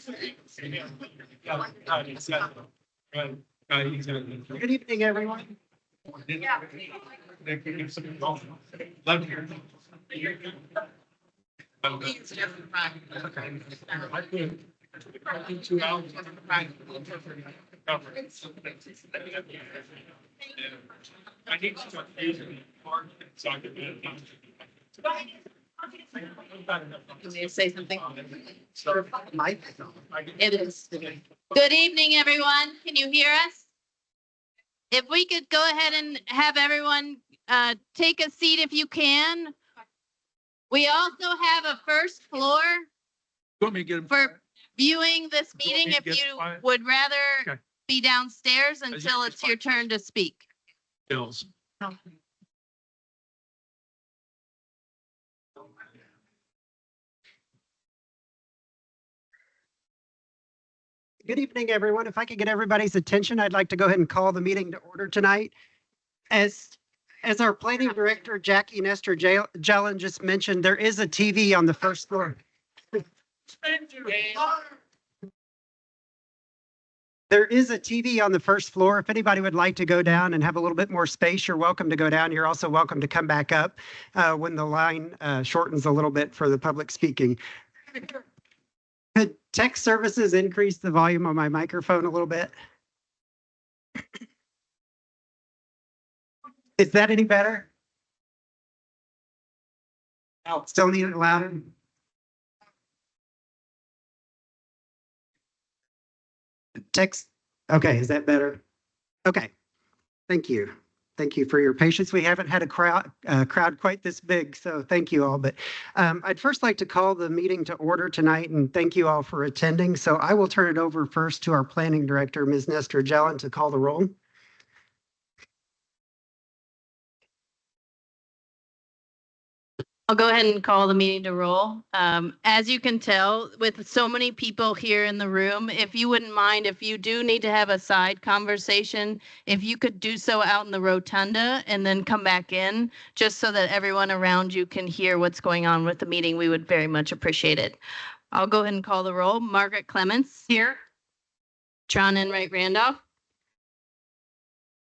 Good evening, everyone. I need to use it. So I can. You may say something. Mike. It is. Good evening, everyone. Can you hear us? If we could go ahead and have everyone take a seat if you can. We also have a first floor Want me to get him? for viewing this Do you want meeting me to if get you quiet? would rather Okay. be downstairs you until get it's your turn to speak. Bills. Good evening, everyone. If I could get everybody's attention, I'd like to go ahead and call the meeting to order tonight. As our planning director, Jackie Nestor Jelen just mentioned, there is a TV on the first floor. There is a TV on the first floor. If anybody would like to go down and have a little bit more space, you're welcome to go down. You're also welcome to come back up when the line shortens a little bit for the public speaking. Could tech services increase the volume on my microphone a little bit? Is that any better? Oh, still need it louder? Text. Okay, is that better? Okay. Thank you. Thank you for your patience. We haven't had a crowd quite this big, so thank you all. But I'd first like to call the meeting to order tonight and thank you all for attending. So I will turn it over first to our planning director, Ms. Nestor Jelen, to call the roll. I'll go ahead and call the meeting to roll. As you can tell, with so many people here in the room, if you wouldn't mind, if you do need to have a side conversation, if you could do so out in the rotunda and then come back in, just so that everyone around you can hear what's going on with the meeting, we would very much appreciate it. I'll go ahead and call the roll. Margaret Clements. Here. Tron Enright Randolph.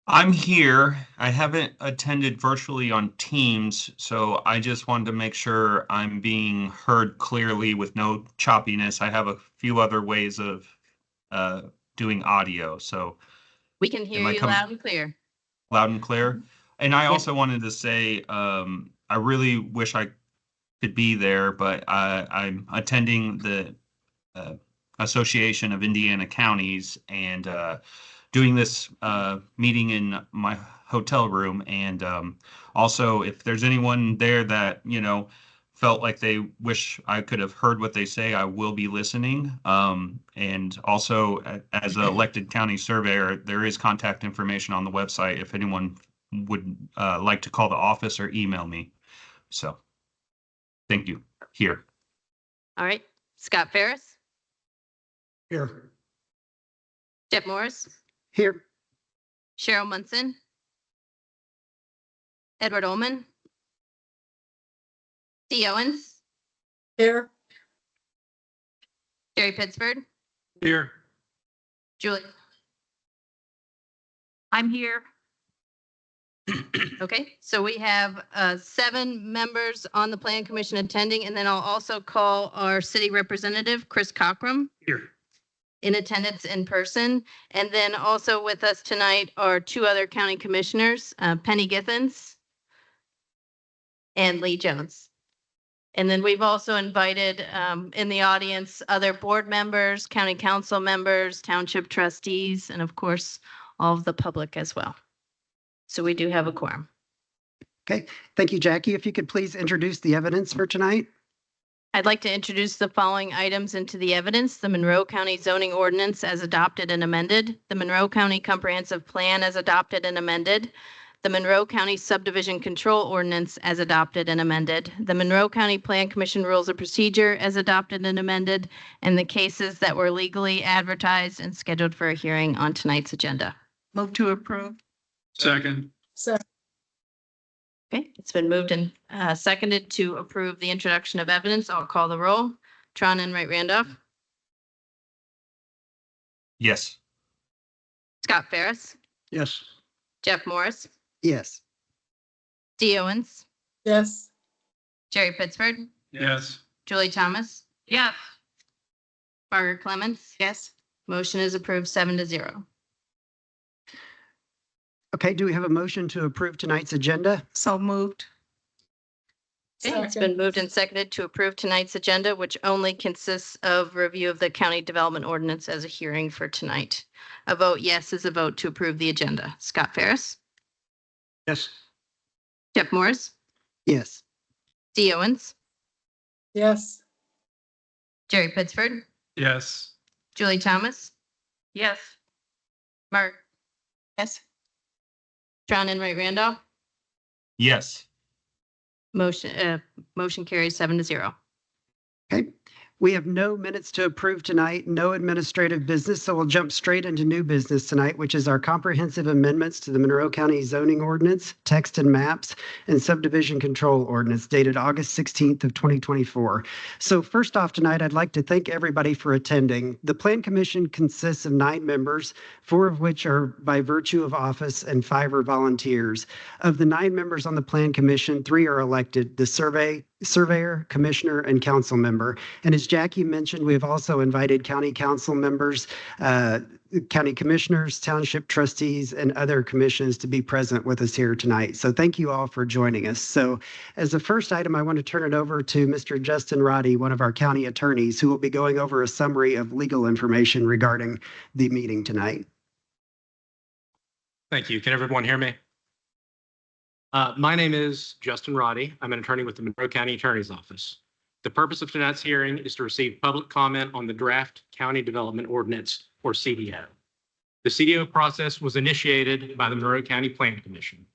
I'm here. I haven't attended virtually on Teams, so I just wanted to make sure I'm being heard clearly with no choppiness. I have a few other ways of doing audio, so We can hear Am I you coming- loud and clear. loud and clear. And I Yep. also wanted to say, I really wish I could be there, but I'm attending the Association of Indiana Counties and doing this meeting in my hotel room. And also, if there's anyone there that, felt like they wish I could have heard what they say, I will be listening. And also, as an elected county surveyor, there is contact information on the website if anyone would like to call the office or email me. So, thank you. Here. All right. Scott Ferris. Here. Jeff Morris. Here. Cheryl Munson. Edward Ullman. Dee Owens. Here. Jerry Pittsford. Here. Julie. I'm here. Okay, so we have 7 members on the Plan Commission attending, and then I'll also call our city representative, Chris Cockrum, Here. in attendance in person. And then also with us tonight are 2 other county commissioners, Penny Githens and Lee Jones. And then we've also invited in the audience other board members, county council members, township trustees, and of course, all of the public as well. So we do have a quorum. Okay. Thank you, Jackie. If you could please introduce the evidence for tonight. I'd like to introduce the following items into the evidence: the Monroe County zoning ordinance as adopted and amended, the Monroe County comprehensive plan as adopted and amended, the Monroe County subdivision control ordinance as adopted and amended, the Monroe County Plan Commission rules of procedure as adopted and amended, and the cases that were legally advertised and scheduled for a hearing on tonight's agenda. Move to approve. Second. Okay, it's been moved and seconded to approve the introduction of evidence. I'll call the roll. Tron Enright Randolph. Yes. Scott Ferris, Yes. Jeff Morris, Yes. Dee Owens, Yes. Jerry Pittsford, Yes. Julie Thomas, Yes. Margaret Clemens. Yes. Motion is approved 7-0. Okay, do we have a motion to approve tonight's agenda? So moved. Okay, it's been moved and seconded to approve tonight's agenda, which only consists of review of the county development ordinance as a hearing for tonight. A vote yes is a vote to approve the agenda. Scott Ferris, Yes. Jeff Morris, Yes. Dee Owens, Yes. Jerry Pittsford, Yes. Julie Thomas, Yes. Mark, Yes. John Enright Randolph. Yes. Motion carries 7-0. Okay. We have no minutes to approve tonight, no administrative business, so we'll jump straight into new business tonight, which is our comprehensive amendments to the Monroe County zoning ordinance, text and maps, and subdivision control ordinance dated August 16th of 2024. So first off tonight, I'd like to thank everybody for attending. The Plan Commission consists of 9 members, 4 of which are by virtue of office and 5 are volunteers. Of the 9 members on the Plan Commission, 3 are elected, the surveyor, commissioner, and council member. And as Jackie mentioned, we have also invited county council members, county commissioners, township trustees, and other commissions to be present with us here tonight. So thank you all for joining us. So as the first item, I want to turn it over to Mr. Justin Roddy, one of our county attorneys, who will be going over a summary of legal information regarding the meeting tonight. Thank you. Can everyone hear me? My name is Justin Roddy. I'm an attorney with the Monroe County Attorney's Office. The purpose of tonight's hearing is to receive public comment on the draft County Development Ordinance, or CDO. The CDO process was initiated by the Monroe County Planning Commission.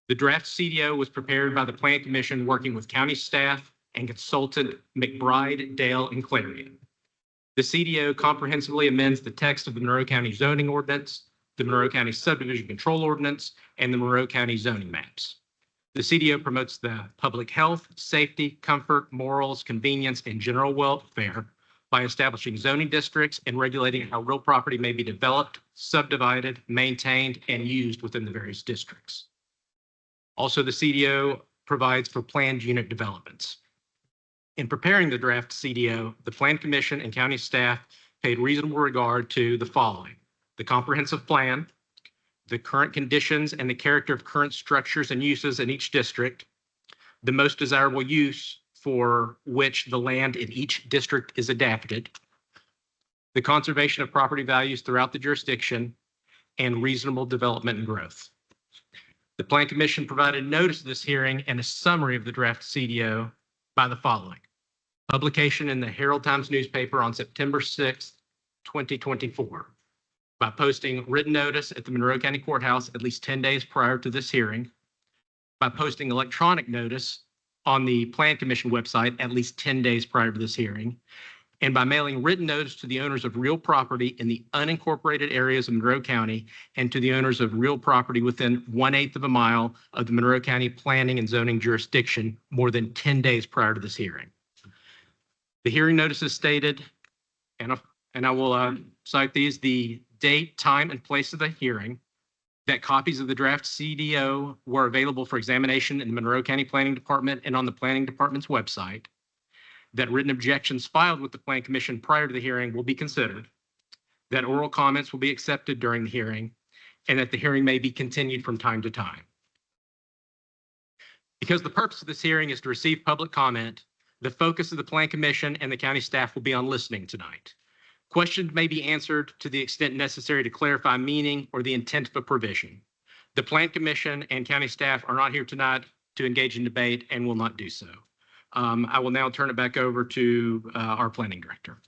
The draft CDO was prepared by the Planning Commission working with county staff and consultant McBride, Dale, and Clarion. The CDO comprehensively amends the text of the Monroe County zoning ordinance, the Monroe County subdivision control ordinance, and the Monroe County zoning maps. The CDO promotes the public health, safety, comfort, morals, convenience, and general welfare by establishing zoning districts and regulating how real property may be developed, subdivided, maintained, and used within the various districts. Also, the CDO provides for planned unit developments. In preparing the draft CDO, the Plan Commission and county staff paid reasonable regard to the following: the comprehensive plan, the current conditions and the character of current structures and uses in each district, the most desirable use for which the land in each district is adapted, the conservation of property values throughout the jurisdiction, and reasonable development and growth. The Plan Commission provided notice of this hearing and a summary of the draft CDO by the following: publication in the Herald Times newspaper on September 6th, 2024. By posting written notice at the Monroe County Courthouse at least 10 days prior to this hearing, by posting electronic notice on the Plan Commission website at least 10 days prior to this hearing, and by mailing written notice to the owners of real property in the unincorporated areas of Monroe County and to the owners of real property within 1/8 of a mile of the Monroe County planning and zoning jurisdiction more than 10 days prior to this hearing. The hearing notice is stated, and I will cite these: the date, time, and place of the hearing, that copies of the draft CDO were available for examination in the Monroe County Planning Department and on the Planning Department's website, that written objections filed with the Plan Commission prior to the hearing will be considered, that oral comments will be accepted during the hearing, and that the hearing may be continued from time to time. Because the purpose of this hearing is to receive public comment, the focus of the Plan Commission and the county staff will be on listening tonight. Questions may be answered to the extent necessary to clarify meaning or the intent of a provision. The Plan Commission and county staff are not here tonight to engage in debate and will not do so. I will now turn it back over to our planning director.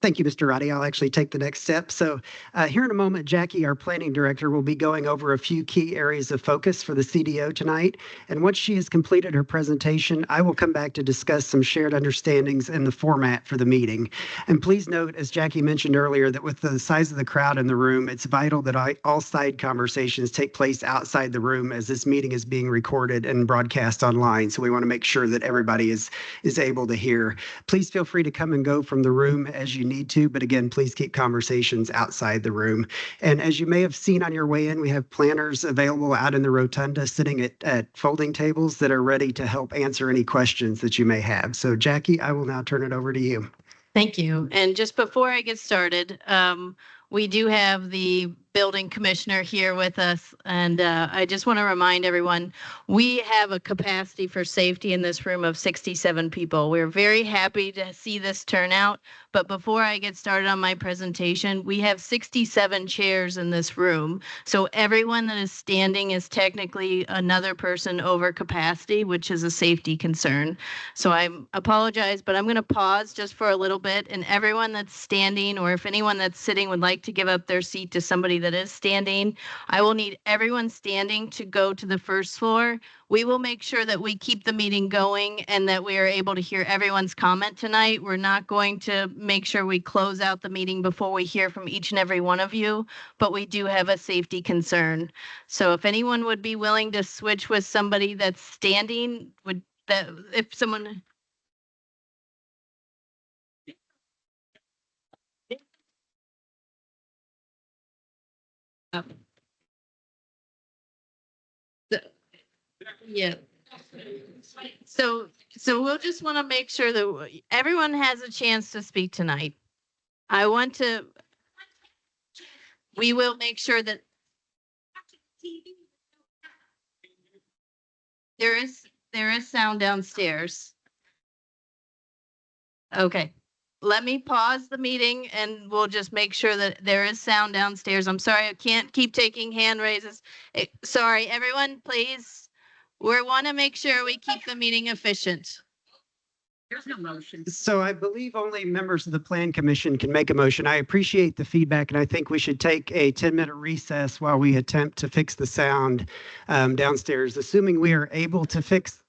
Thank you, Mr. Roddy. I'll actually take the next step. So here in a moment, Jackie, our planning director, will be going over a few key areas of focus for the CDO tonight. And once she has completed her presentation, I will come back to discuss some shared understandings and the format for the meeting. And please note, as Jackie mentioned earlier, that with the size of the crowd in the room, it's vital that all side conversations take place outside the room as this meeting is being recorded and broadcast online. So we want to make sure that everybody is able to hear. Please feel free to come and go from the room as you need to, but again, please keep conversations outside the room. And as you may have seen on your way in, we have planners available out in the rotunda sitting at folding tables that are ready to help answer any questions that you may have. So Jackie, I will now turn it over to you. Thank you. And just before I get started, we do have the building commissioner here with us. And I just want to remind everyone, we have a capacity for safety in this room of 67 people. We're very happy to see this turnout. But before I get started on my presentation, we have 67 chairs in this room. So everyone that is standing is technically another person over capacity, which is a safety concern. So I apologize, but I'm going to pause just for a little bit. And everyone that's standing, or if anyone that's sitting would like to give up their seat to somebody that is standing, I will need everyone standing to go to the first floor. We will make sure that we keep the meeting going and that we are able to hear everyone's comment tonight. We're not going to make sure we close out the meeting before we hear from each and every one of you, but we do have a safety concern. So if anyone would be willing to switch with somebody that's standing, would that, if someone. Yeah. So we'll just want to make sure that everyone has a chance to speak tonight. We will make sure that there is sound downstairs. Okay. Let me pause the meeting and we'll just make sure that there is sound downstairs. I'm sorry, I can't keep taking hand raises. Sorry, everyone, please. We want to make sure we keep the meeting efficient. There's no motion. So I believe only members of the Plan Commission can make a motion. I appreciate the feedback, and I think we should take a 10-minute recess while we attempt to fix the sound downstairs, assuming we are able to fix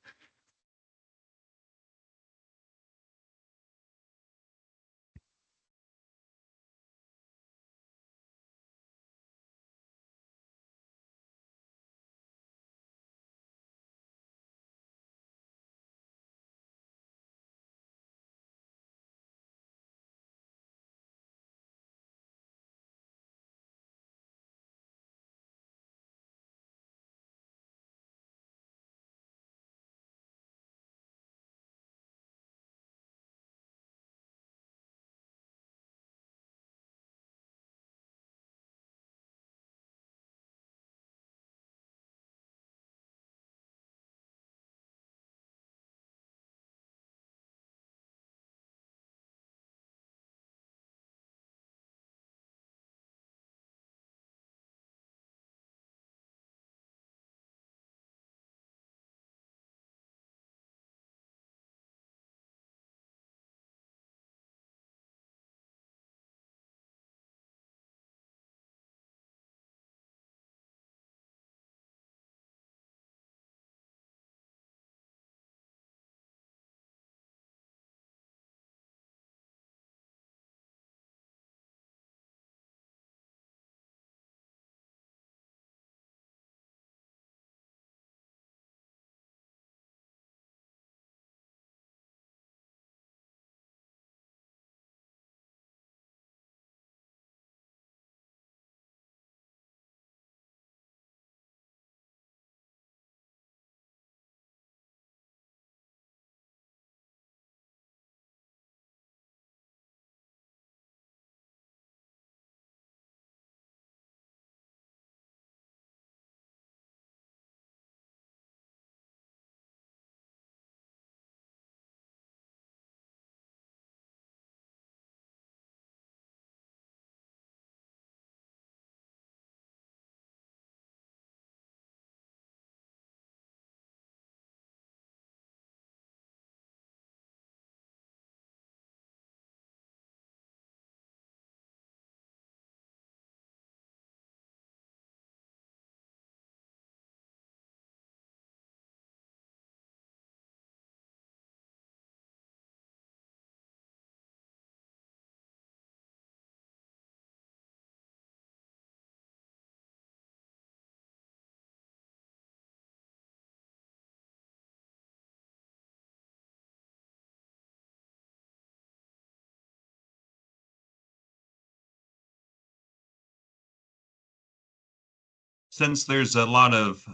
since there's a lot of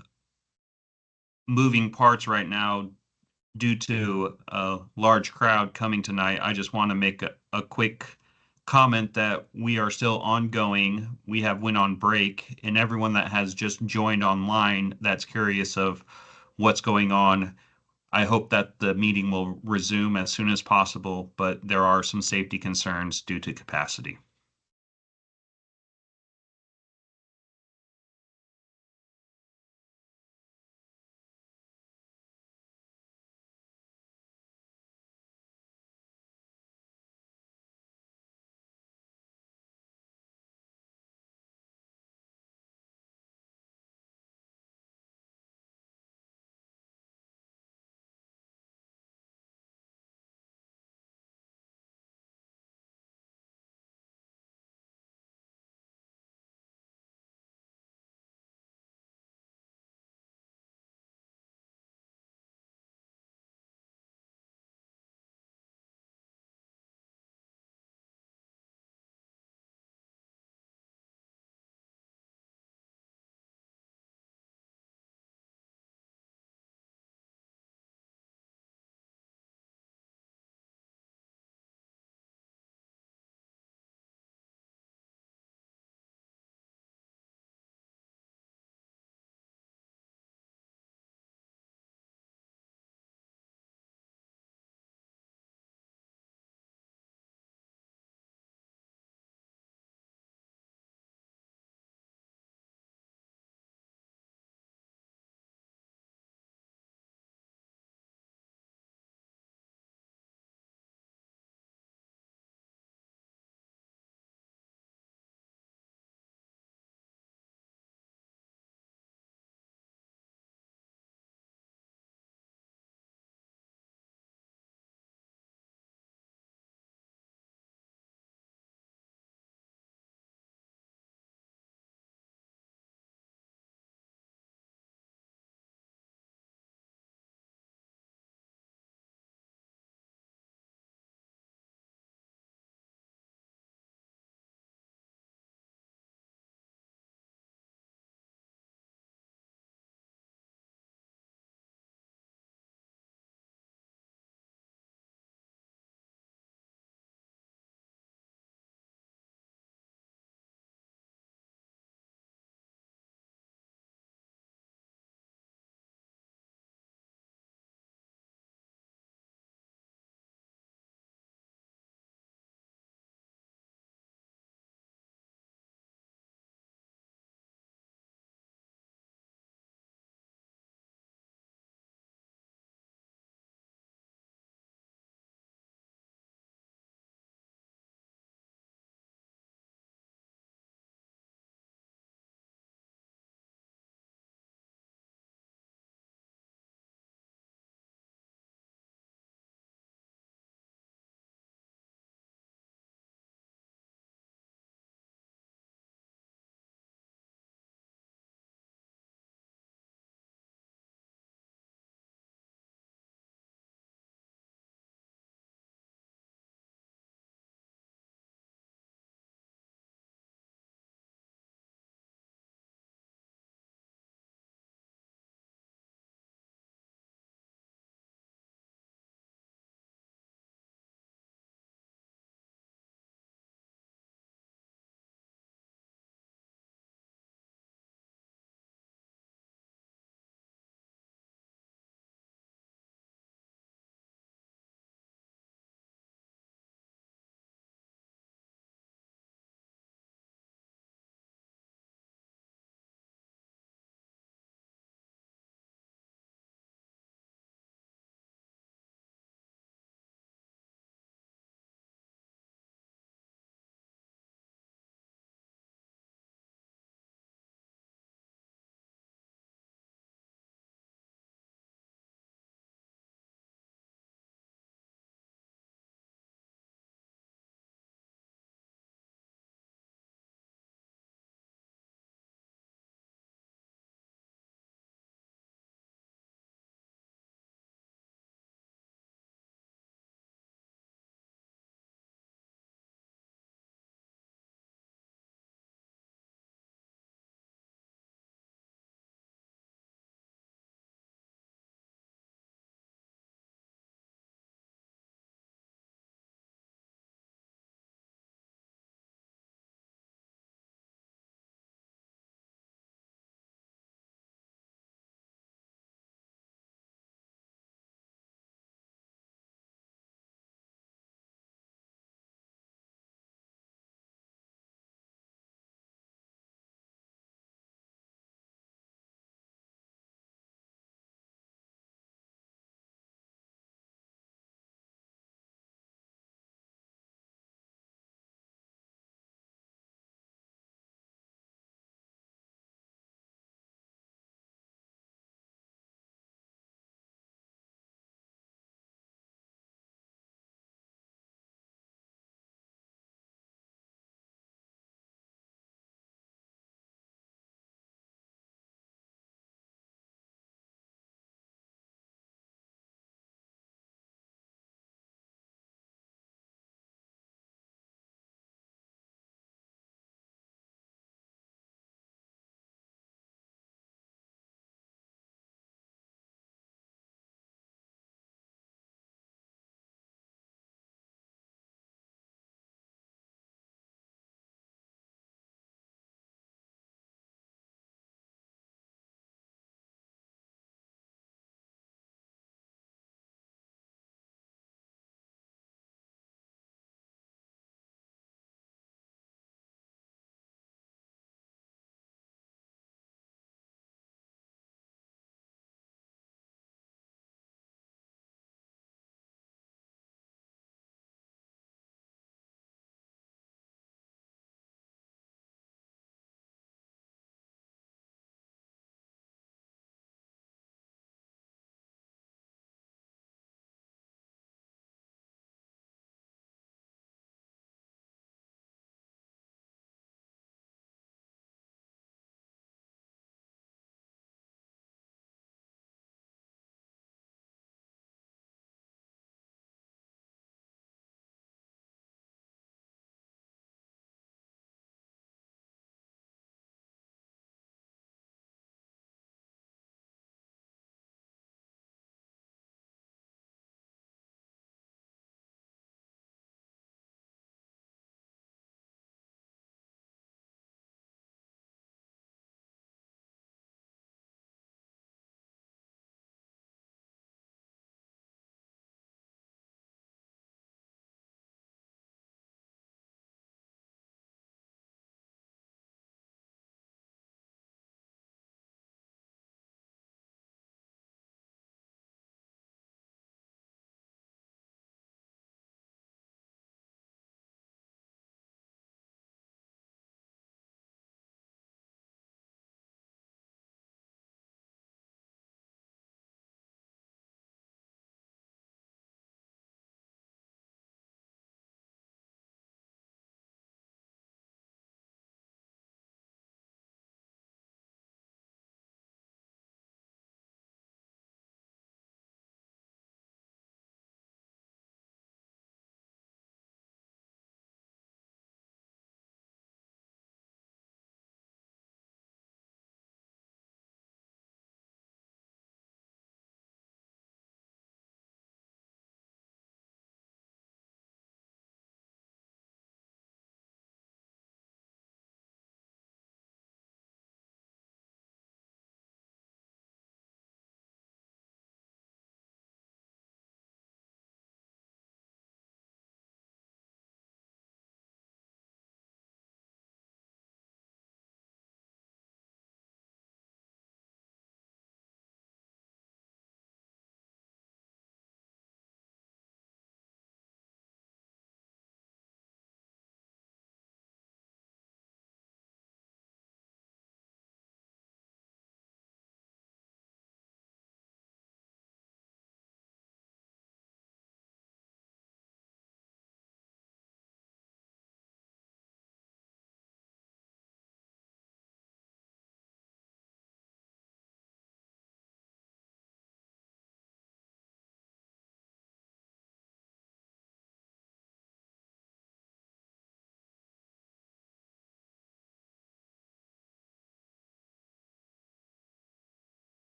moving parts right now due to a large crowd coming tonight, I just want to make a quick comment that we are still ongoing. We have went on break, and everyone that has just joined online that's curious of what's going on, I hope that the meeting will resume as soon as possible, but there are some safety concerns due to capacity.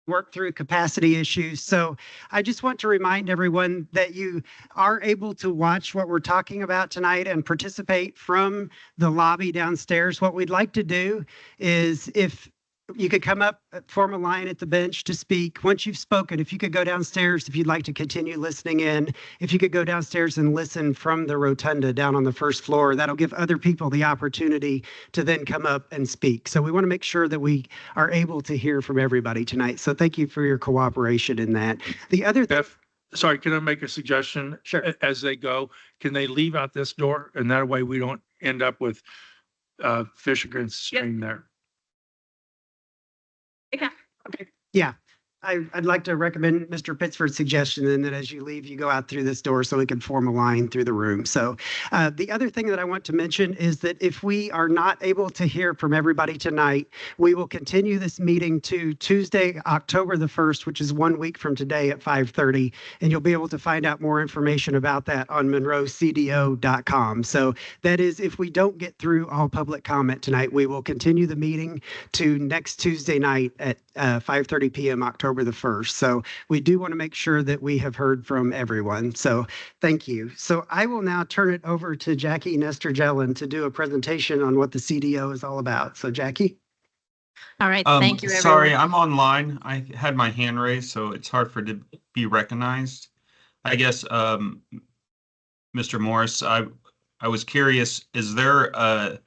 work through capacity issues. So I just want to remind everyone that you are able to watch what we're talking about tonight and participate from the lobby downstairs. What we'd like to do is, if you could come up, form a line at the bench to speak. Once you've spoken, if you could go downstairs, if you'd like to continue listening in, if you could go downstairs and listen from the rotunda down on the first floor, that'll give other people the opportunity to then come up and speak. So we want to make sure that we are able to hear from everybody tonight. So thank you for your cooperation in that. The other thing. Sorry, can I make a suggestion? Sure. As they go, can they leave out this door? And that way we don't end up with Fishergren staying there. Yeah, I'd like to recommend Mr. Pittsford's suggestion, and that as you leave, you go out through this door so we can form a line through the room. So the other thing that I want to mention is that if we are not able to hear from everybody tonight, we will continue this meeting to Tuesday, October the 1st, which is 1 week from today at 5:30. And you'll be able to find out more information about that on monroecdo.com. So that is, if we don't get through all public comment tonight, we will continue the meeting to next Tuesday night at 5:30 p.m. October the 1st. So we do want to make sure that we have heard from everyone. So thank you. So I will now turn it over to Jackie Nestor-Jelen to do a presentation on what the CDO is all about. So Jackie. All right, thank you, everyone. Sorry, I'm online. I had my hand raised, so it's hard for it to be recognized. I guess, Mr. Morris, I was curious, is there a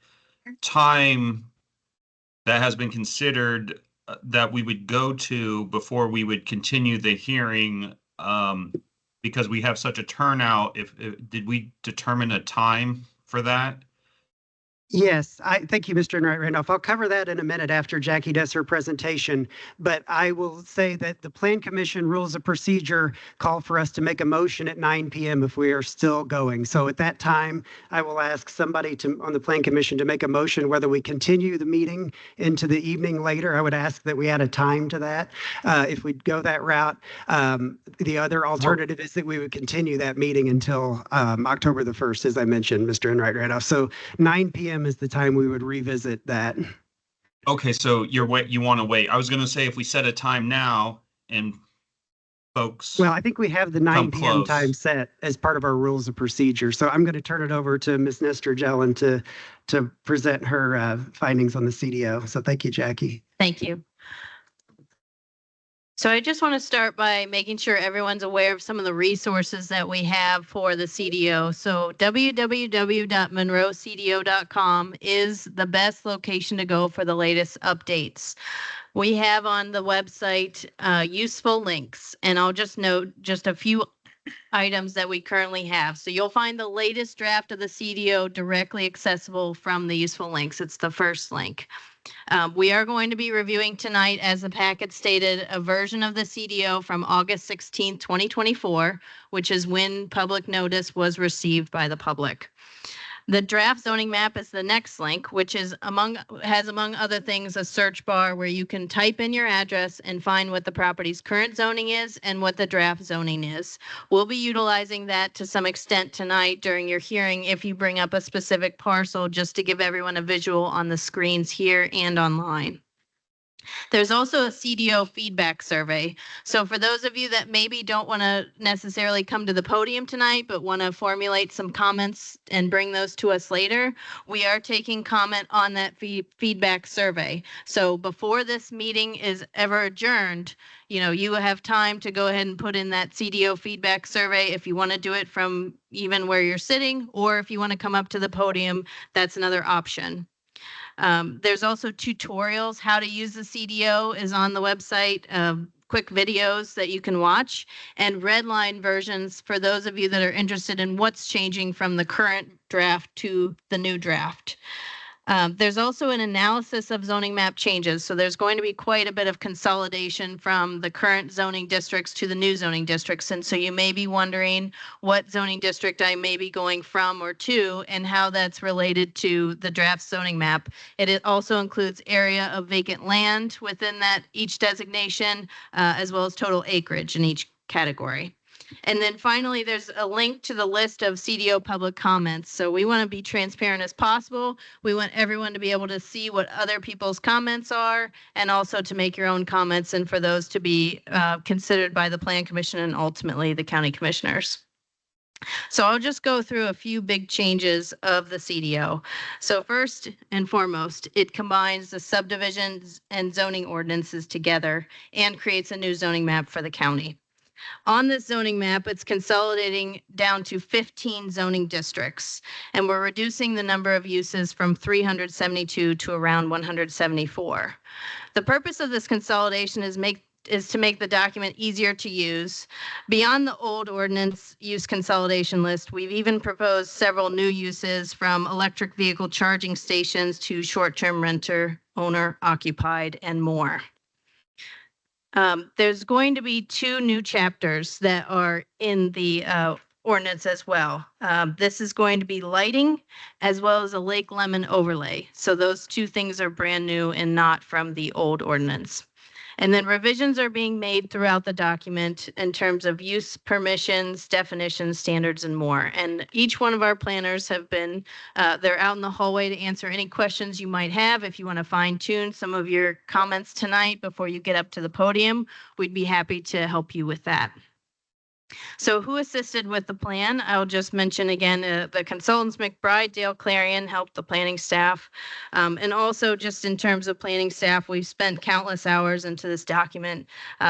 time that has been considered that we would go to before we would continue the hearing, because we have such a turnout? If did we determine a time for that? Yes, thank you, Mr. Enright Randolph. I'll cover that in a minute after Jackie does her presentation, but I will say that the Plan Commission rules of procedure call for us to make a motion at 9 p.m. if we are still going. So at that time, I will ask somebody on the Plan Commission to make a motion whether we continue the meeting into the evening later. I would ask that we add a time to that if we go that route. The other alternative is that we would continue that meeting until October the 1st, as I mentioned, Mr. Enright Randolph. So 9 p.m. is the time we would revisit that. Okay, so you want to wait. I was going to say if we set a time now and folks. Well, I think we have the 9 p.m. close. time set as part of our rules of procedure. So I'm going to turn it over to Ms. Nestor-Jelen to present her findings on the CDO. So thank you, Jackie. Thank you. So I just want to start by making sure everyone's aware of some of the resources that we have for the CDO. So www.monroecdo.com is the best location to go for the latest updates. We have on the website useful links, and I'll just note just a few items that we currently have. So you'll find the latest draft of the CDO directly accessible from the useful links. It's the first link. We are going to be reviewing tonight, as the packet stated, a version of the CDO from August 16, 2024, which is when public notice was received by the public. The draft zoning map is the next link, which is among other things a search bar where you can type in your address and find what the property's current zoning is and what the draft zoning is. We'll be utilizing that to some extent tonight during your hearing if you bring up a specific parcel, just to give everyone a visual on the screens here and online. There's also a CDO feedback survey. So for those of you that maybe don't want to necessarily come to the podium tonight, but want to formulate some comments and bring those to us later, we are taking comment on that feedback survey. So before this meeting is ever adjourned, you have time to go ahead and put in that CDO feedback survey if you want to do it from even where you're sitting, or if you want to come up to the podium, that's another option. There's also tutorials. How to use the CDO is on the website, quick videos that you can watch, and red line versions for those of you that are interested in what's changing from the current draft to the new draft. There's also an analysis of zoning map changes. So there's going to be quite a bit of consolidation from the current zoning districts to the new zoning districts. And so you may be wondering what zoning district I may be going from or to, and how that's related to the draft zoning map. It also includes area of vacant land within that each designation, as well as total acreage in each category. And then finally, there's a link to the list of CDO public comments. So we want to be transparent as possible. We want everyone to be able to see what other people's comments are and also to make your own comments and for those to be considered by the Plan Commission and ultimately the county commissioners. So I'll just go through a few big changes of the CDO. So first and foremost, it combines the subdivisions and zoning ordinances together and creates a new zoning map for the county. On this zoning map, it's consolidating down to 15 zoning districts, and we're reducing the number of uses from 372 to around 174. The purpose of this consolidation is to make the document easier to use. Beyond the old ordinance use consolidation list, we've even proposed several new uses from electric vehicle charging stations to short-term renter, owner occupied, and more. There's going to be 2 new chapters that are in the ordinance as well. This is going to be lighting as well as a Lake Lemon overlay. So those 2 things are brand new and not from the old ordinance. And then revisions are being made throughout the document in terms of use permissions, definitions, standards, and more. And each one of our planners have been, they're out in the hallway to answer any questions you might have. If you want to fine tune some of your comments tonight before you get up to the podium, we'd be happy to help you with that. So who assisted with the plan? I'll just mention again, the consultants McBride, Dale Clarion helped the planning staff. And also just in terms of planning staff, we've spent countless hours into this document,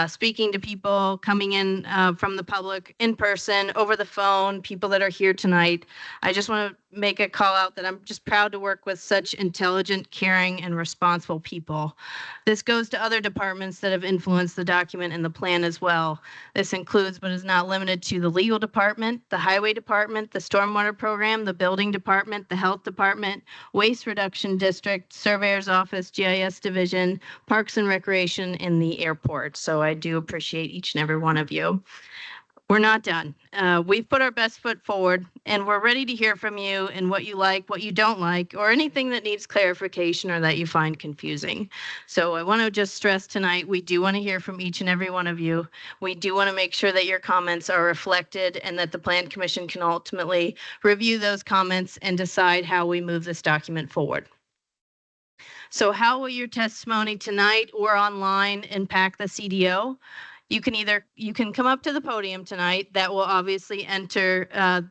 speaking to people coming in from the public in person, over the phone, people that are here tonight. I just want to make a call out that I'm just proud to work with such intelligent, caring, and responsible people. This goes to other departments that have influenced the document and the plan as well. This includes, but is not limited to, the legal department, the highway department, the stormwater program, the building department, the health department, waste reduction district, surveyor's office, GIS division, parks and recreation, and the airport. So I do appreciate each and every one of you. We're not done. We've put our best foot forward and we're ready to hear from you and what you like, what you don't like, or anything that needs clarification or that you find confusing. So I want to just stress tonight, we do want to hear from each and every one of you. We do want to make sure that your comments are reflected and that the Plan Commission can ultimately review those comments and decide how we move this document forward. So how will your testimony tonight or online impact the CDO? You can come up to the podium tonight. That will obviously enter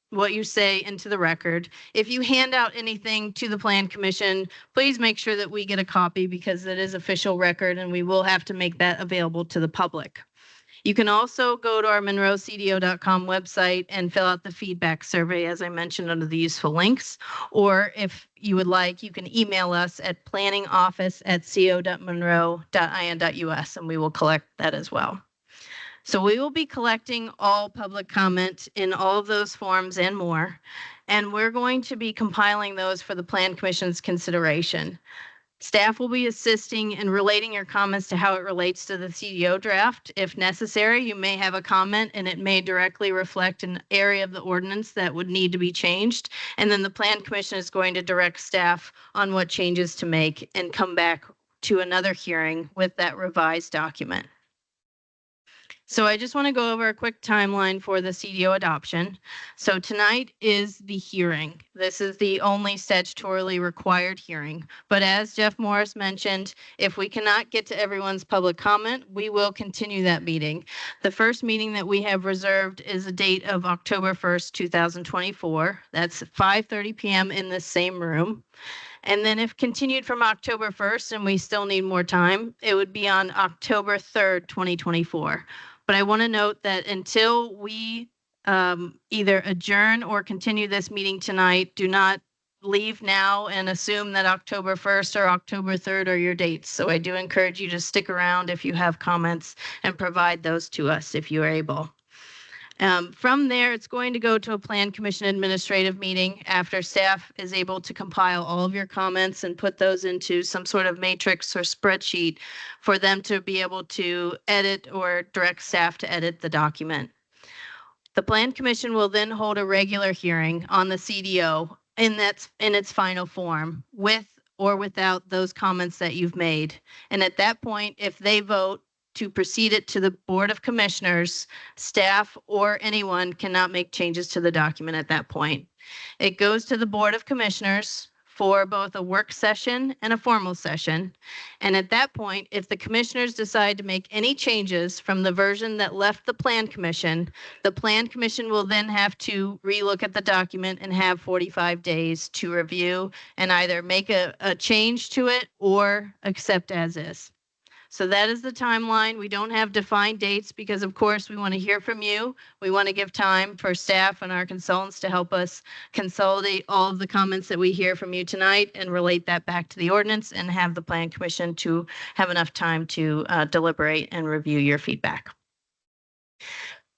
what you say into the record. If you hand out anything to the Plan Commission, please make sure that we get a copy because it is official record and we will have to make that available to the public. You can also go to our monroecdo.com website and fill out the feedback survey, as I mentioned, under the useful links. Or if you would like, you can email us at planningoffice@co.monroe.in.us and we will collect that as well. So we will be collecting all public comment in all of those forms and more. And we're going to be compiling those for the Plan Commission's consideration. Staff will be assisting and relating your comments to how it relates to the CDO draft. If necessary, you may have a comment and it may directly reflect an area of the ordinance that would need to be changed. And then the Plan Commission is going to direct staff on what changes to make and come back to another hearing with that revised document. So I just want to go over a quick timeline for the CDO adoption. So tonight is the hearing. This is the only statutorily required hearing. But as Jeff Morris mentioned, if we cannot get to everyone's public comment, we will continue that meeting. The first meeting that we have reserved is a date of October 1st, 2024. That's 5:30 p.m. in the same room. And then if continued from October 1st and we still need more time, it would be on October 3rd, 2024. But I want to note that until we either adjourn or continue this meeting tonight, do not leave now and assume that October 1st or October 3rd are your dates. So I do encourage you to stick around if you have comments and provide those to us if you are able. From there, it's going to go to a Plan Commission administrative meeting after staff is able to compile all of your comments and put those into some sort of matrix or spreadsheet for them to be able to edit or direct staff to edit the document. The Plan Commission will then hold a regular hearing on the CDO in its final form with or without those comments that you've made. And at that point, if they vote to proceed it to the Board of Commissioners, staff or anyone cannot make changes to the document at that point. It goes to the Board of Commissioners for both a work session and a formal session. And at that point, if the commissioners decide to make any changes from the version that left the Plan Commission, the Plan Commission will then have to relook at the document and have 45 days to review and either make a change to it or accept as is. So that is the timeline. We don't have defined dates because, of course, we want to hear from you. We want to give time for staff and our consultants to help us consolidate all of the comments that we hear from you tonight and relate that back to the ordinance and have the Plan Commission to have enough time to deliberate and review your feedback.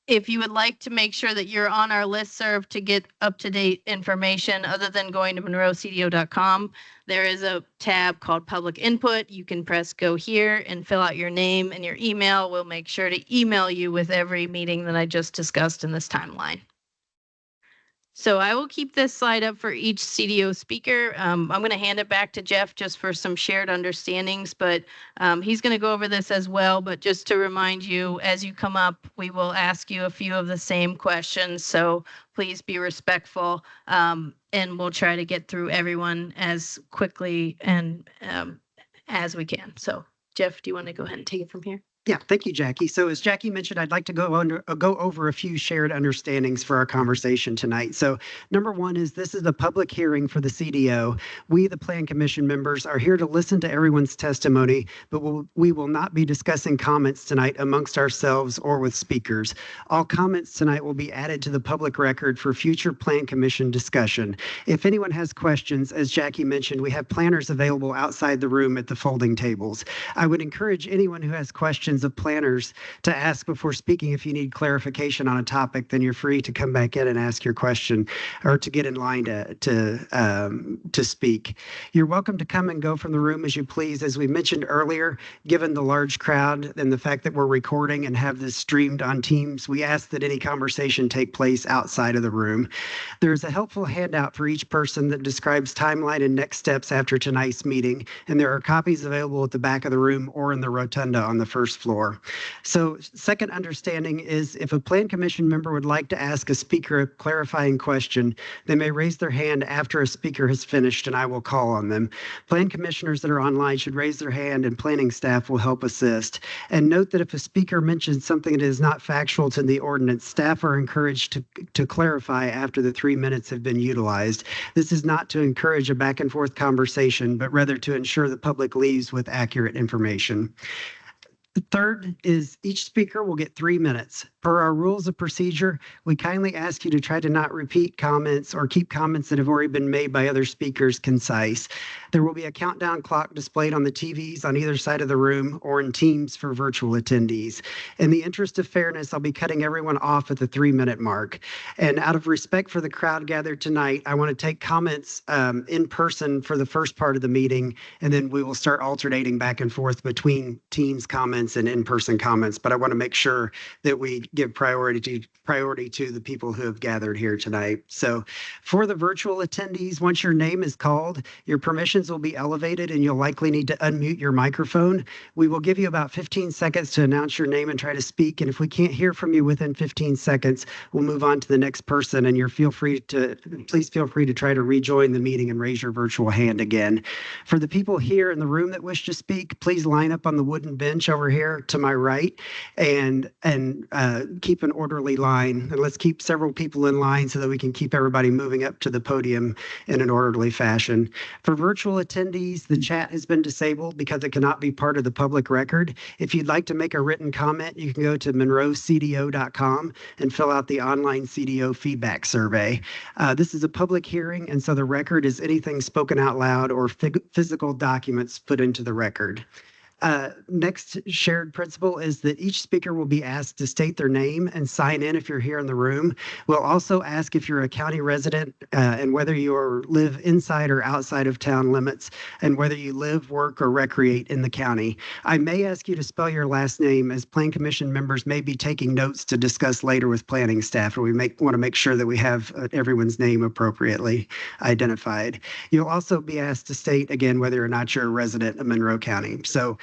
If you would like to make sure that you're on our listserv to get up-to-date information other than going to monroecdo.com, there is a tab called Public Input. You can press go here and fill out your name and your email. We'll make sure to email you with every meeting that I just discussed in this timeline. So I will keep this slide up for each CDO speaker. I'm going to hand it back to Jeff just for some shared understandings, but he's going to go over this as well. But just to remind you, as you come up, we will ask you a few of the same questions. So please be respectful, and we'll try to get through everyone as quickly and as we can. So Jeff, do you want to go ahead and take it from here? Yeah, thank you, Jackie. So as Jackie mentioned, I'd like to go over a few shared understandings for our conversation tonight. So number one is this is a public hearing for the CDO. We, the Plan Commission members, are here to listen to everyone's testimony, but we will not be discussing comments tonight amongst ourselves or with speakers. All comments tonight will be added to the public record for future Plan Commission discussion. If anyone has questions, as Jackie mentioned, we have planners available outside the room at the folding tables. I would encourage anyone who has questions of planners to ask before speaking. If you need clarification on a topic, then you're free to come back in and ask your question or to get in line to speak. You're welcome to come and go from the room as you please. As we mentioned earlier, given the large crowd and the fact that we're recording and have this streamed on Teams, we ask that any conversation take place outside of the room. There's a helpful handout for each person that describes timeline and next steps after tonight's meeting, and there are copies available at the back of the room or in the rotunda on the first floor. So second understanding is if a Plan Commission member would like to ask a speaker a clarifying question, they may raise their hand after a speaker has finished and I will call on them. Plan Commissioners that are online should raise their hand and planning staff will help assist. And note that if a speaker mentions something that is not factual to the ordinance, staff are encouraged to clarify after the 3 minutes have been utilized. This is not to encourage a back and forth conversation, but rather to ensure the public leaves with accurate information. The third is each speaker will get 3 minutes. Per our rules of procedure, we kindly ask you to try to not repeat comments or keep comments that have already been made by other speakers concise. There will be a countdown clock displayed on the TVs on either side of the room or in Teams for virtual attendees. In the interest of fairness, I'll be cutting everyone off at the 3-minute mark. And out of respect for the crowd gathered tonight, I want to take comments in person for the first part of the meeting, and then we will start alternating back and forth between Teams comments and in-person comments. But I want to make sure that we give priority to the people who have gathered here tonight. So for the virtual attendees, once your name is called, your permissions will be elevated and you'll likely need to unmute your microphone. We will give you about 15 seconds to announce your name and try to speak. And if we can't hear from you within 15 seconds, we'll move on to the next person. And please feel free to try to rejoin the meeting and raise your virtual hand again. For the people here in the room that wish to speak, please line up on the wooden bench over here to my right and keep an orderly line. And let's keep several people in line so that we can keep everybody moving up to the podium in an orderly fashion. For virtual attendees, the chat has been disabled because it cannot be part of the public record. If you'd like to make a written comment, you can go to monroecdo.com and fill out the online CDO feedback survey. This is a public hearing, and so the record is anything spoken out loud or physical documents put into the record. Next shared principle is that each speaker will be asked to state their name and sign in if you're here in the room. We'll also ask if you're a county resident and whether you live inside or outside of town limits and whether you live, work, or recreate in the county. I may ask you to spell your last name as Plan Commission members may be taking notes to discuss later with planning staff, and we want to make sure that we have everyone's name appropriately identified. You'll also be asked to state again whether or not you're a resident of Monroe County. So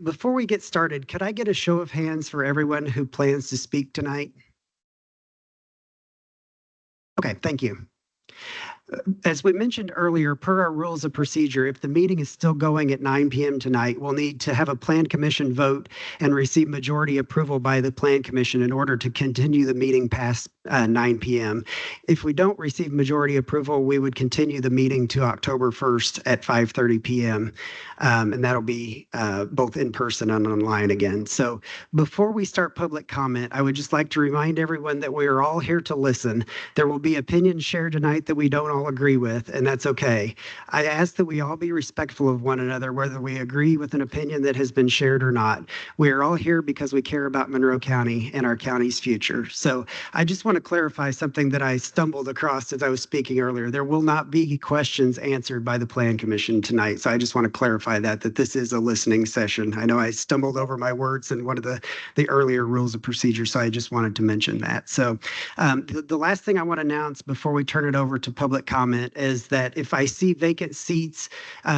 Before we get started, could I get a show of hands for everyone who plans to speak tonight? Okay, thank you. As we mentioned earlier, per our rules of procedure, if the meeting is still going at 9 p.m. tonight, we'll need to have a plan commission vote and receive majority approval by the plan commission in order to continue the meeting past 9 p.m. If we don't receive majority approval, we would continue the meeting to October 1st at 5:30 p.m. And that'll be both in person and online again. So before we start public comment, I would just like to remind everyone that we are all here to listen. There will be opinions shared tonight that we don't all agree with, and that's okay. I ask that we all be respectful of one another, whether we agree with an opinion that has been shared or not. We are all here because we care about Monroe County and our county's future. So I just want to clarify something that I stumbled across as I was speaking earlier. There will not be questions answered by the Plan Commission tonight. So I just want to clarify that this is a listening session. I know I stumbled over my words in one of the earlier rules of procedure, so I just wanted to mention that. So the last thing I want to announce before we turn it over to public comment is that if I see vacant seats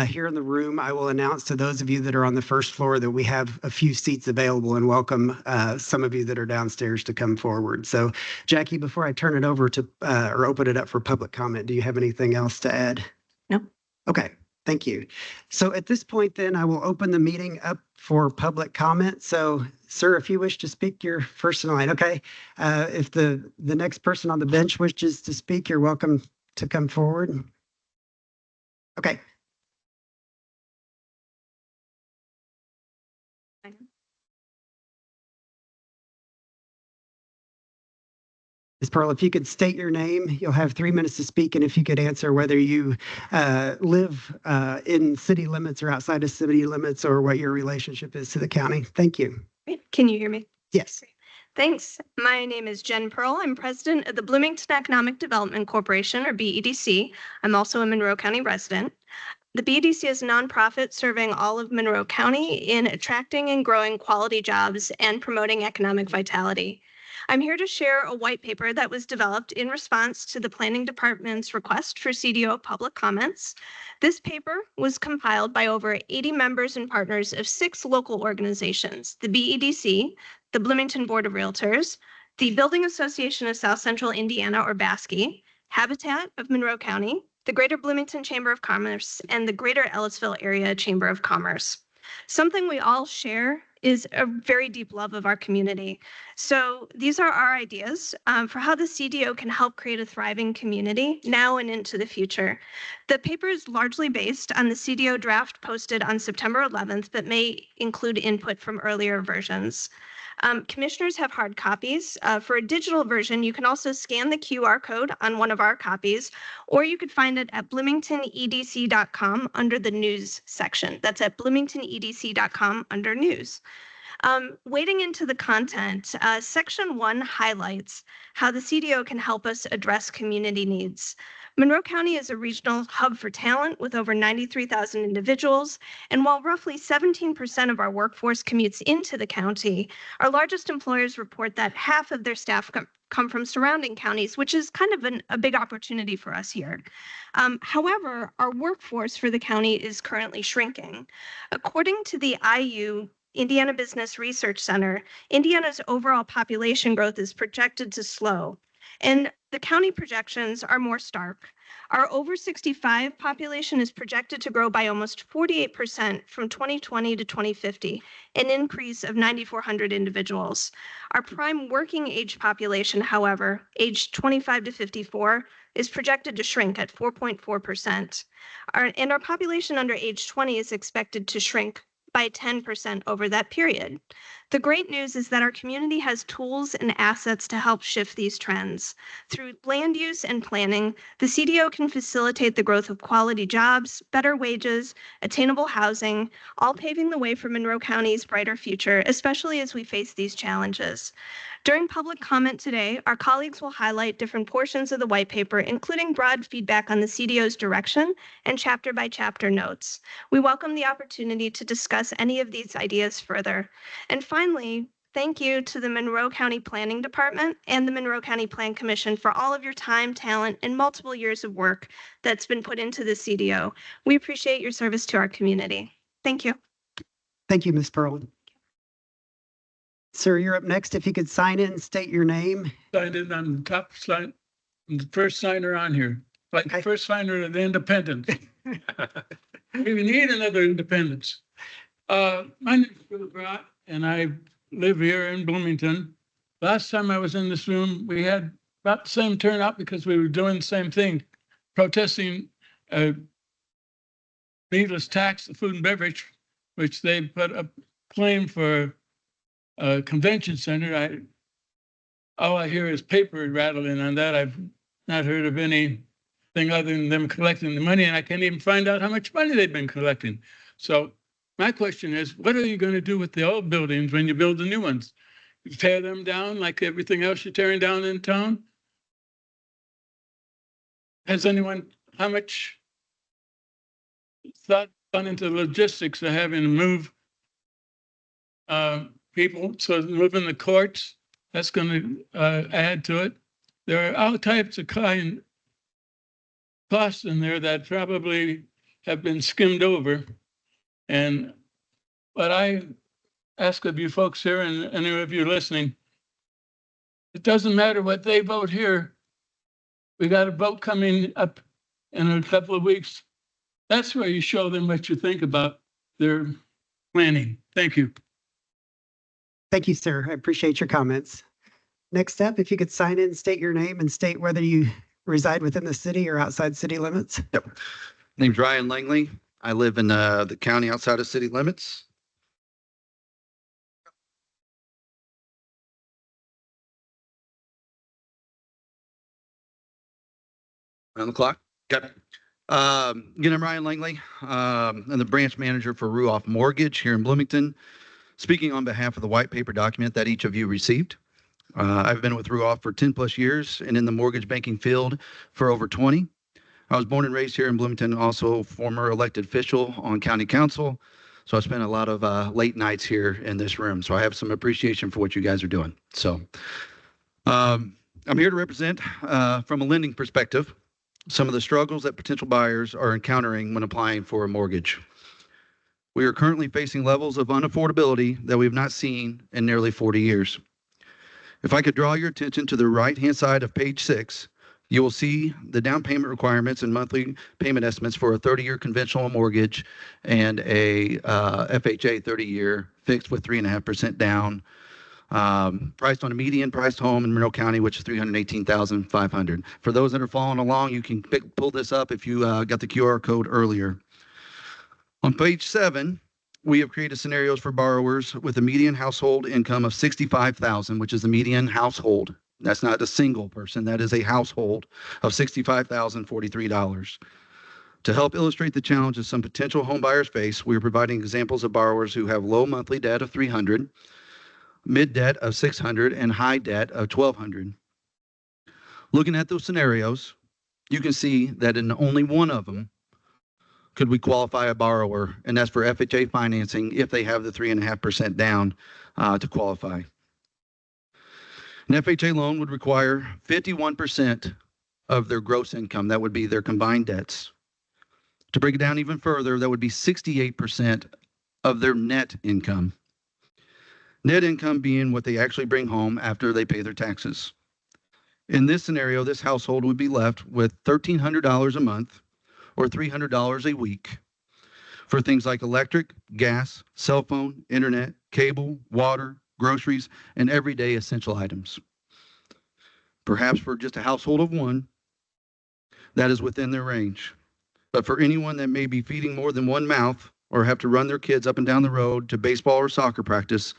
here in the room, I will announce to those of you that are on the first floor that we have a few seats available and welcome some of you that are downstairs to come forward. So Jackie, before I turn it over to or open it up for public comment, do you have anything else to add? No. Okay. Thank you. So at this point, then, I will open the meeting up for public comment. So, sir, if you wish to speak, you're first in line. Okay. If the next person on the bench wishes to speak, you're welcome to come forward. Okay. Ms. Pearl, if you could state your name, you'll have 3 minutes to speak, and if you could answer whether you live in city limits or outside of city limits or what your relationship is to the county. Thank you. Great. Can you hear me? Yes. Thanks. My name is Jen Pearl. I'm president of the Bloomington Economic Development Corporation, or BEDC. I'm also a Monroe County resident. The BEDC is a nonprofit serving all of Monroe County in attracting and growing quality jobs and promoting economic vitality. I'm here to share a white paper that was developed in response to the Planning Department's request for CDO public comments. This paper was compiled by over 80 members and partners of 6 local organizations: the BEDC, the Bloomington Board of Realtors, the Building Association of South Central Indiana, or BASCI, Habitat of Monroe County, the Greater Bloomington Chamber of Commerce, and the Greater Ellisville Area Chamber of Commerce. Something we all share is a very deep love of our community. So these are our ideas for how the CDO can help create a thriving community now and into the future. The paper is largely based on the CDO draft posted on September 11th, but may include input from earlier versions. Commissioners have hard copies. For a digital version, you can also scan the QR code on one of our copies, or you could find it at bloomingtonedc.com under the news section. That's at bloomingtonedc.com under news. Wading into the content, section 1 highlights how the CDO can help us address community needs. Monroe County is a regional hub for talent with over 93,000 individuals, and while roughly 17% of our workforce commutes into the county, our largest employers report that half of their staff come from surrounding counties, which is kind of a big opportunity for us here. However, our workforce for the county is currently shrinking. According to the IU Indiana Business Research Center, Indiana's overall population growth is projected to slow, and the county projections are more stark. Our over 65 population is projected to grow by almost 48% from 2020 to 2050, an increase of 9,400 individuals. Our prime working age population, however, aged 25 to 54, is projected to shrink at 4.4%. And our population under age 20 is expected to shrink by 10% over that period. The great news is that our community has tools and assets to help shift these trends. Through land use and planning, the CDO can facilitate the growth of quality jobs, better wages, attainable housing, all paving the way for Monroe County's brighter future, especially as we face these challenges. During public comment today, our colleagues will highlight different portions of the white paper, including broad feedback on the CDO's direction and chapter-by-chapter notes. We welcome the opportunity to discuss any of these ideas further. And finally, thank you to the Monroe County Planning Department and the Monroe County Plan Commission for all of your time, talent, and multiple years of work that's been put into the CDO. We appreciate your service to our community. Thank you. Thank you, Ms. Pearl. Sir, you're up next. If you could sign in and state your name. Signed in on the top sign, I'm the first signer on here, like the Okay. first signer of the independence. We need another independence. My name is Bill Brott, and I live here in Bloomington. Last time I was in this room, we had about the same turnout because we were doing the same thing, protesting needless tax, the food and beverage, which they put a claim for a convention center. All I hear is paper rattling on that. I've not heard of anything other than them collecting the money, and I can't even find out how much money they've been collecting. So my question is, what are you going to do with the old buildings when you build the new ones? You tear them down like everything else you're tearing down in town? Has anyone, how much thought gone into the logistics of having to move people? So moving the courts, that's going to add to it. There are all types of costs in there that probably have been skimmed over. And what I ask of you folks here and any of you listening, it doesn't matter what they vote here. We got a vote coming up in a couple of weeks. That's where you show them what you think about their planning. Thank you. Thank you, sir. I appreciate your comments. Next up, if you could sign in and state your name and state whether you reside within the city or outside city limits. Yep. Name's Ryan Langley. I live in the county outside of city limits. On the clock. Got it. Again, I'm Ryan Langley. I'm the branch manager for Ruoff Mortgage here in Bloomington. Speaking on behalf of the white paper document that each of you received. I've been with Ruoff for 10 plus years and in the mortgage banking field for over 20. I was born and raised here in Bloomington, also former elected official on county council. So I spent a lot of late nights here in this room. So I have some appreciation for what you guys are doing. So I'm here to represent from a lending perspective some of the struggles that potential buyers are encountering when applying for a mortgage. We are currently facing levels of unaffordability that we've not seen in nearly 40 years. If I could draw your attention to the right-hand side of page 6, you will see the down payment requirements and monthly payment estimates for a 30-year conventional mortgage and a FHA 30-year fixed with 3.5% down, priced on a median priced home in Monroe County, which is $318,500. For those that are following along, you can pull this up if you got the QR code earlier. On page 7, we have created scenarios for borrowers with a median household income of $65,000, which is the median household. That's not a single person. That is a household of $65,043. To help illustrate the challenges some potential home buyers face, we are providing examples of borrowers who have low monthly debt of $300, mid debt of $600, and high debt of $1,200. Looking at those scenarios, you can see that in only one of them could we qualify a borrower, and that's for FHA financing if they have the 3.5% down to qualify. An FHA loan would require 51% of their gross income. That would be their combined debts. To break it down even further, that would be 68% of their net income. Net income being what they actually bring home after they pay their taxes. In this scenario, this household would be left with $1,300 a month or $300 a week for things like electric, gas, cell phone, internet, cable, water, groceries, and everyday essential items. Perhaps for just a household of one, that is within their range. But for anyone that may be feeding more than one mouth or have to run their kids up and down the road to baseball or soccer practice,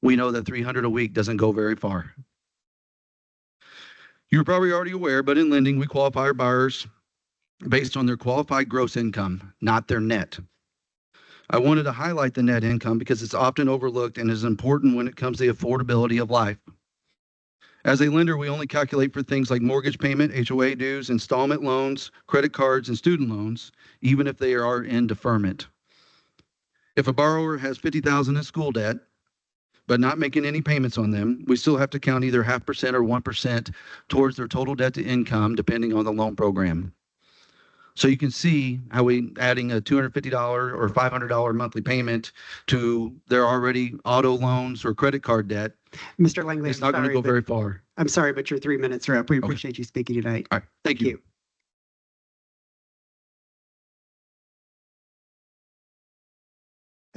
we know that $300 a week doesn't go very far. You're probably already aware, but in lending, we qualify our buyers based on their qualified gross income, not their net. I wanted to highlight the net income because it's often overlooked and is important when it comes to the affordability of life. As a lender, we only calculate for things like mortgage payment, HOA dues, installment loans, credit cards, and student loans, even if they are in deferment. If a borrower has $50,000 in school debt, but not making any payments on them, we still have to count either 0.5% or 1% towards their total debt to income, depending on the loan program. So you can see how we adding a $250 or $500 monthly payment to their already auto loans or credit card debt. Mr. Langley, It's I'm not going to sorry, go but very far. I'm sorry, but your 3 minutes are up. We Okay. appreciate you speaking tonight. All right. Thank you.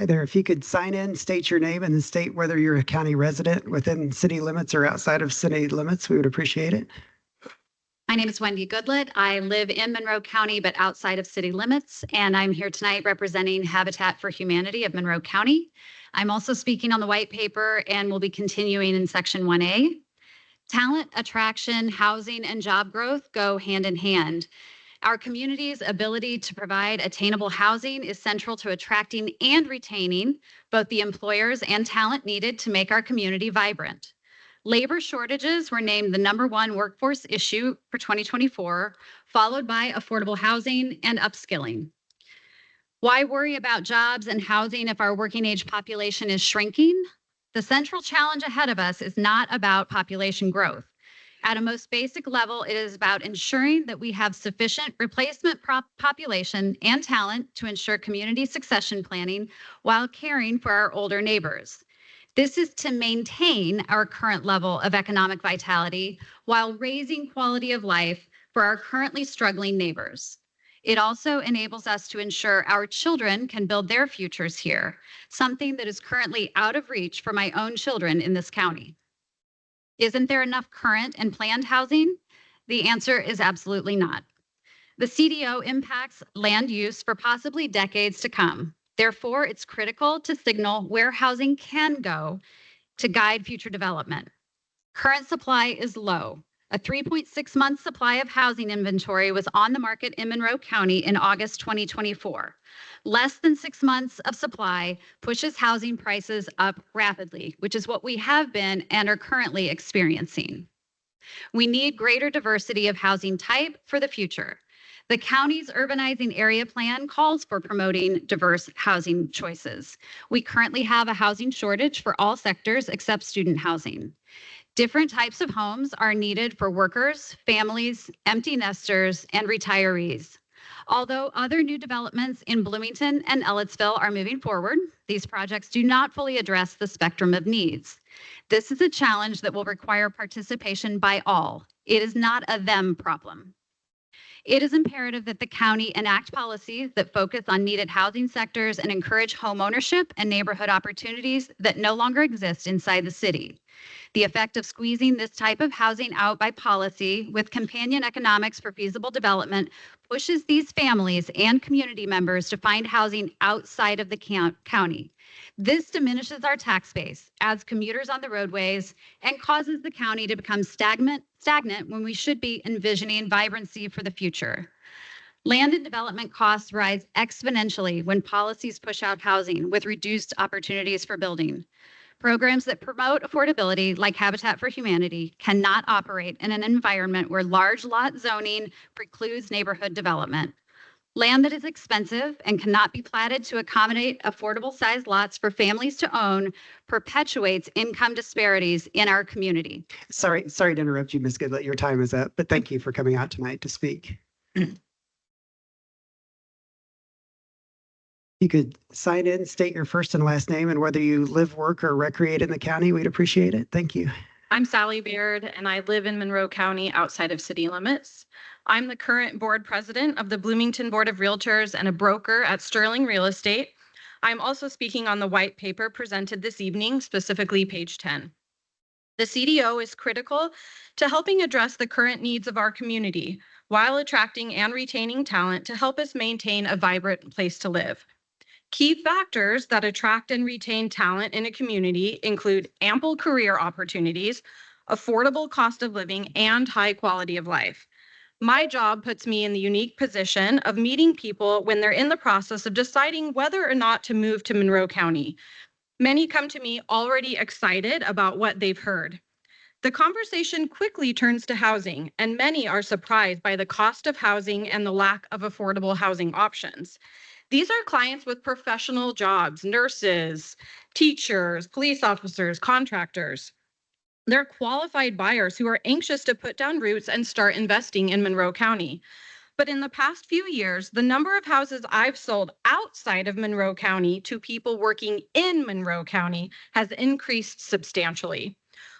Hi there, if you could sign in, state your name and then state whether you're a county resident within city limits or outside of city limits, we would appreciate it. My name is Wendy Goodlett. I live in Monroe County, but outside of city limits, and I'm here tonight representing Habitat for Humanity of Monroe County. I'm also speaking on the white paper and will be continuing in section 1A. Talent, attraction, housing, and job growth go hand in hand. Our community's ability to provide attainable housing is central to attracting and retaining both the employers and talent needed to make our community vibrant. Labor shortages were named the #1 workforce issue for 2024, followed by affordable housing and upskilling. Why worry about jobs and housing if our working age population is shrinking? The central challenge ahead of us is not about population growth. At a most basic level, it is about ensuring that we have sufficient replacement population and talent to ensure community succession planning while caring for our older neighbors. This is to maintain our current level of economic vitality while raising quality of life for our currently struggling neighbors. It also enables us to ensure our children can build their futures here, something that is currently out of reach for my own children in this county. Isn't there enough current and planned housing? The answer is absolutely not. The CDO impacts land use for possibly decades to come. Therefore, it's critical to signal where housing can go to guide future development. Current supply is low. A 3.6-month supply of housing inventory was on the market in Monroe County in August 2024. Less than 6 months of supply pushes housing prices up rapidly, which is what we have been and are currently experiencing. We need greater diversity of housing type for the future. The county's urbanizing area plan calls for promoting diverse housing choices. We currently have a housing shortage for all sectors except student housing. Different types of homes are needed for workers, families, empty nesters, and retirees. Although other new developments in Bloomington and Ellettsville are moving forward, these projects do not fully address the spectrum of needs. This is a challenge that will require participation by all. It is not a them problem. It is imperative that the county enact policies that focus on needed housing sectors and encourage home ownership and neighborhood opportunities that no longer exist inside the city. The effect of squeezing this type of housing out by policy with companion economics for feasible development pushes these families and community members to find housing outside of the county. This diminishes our tax base, adds commuters on the roadways, and causes the county to become stagnant when we should be envisioning vibrancy for the future. Land and development costs rise exponentially when policies push out housing with reduced opportunities for building. Programs that promote affordability, like Habitat for Humanity, cannot operate in an environment where large lot zoning precludes neighborhood development. Land that is expensive and cannot be platted to accommodate affordable sized lots for families to own perpetuates income disparities in our community. Sorry to interrupt you, Ms. Goodlett. Your time is up, but thank you for coming out tonight to speak. You could sign in, state your first and last name and whether you live, work, or recreate in the county. We'd appreciate it. Thank you. I'm Sally Beard, and I live in Monroe County outside of city limits. I'm the current board president of the Bloomington Board of Realtors and a broker at Sterling Real Estate. I'm also speaking on the white paper presented this evening, specifically page 10. The CDO is critical to helping address the current needs of our community while attracting and retaining talent to help us maintain a vibrant place to live. Key factors that attract and retain talent in a community include ample career opportunities, affordable cost of living, and high quality of life. My job puts me in the unique position of meeting people when they're in the process of deciding whether or not to move to Monroe County. Many come to me already excited about what they've heard. The conversation quickly turns to housing, and many are surprised by the cost of housing and the lack of affordable housing options. These are clients with professional jobs, nurses, teachers, police officers, contractors. They're qualified buyers who are anxious to put down roots and start investing in Monroe County. But in the past few years, the number of houses I've sold outside of Monroe County to people working in Monroe County has increased substantially.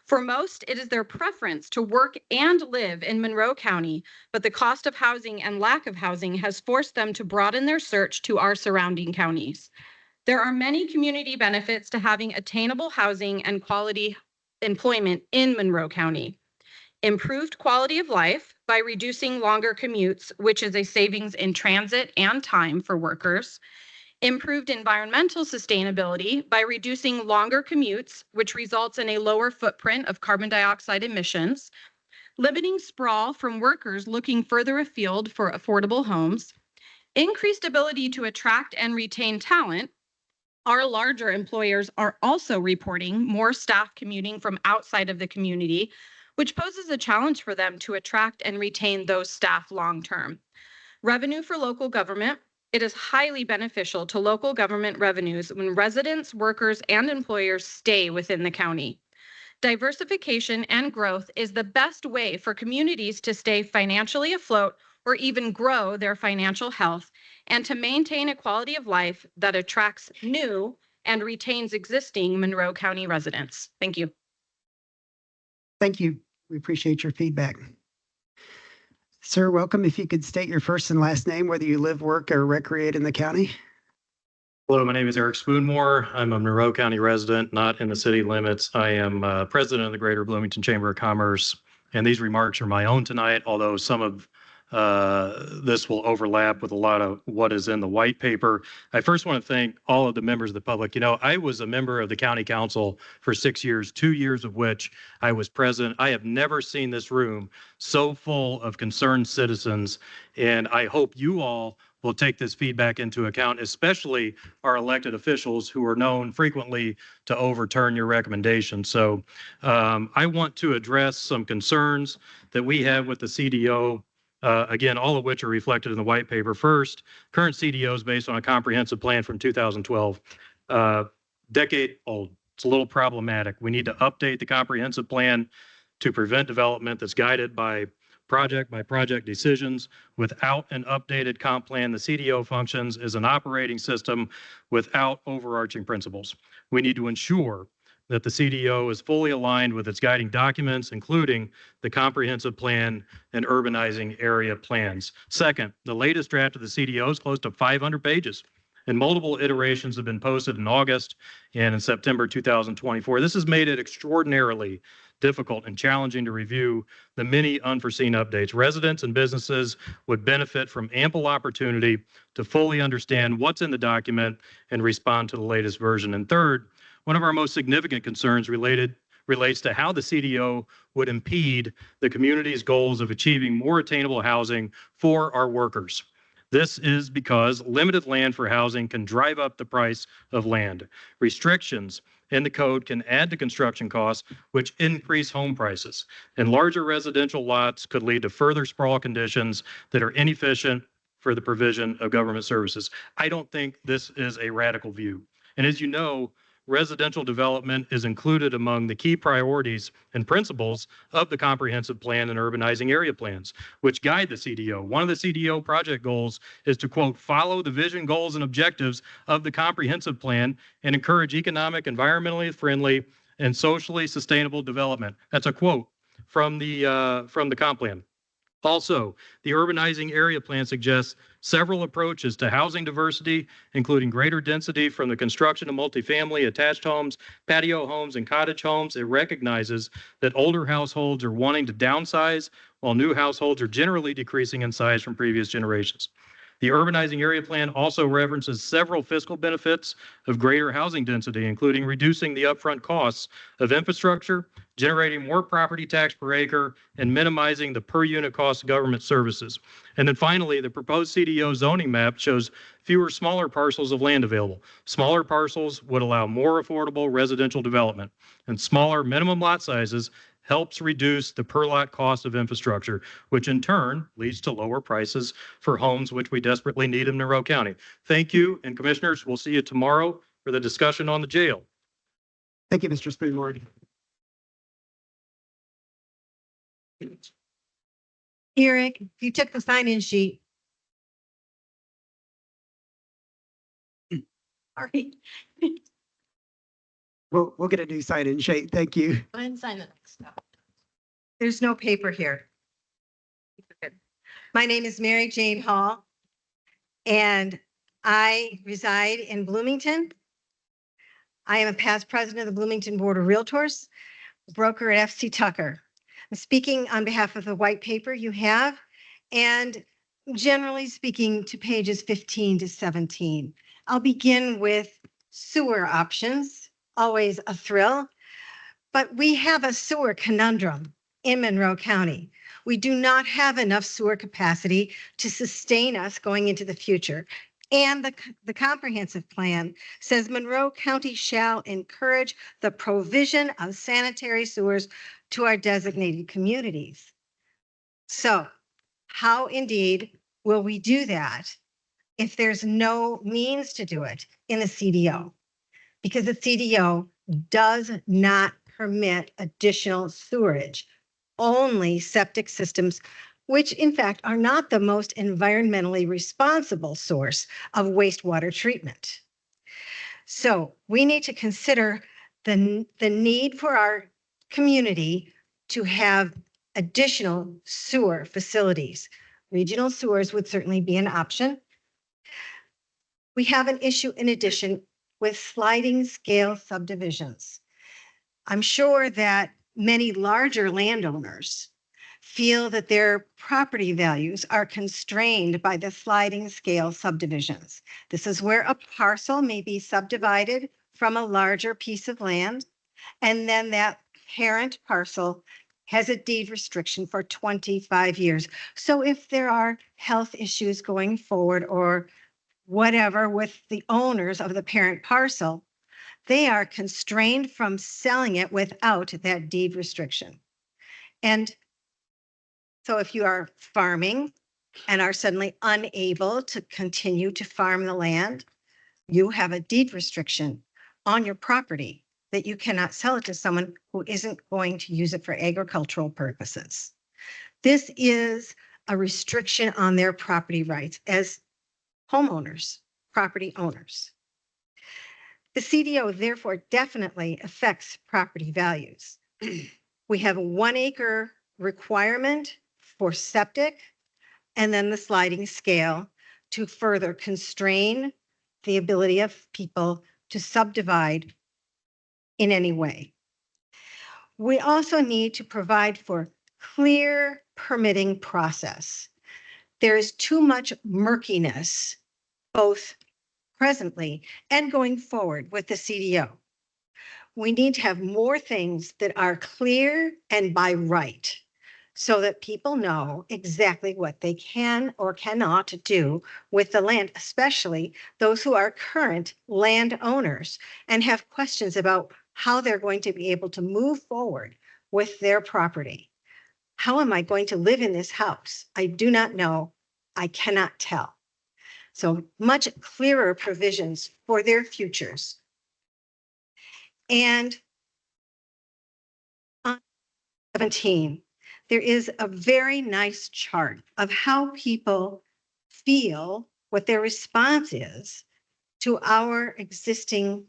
For most, it is their preference to work and live in Monroe County, but the cost of housing and lack of housing has forced them to broaden their search to our surrounding counties. There are many community benefits to having attainable housing and quality employment in Monroe County. Improved quality of life by reducing longer commutes, which is a savings in transit and time for workers. Improved environmental sustainability by reducing longer commutes, which results in a lower footprint of carbon dioxide emissions. Limiting sprawl from workers looking further afield for affordable homes. Increased ability to attract and retain talent. Our larger employers are also reporting more staff commuting from outside of the community, which poses a challenge for them to attract and retain those staff long-term. Revenue for local government. It is highly beneficial to local government revenues when residents, workers, and employers stay within the county. Diversification and growth is the best way for communities to stay financially afloat or even grow their financial health and to maintain a quality of life that attracts new and retains existing Monroe County residents. Thank you. Thank you. We appreciate your feedback. Sir, welcome. If you could state your first and last name, whether you live, work, or recreate in the county. Hello, my name is Eric Spoonmore. I'm a Monroe County resident, not in the city limits. I am president of the Greater Bloomington Chamber of Commerce, and these remarks are my own tonight, although some of this will overlap with a lot of what is in the white paper. I first want to thank all of the members of the public. You know, I was a member of the county council for 6 years, 2 years of which I was president. I have never seen this room so full of concerned citizens, and I hope you all will take this feedback into account, especially our elected officials who are known frequently to overturn your recommendations. So I want to address some concerns that we have with the CDO. Again, all of which are reflected in the white paper. First, current CDO is based on a comprehensive plan from 2012, decade old. It's a little problematic. We need to update the comprehensive plan to prevent development that's guided by project decisions. Without an updated comp plan, the CDO functions as an operating system without overarching principles. We need to ensure that the CDO is fully aligned with its guiding documents, including the comprehensive plan and urbanizing area plans. Second, the latest draft of the CDO is close to 500 pages, and multiple iterations have been posted in August and in September 2024. This has made it extraordinarily difficult and challenging to review the many unforeseen updates. Residents and businesses would benefit from ample opportunity to fully understand what's in the document and respond to the latest version. And third, one of our most significant concerns relates to how the CDO would impede the community's goals of achieving more attainable housing for our workers. This is because limited land for housing can drive up the price of land. Restrictions in the code can add to construction costs, which increase home prices. And larger residential lots could lead to further sprawl conditions that are inefficient for the provision of government services. I don't think this is a radical view. And as you know, residential development is included among the key priorities and principles of the comprehensive plan and urbanizing area plans, which guide the CDO. One of the CDO project goals is to, quote, follow the vision, goals, and objectives of the comprehensive plan and encourage economic, environmentally friendly, and socially sustainable development. That's a quote from the comp plan. Also, the urbanizing area plan suggests several approaches to housing diversity, including greater density from the construction of multifamily attached homes, patio homes, and cottage homes. It recognizes that older households are wanting to downsize, while new households are generally decreasing in size from previous generations. The urbanizing area plan also references several fiscal benefits of greater housing density, including reducing the upfront costs of infrastructure, generating more property tax per acre, and minimizing the per unit cost of government services. And then finally, the proposed CDO zoning map shows fewer smaller parcels of land available. Smaller parcels would allow more affordable residential development, and smaller minimum lot sizes helps reduce the per lot cost of infrastructure, which in turn leads to lower prices for homes, which we desperately need in Monroe County. Thank you, and commissioners, we'll see you tomorrow for the discussion on the jail. Thank you, Mr. Spoonmore. Eric, you took the sign-in sheet. Sorry. We'll get a new sign in shape. Thank you. Go ahead and sign the next stuff. There's no paper here. My name is Mary Jane Hall, and I reside in Bloomington. I am a past president of the Bloomington Board of Realtors, broker at FC Tucker. I'm speaking on behalf of the white paper you have, and generally speaking to pages 15 to 17. I'll begin with sewer options, always a thrill, but we have a sewer conundrum in Monroe County. We do not have enough sewer capacity to sustain us going into the future. And the comprehensive plan says Monroe County shall encourage the provision of sanitary sewers to our designated communities. So how indeed will we do that if there's no means to do it in the CDO? Because the CDO does not permit additional sewerage, only septic systems, which in fact are not the most environmentally responsible source of wastewater treatment. So we need to consider the need for our community to have additional sewer facilities. Regional sewers would certainly be an option. We have an issue in addition with sliding scale subdivisions. I'm sure that many larger landowners feel that their property values are constrained by the sliding scale subdivisions. This is where a parcel may be subdivided from a larger piece of land, and then that parent parcel has a deed restriction for 25 years. So if there are health issues going forward or whatever with the owners of the parent parcel, they are constrained from selling it without that deed restriction. And so if you are farming and are suddenly unable to continue to farm the land, you have a deed restriction on your property that you cannot sell it to someone who isn't going to use it for agricultural purposes. This is a restriction on their property rights as homeowners, property owners. The CDO therefore definitely affects property values. We have a 1 acre requirement for septic, and then the sliding scale to further constrain the ability of people to subdivide in any way. We also need to provide for clear permitting process. There is too much murkiness, both presently and going forward with the CDO. We need to have more things that are clear and by right, so that people know exactly what they can or cannot do with the land, especially those who are current landowners and have questions about how they're going to be able to move forward with their property. How am I going to live in this house? I do not know. I cannot tell. So much clearer provisions for their futures. And on 17, there is a very nice chart of how people feel, what their response is to our existing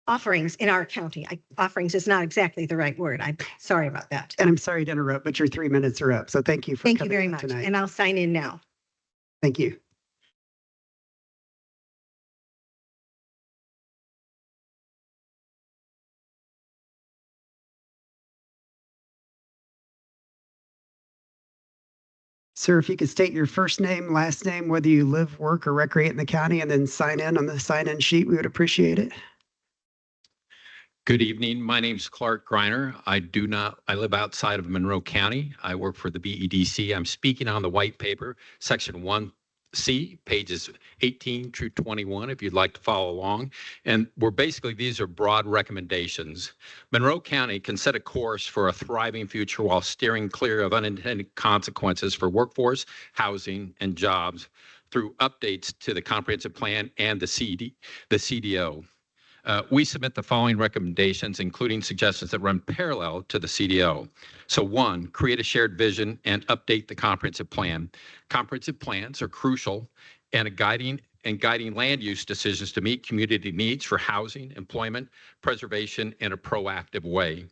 offerings in our county. Offerings is not exactly the right word. I'm sorry about that. And I'm sorry to interrupt, but your 3 minutes are up. So thank you for Thank you coming very out much. tonight. And I'll sign in now. Thank you. Sir, if you could state your first name, last name, whether you live, work, or recreate in the county, and then sign in on the sign-in sheet, we would appreciate it. Good evening. My name is Clark Greiner. I live outside of Monroe County. I work for the BEDC. I'm speaking on the white paper, section 1C, pages 18 through 21, if you'd like to follow along. And these are broad recommendations. Monroe County can set a course for a thriving future while steering clear of unintended consequences for workforce, housing, and jobs through updates to the comprehensive plan and the CDO. We submit the following recommendations, including suggestions that run parallel to the CDO. So 1, create a shared vision and update the comprehensive plan. Comprehensive plans are crucial and guiding land use decisions to meet community needs for housing, employment, preservation in a proactive way.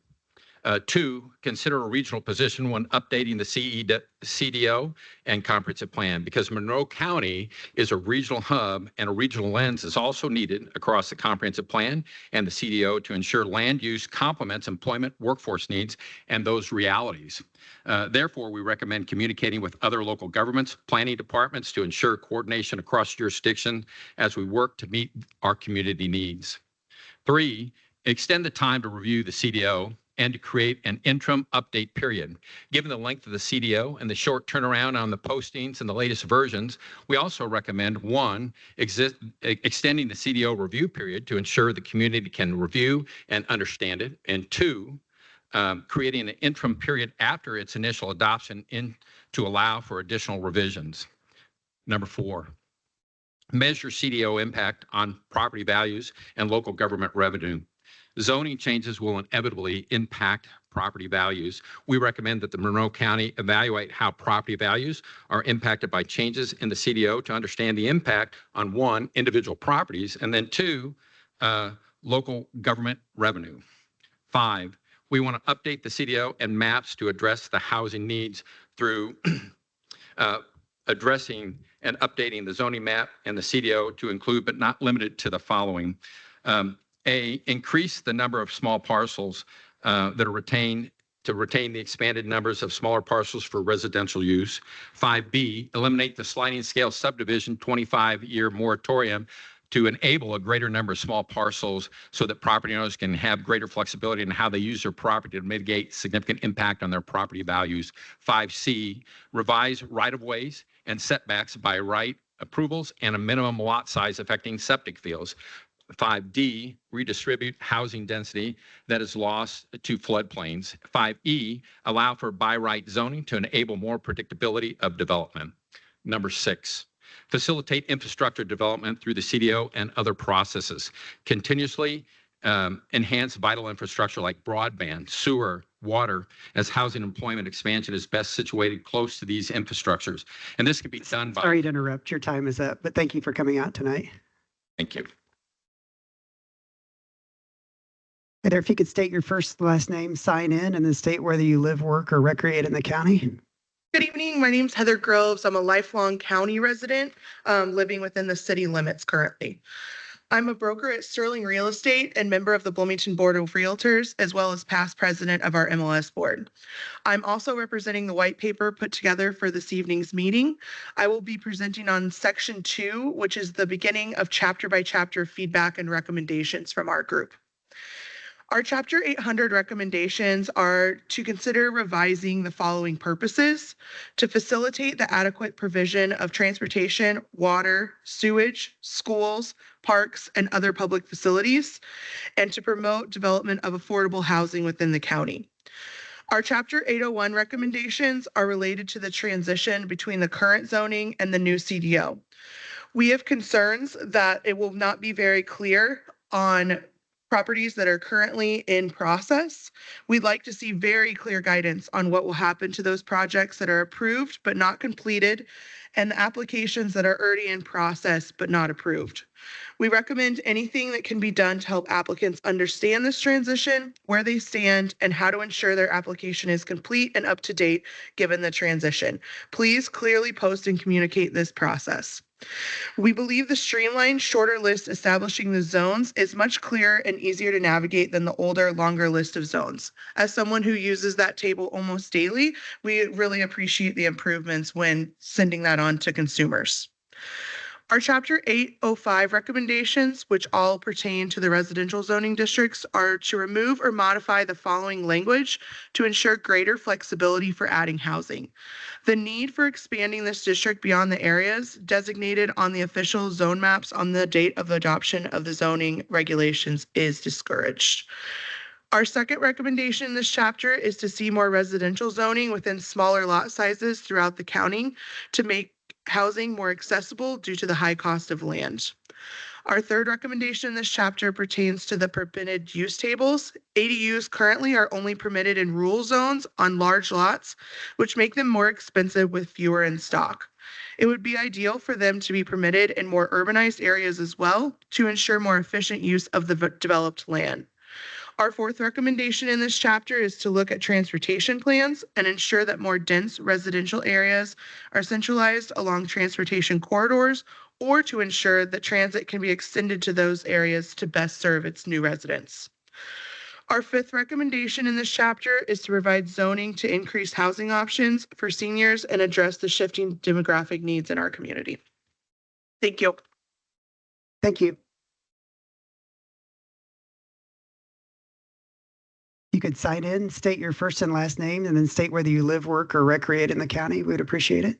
2, consider a regional position when updating the CDO and comprehensive plan, because Monroe County is a regional hub and a regional lens is also needed across the comprehensive plan and the CDO to ensure land use complements employment, workforce needs, and those realities. Therefore, we recommend communicating with other local governments, planning departments to ensure coordination across jurisdiction as we work to meet our community needs. 3, extend the time to review the CDO and to create an interim update period. Given the length of the CDO and the short turnaround on the postings and the latest versions, we also recommend 1, extending the CDO review period to ensure the community can review and understand it, and 2, creating an interim period after its initial adoption to allow for additional revisions. Number 4, measure CDO impact on property values and local government revenue. Zoning changes will inevitably impact property values. We recommend that the Monroe County evaluate how property values are impacted by changes in the CDO to understand the impact on 1, individual properties, and then 2, local government revenue. 5, we want to update the CDO and maps to address the housing needs through addressing and updating the zoning map and the CDO to include, but not limited to, the following. A, increase the number of small parcels that are retained to retain the expanded numbers of smaller parcels for residential use. 5B, eliminate the sliding scale subdivision 25-year moratorium to enable a greater number of small parcels so that property owners can have greater flexibility in how they use their property to mitigate significant impact on their property values. 5C, revise right-of-ways and setbacks by right approvals and a minimum lot size affecting septic fields. 5D, redistribute housing density that is lost to floodplains. 5E, allow for by right zoning to enable more predictability of development. Number 6, facilitate infrastructure development through the CDO and other processes. Continuously enhance vital infrastructure like broadband, sewer, water, as housing employment expansion is best situated close to these infrastructures. And this can be done by... Sorry to interrupt, your time is up, but thank you for coming out tonight. Thank you. Heather, if you could state your first and last name, sign in, and then state whether you live, work, or recreate in the county. Good evening. My name's Heather Groves. I'm a lifelong county resident living within the city limits currently. I'm a broker at Sterling Real Estate and member of the Bloomington Board of Realtors, as well as past president of our MLS board. I'm also representing the white paper put together for this evening's meeting. I will be presenting on section 2, which is the beginning of chapter by chapter feedback and recommendations from our group. Our Chapter 800 recommendations are to consider revising the following purposes: to facilitate the adequate provision of transportation, water, sewage, schools, parks, and other public facilities, and to promote development of affordable housing within the county. Our Chapter 801 recommendations are related to the transition between the current zoning and the new CDO. We have concerns that it will not be very clear on properties that are currently in process. We'd like to see very clear guidance on what will happen to those projects that are approved but not completed, and the applications that are already in process but not approved. We recommend anything that can be done to help applicants understand this transition, where they stand, and how to ensure their application is complete and up to date given the transition. Please clearly post and communicate this process. We believe the streamlined, shorter list establishing the zones is much clearer and easier to navigate than the older, longer list of zones. As someone who uses that table almost daily, we really appreciate the improvements when sending that on to consumers. Our Chapter 805 recommendations, which all pertain to the residential zoning districts, are to remove or modify the following language to ensure greater flexibility for adding housing. The need for expanding this district beyond the areas designated on the official zone maps on the date of adoption of the zoning regulations is discouraged. Our second recommendation in this chapter is to see more residential zoning within smaller lot sizes throughout the county to make housing more accessible due to the high cost of land. Our third recommendation in this chapter pertains to the permitted use tables. ADUs currently are only permitted in rural zones on large lots, which make them more expensive with fewer in stock. It would be ideal for them to be permitted in more urbanized areas as well to ensure more efficient use of the developed land. Our fourth recommendation in this chapter is to look at transportation plans and ensure that more dense residential areas are centralized along transportation corridors, or to ensure that transit can be extended to those areas to best serve its new residents. Our fifth recommendation in this chapter is to provide zoning to increase housing options for seniors and address the shifting demographic needs in our community. Thank you. Thank you. You could sign in, state your first and last name, and then state whether you live, work, or recreate in the county. We'd appreciate it.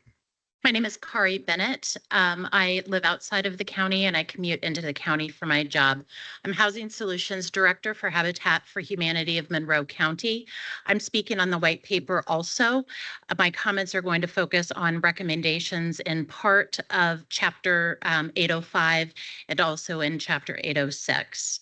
My name is Kari Bennett. I live outside of the county and I commute into the county for my job. I'm Housing Solutions Director for Habitat for Humanity of Monroe County. I'm speaking on the white paper also. My comments are going to focus on recommendations in part of Chapter 805 and also in Chapter 806.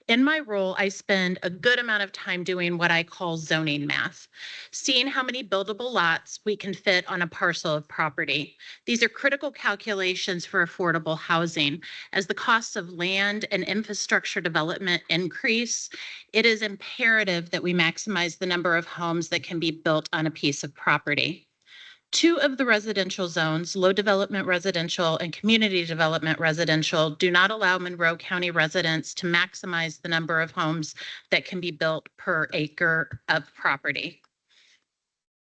In my role, I spend a good amount of time doing what I call zoning math, seeing how many buildable lots we can fit on a parcel of property. These are critical calculations for affordable housing. As the costs of land and infrastructure development increase, it is imperative that we maximize the number of homes that can be built on a piece of property. Two of the residential zones, low development residential and community development residential, do not allow Monroe County residents to maximize the number of homes that can be built per acre of property.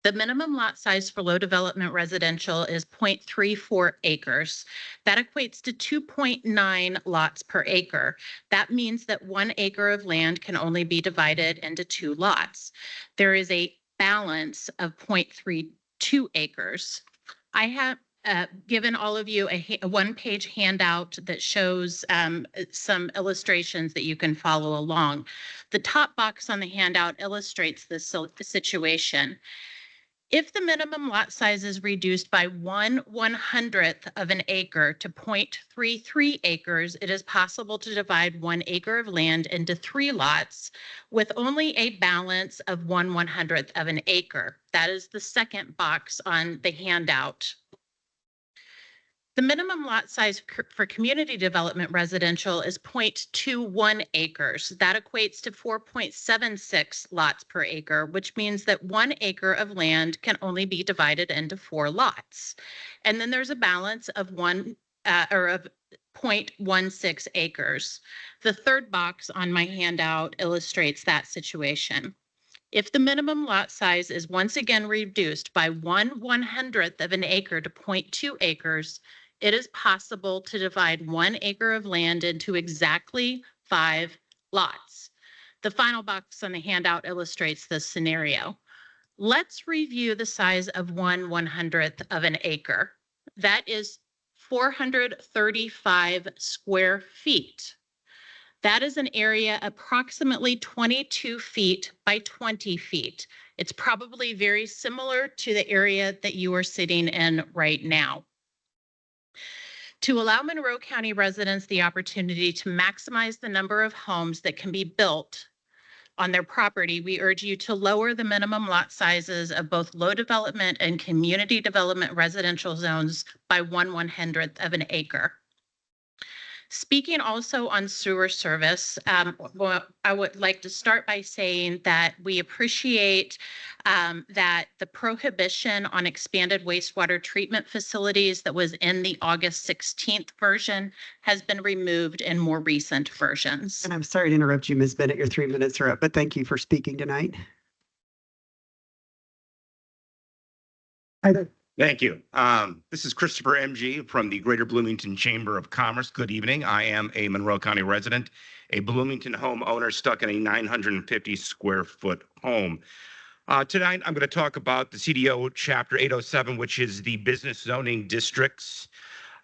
The minimum lot size for low development residential is 0.34 acres. That equates to 2.9 lots per acre. That means that 1 acre of land can only be divided into 2 lots. There is a balance of 0.32 acres. I have given all of you a one-page handout that shows some illustrations that you can follow along. The top box on the handout illustrates this situation. If the minimum lot size is reduced by 1/100th of an acre to 0.33 acres, it is possible to divide 1 acre of land into 3 lots with only a balance of 1/100th of an acre. That is the second box on the handout. The minimum lot size for community development residential is 0.21 acres. That equates to 4.76 lots per acre, which means that 1 acre of land can only be divided into 4 lots. And then there's a balance of 0.16 acres. The third box on my handout illustrates that situation. If the minimum lot size is once again reduced by 1/100th of an acre to 0.2 acres, it is possible to divide 1 acre of land into exactly 5 lots. The final box on the handout illustrates this scenario. Let's review the size of 1/100th of an acre. That is 435 square feet. That is an area approximately 22 feet by 20 feet. It's probably very similar to the area that you are sitting in right now. To allow Monroe County residents the opportunity to maximize the number of homes that can be built on their property, we urge you to lower the minimum lot sizes of both low development and community development residential zones by 1/100th of an acre. Speaking also on sewer service, I would like to start by saying that we appreciate that the prohibition on expanded wastewater treatment facilities that was in the August 16th version has been removed in more recent versions. And I'm sorry to interrupt you, Ms. Bennett. Your 3 minutes are up, but thank you for speaking tonight. Hi there. Thank you. This is Christopher MG from the Greater Bloomington Chamber of Commerce. Good evening. I am a Monroe County resident, a Bloomington homeowner stuck in a 950 square foot home. Tonight, I'm going to talk about the CDO Chapter 807, which is the business zoning districts.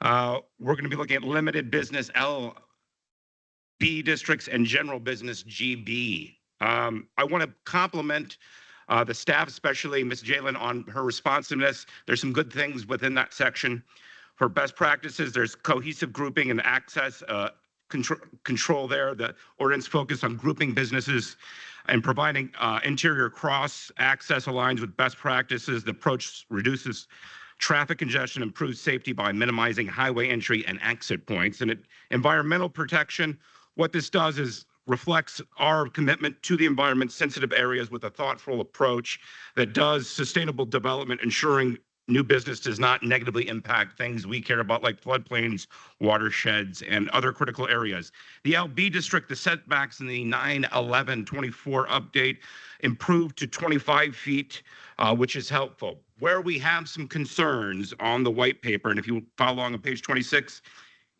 We're going to be looking at limited business LB districts and general business GB. I want to compliment the staff, especially Ms. Jalen, on her responsiveness. There's some good things within that section. For best practices, there's cohesive grouping and access control there. The ordinance focused on grouping businesses and providing interior cross access aligns with best practices. The approach reduces traffic congestion, improves safety by minimizing highway entry and exit points. And environmental protection, what this does is reflects our commitment to the environment sensitive areas with a thoughtful approach that does sustainable development, ensuring new business does not negatively impact things we care about like floodplains, watersheds, and other critical areas. The LB district, the setbacks in the 9/11/24 update improved to 25 feet, which is helpful. Where we have some concerns on the white paper, and if you follow along on page 26,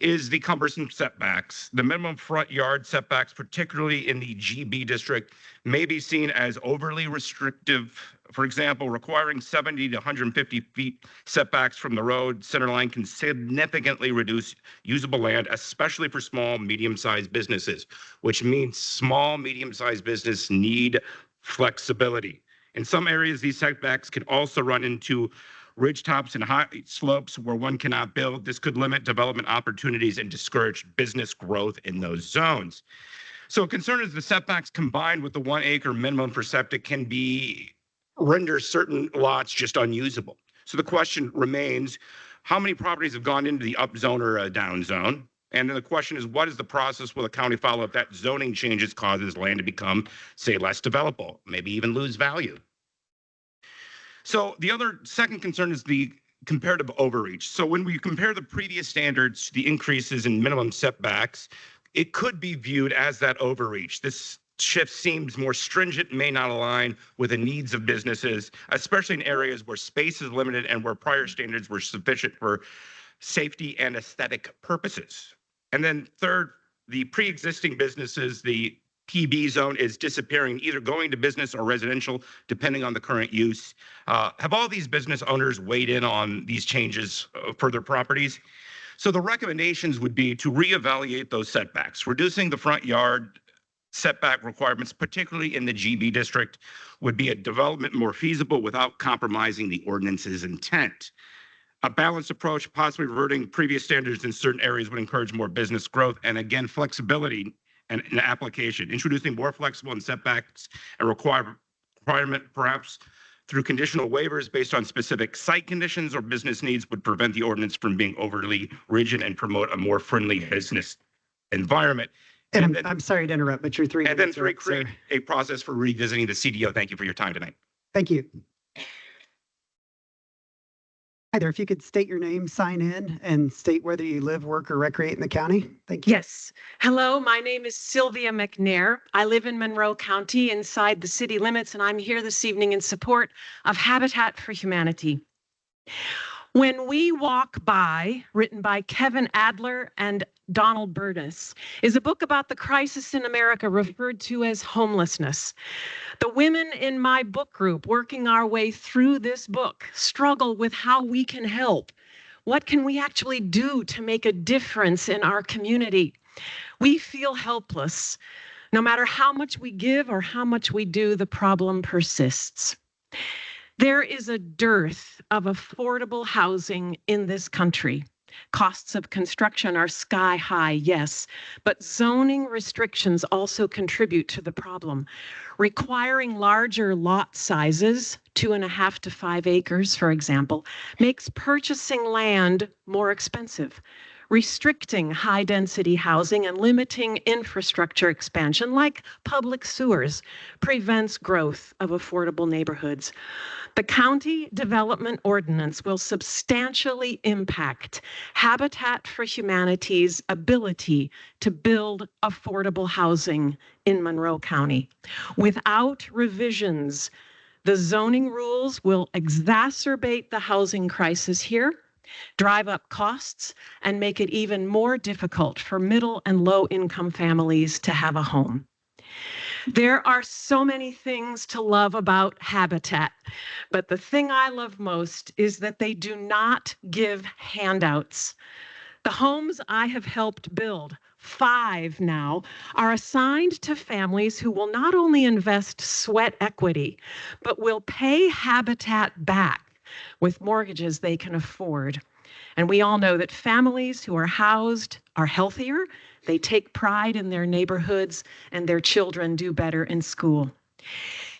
is the cumbersome setbacks. The minimum front yard setbacks, particularly in the GB district, may be seen as overly restrictive. For example, requiring 70 to 150 feet setbacks from the road center line can significantly reduce usable land, especially for small, medium-sized businesses, which means small, medium-sized business need flexibility. In some areas, these setbacks can also run into ridge tops and high slopes where one cannot build. This could limit development opportunities and discourage business growth in those zones. So a concern is the setbacks combined with the 1 acre minimum for septic can render certain lots just unusable. So the question remains, how many properties have gone into the up zone or down zone? And then the question is, what is the process will the county follow if that zoning changes causes land to become, say, less developable, maybe even lose value? So the other second concern is the comparative overreach. So when we compare the previous standards to the increases in minimum setbacks, it could be viewed as that overreach. This shift seems more stringent, may not align with the needs of businesses, especially in areas where space is limited and where prior standards were sufficient for safety and aesthetic purposes. And then third, the pre-existing businesses, the PB zone is disappearing, either going to business or residential, depending on the current use. Have all these business owners weighed in on these changes for their properties? So the recommendations would be to reevaluate those setbacks. Reducing the front yard setback requirements, particularly in the GB district, would be a development more feasible without compromising the ordinance's intent. A balanced approach, possibly reverting previous standards in certain areas, would encourage more business growth and, again, flexibility and application. Introducing more flexible and setbacks and requirement, perhaps through conditional waivers based on specific site conditions or business needs, would prevent the ordinance from being overly rigid and promote a more friendly business environment. And I'm sorry to interrupt, but you're 3 And then minutes three, up, sir. create a process for revisiting the CDO. Thank you for your time tonight. Thank you. Hi there, if you could state your name, sign in, and state whether you live, work, or recreate in the county. Thank you. Yes. Hello, my name is Sylvia McNair. I live in Monroe County inside the city limits, and I'm here this evening in support of Habitat for Humanity. When We Walk By, written by Kevin Adler and Donald Burness, is a book about the crisis in America referred to as homelessness. The women in my book group working our way through this book struggle with how we can help. What can we actually do to make a difference in our community? We feel helpless. No matter how much we give or how much we do, the problem persists. There is a dearth of affordable housing in this country. Costs of construction are sky high, yes, but zoning restrictions also contribute to the problem. Requiring larger lot sizes, 2.5 to 5 acres, for example, makes purchasing land more expensive. Restricting high-density housing and limiting infrastructure expansion, like public sewers, prevents growth of affordable neighborhoods. The county development ordinance will substantially impact Habitat for Humanity's ability to build affordable housing in Monroe County. Without revisions, the zoning rules will exacerbate the housing crisis here, drive up costs, and make it even more difficult for middle and low income families to have a home. There are so many things to love about Habitat, but the thing I love most is that they do not give handouts. The homes I have helped build, 5 now, are assigned to families who will not only invest sweat equity, but will pay Habitat back with mortgages they can afford. And we all know that families who are housed are healthier, they take pride in their neighborhoods, and their children do better in school.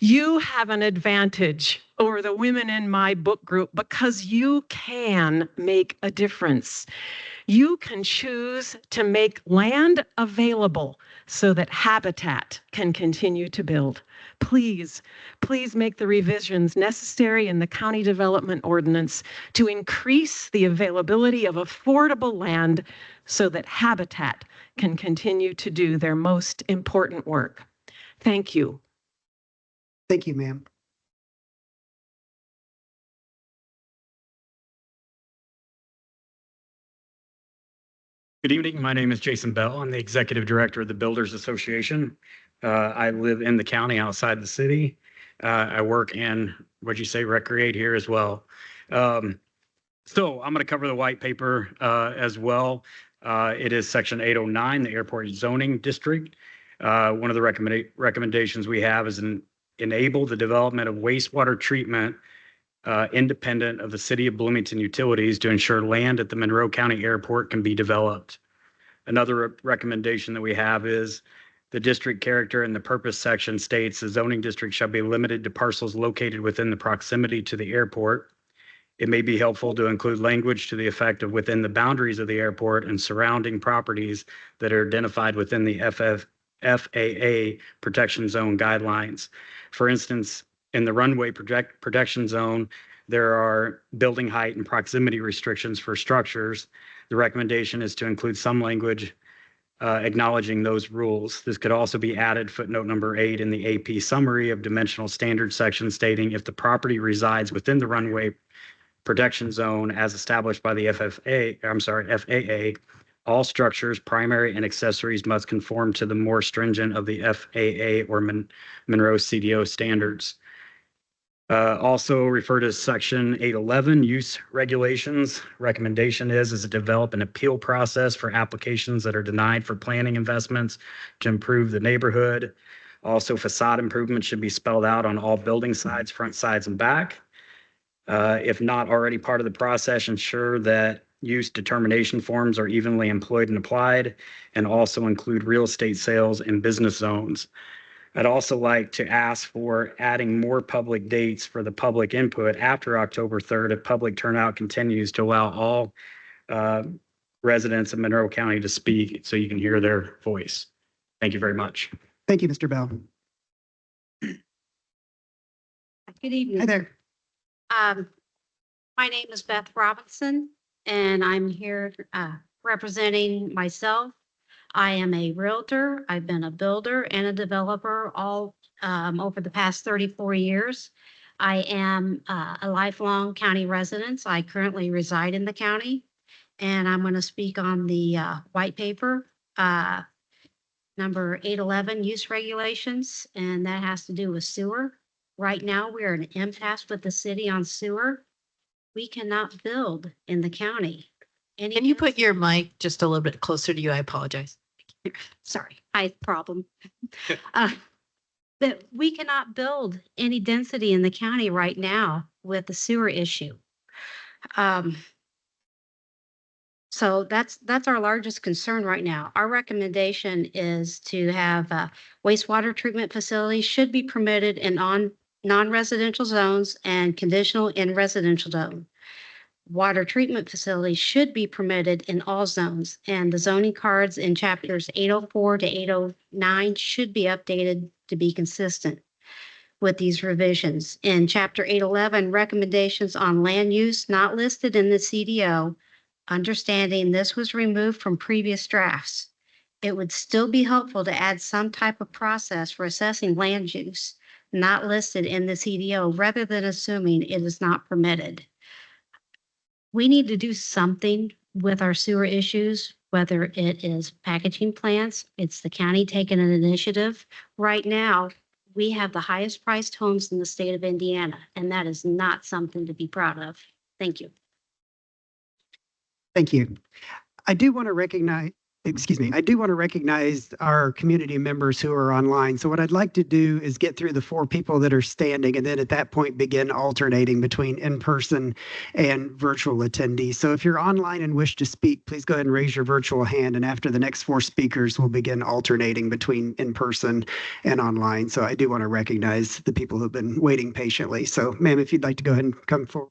You have an advantage over the women in my book group because you can make a difference. You can choose to make land available so that Habitat can continue to build. Please, please make the revisions necessary in the county development ordinance to increase the availability of affordable land so that Habitat can continue to do their most important work. Thank you. Thank you, ma'am. Good evening. My name is Jason Bell. I'm the Executive Director of the Builders Association. I live in the county outside the city. I work and, what'd you say, recreate here as well. So I'm going to cover the white paper as well. It is section 809, the airport zoning district. One of the recommendations we have is enable the development of wastewater treatment independent of the city of Bloomington utilities to ensure land at the Monroe County Airport can be developed. Another recommendation that we have is the district character in the purpose section states the zoning district shall be limited to parcels located within the proximity to the airport. It may be helpful to include language to the effect of within the boundaries of the airport and surrounding properties that are identified within the FAA protection zone guidelines. For instance, in the runway protection zone, there are building height and proximity restrictions for structures. The recommendation is to include some language acknowledging those rules. This could also be added footnote number 8 in the AP summary of dimensional standards section stating if the property resides within the runway protection zone as established by the FAA, all structures, primary and accessories must conform to the more stringent of the FAA or Monroe CDO standards. Also refer to section 811 use regulations. Recommendation is to develop an appeal process for applications that are denied for planning investments to improve the neighborhood. Also, facade improvements should be spelled out on all building sides, front sides, and back. If not already part of the process, ensure that use determination forms are evenly employed and applied, and also include real estate sales and business zones. I'd also like to ask for adding more public dates for the public input after October 3rd if public turnout continues to allow all residents of Monroe County to speak so you can hear their voice. Thank you very much. Thank you, Mr. Bell. Good evening. Hi there. My name is Beth Robinson, and I'm here representing myself. I am a realtor. I've been a builder and a developer all over the past 34 years. I am a lifelong county resident. I currently reside in the county, and I'm going to speak on the white paper, number 811 use regulations, and that has to do with sewer. Right now, we're in an impasse with the city on sewer. We cannot build in the county. Can you put your mic just a little bit closer to you? I apologize. Sorry, eye problem. That we cannot build any density in the county right now with the sewer issue. So that's our largest concern right now. Our recommendation is to have wastewater treatment facilities should be permitted in non-residential zones and conditional in residential zone. Water treatment facilities should be permitted in all zones, and the zoning cards in chapters 804 to 809 should be updated to be consistent with these revisions. In chapter 811, recommendations on land use not listed in the CDO, understanding this was removed from previous drafts. It would still be helpful to add some type of process for assessing land use not listed in the CDO rather than assuming it is not permitted. We need to do something with our sewer issues, whether it is packaging plants, it's the county taking an initiative. Right now, we have the highest priced homes in the state of Indiana, and that is not something to be proud of. Thank you. Thank you. I do want to recognize excuse me, I do want to recognize our community members who are online. So what I'd like to do is get through the 4 people that are standing, and then at that point begin alternating between in-person and virtual attendees. So if you're online and wish to speak, please go ahead and raise your virtual hand. And after the next 4 speakers, we'll begin alternating between in-person and online. So I do want to recognize the people who've been waiting patiently. So ma'am, if you'd like to go ahead and come forward.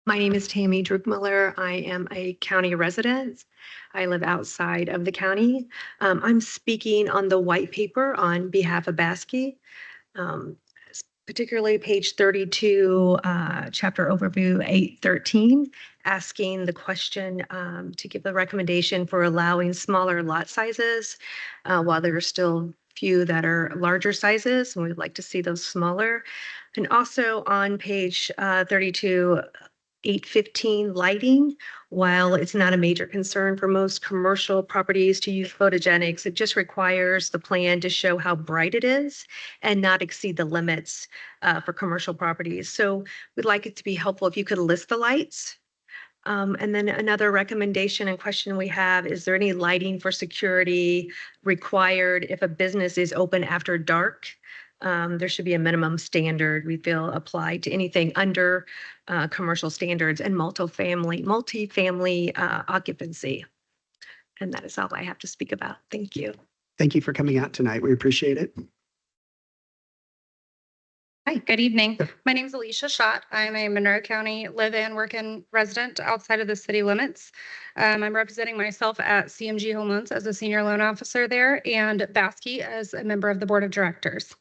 My name is Tammy Druckmiller. I am a county resident. I live outside of the county. I'm speaking on the white paper on behalf of Baskey, particularly page 32, chapter overview 813, asking the question to give the recommendation for allowing smaller lot sizes while there are still few that are larger sizes, and we'd like to see those smaller. And also on page 32, 815 lighting, while it's not a major concern for most commercial properties to use photogenics, it just requires the plan to show how bright it is and not exceed the limits for commercial properties. So we'd like it to be helpful if you could list the lights. And then another recommendation and question we have, is there any lighting for security required if a business is open after dark? There should be a minimum standard we feel applied to anything under commercial standards and multifamily occupancy. And that is all I have to speak about. Thank you. Thank you for coming out tonight. We appreciate it. Hi, good evening. My name is Alicia Schott. I'm a Monroe County live-in, work-in resident outside of the city limits. I'm representing myself at CMG Home Loans as a senior loan officer there and Baskey as a member of the board of directors.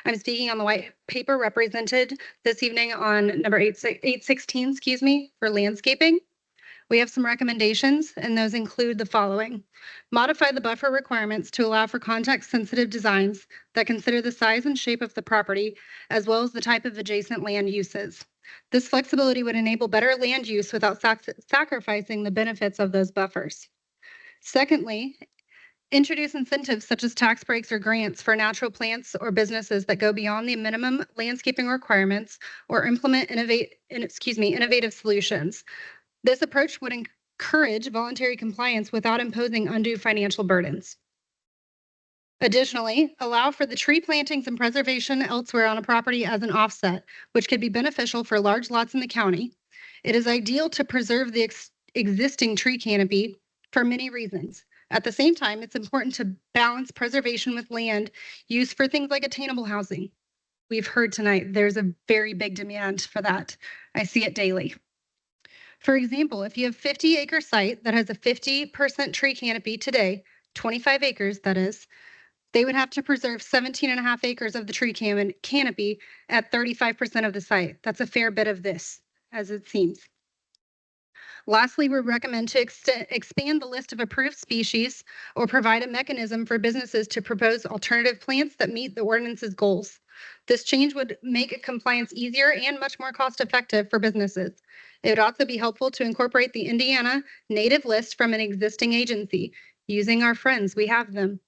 I'm speaking on the white paper represented this evening on number 816, for landscaping. We have some recommendations, and those include the following. Modify the buffer requirements to allow for context-sensitive designs that consider the size and shape of the property, as well as the type of adjacent land uses. This flexibility would enable better land use without sacrificing the benefits of those buffers. Secondly, introduce incentives such as tax breaks or grants for natural plants or businesses that go beyond the minimum landscaping requirements or implement innovative solutions. This approach would encourage voluntary compliance without imposing undue financial burdens. Additionally, allow for the tree plantings and preservation elsewhere on a property as an offset, which could be beneficial for large lots in the county. It is ideal to preserve the existing tree canopy for many reasons. At the same time, it's important to balance preservation with land use for things like attainable housing. We've heard tonight there's a very big demand for that. I see it daily. For example, if you have 50-acre site that has a 50% tree canopy today, 25 acres that is, they would have to preserve 17.5 acres of the tree canopy at 35% of the site. That's a fair bit of this, as it seems. Lastly, we recommend to expand the list of approved species or provide a mechanism for businesses to propose alternative plants that meet the ordinance's goals. This change would make compliance easier and much more cost-effective for businesses. It would also be helpful to incorporate the Indiana native list from an existing agency. Using our friends, we have them,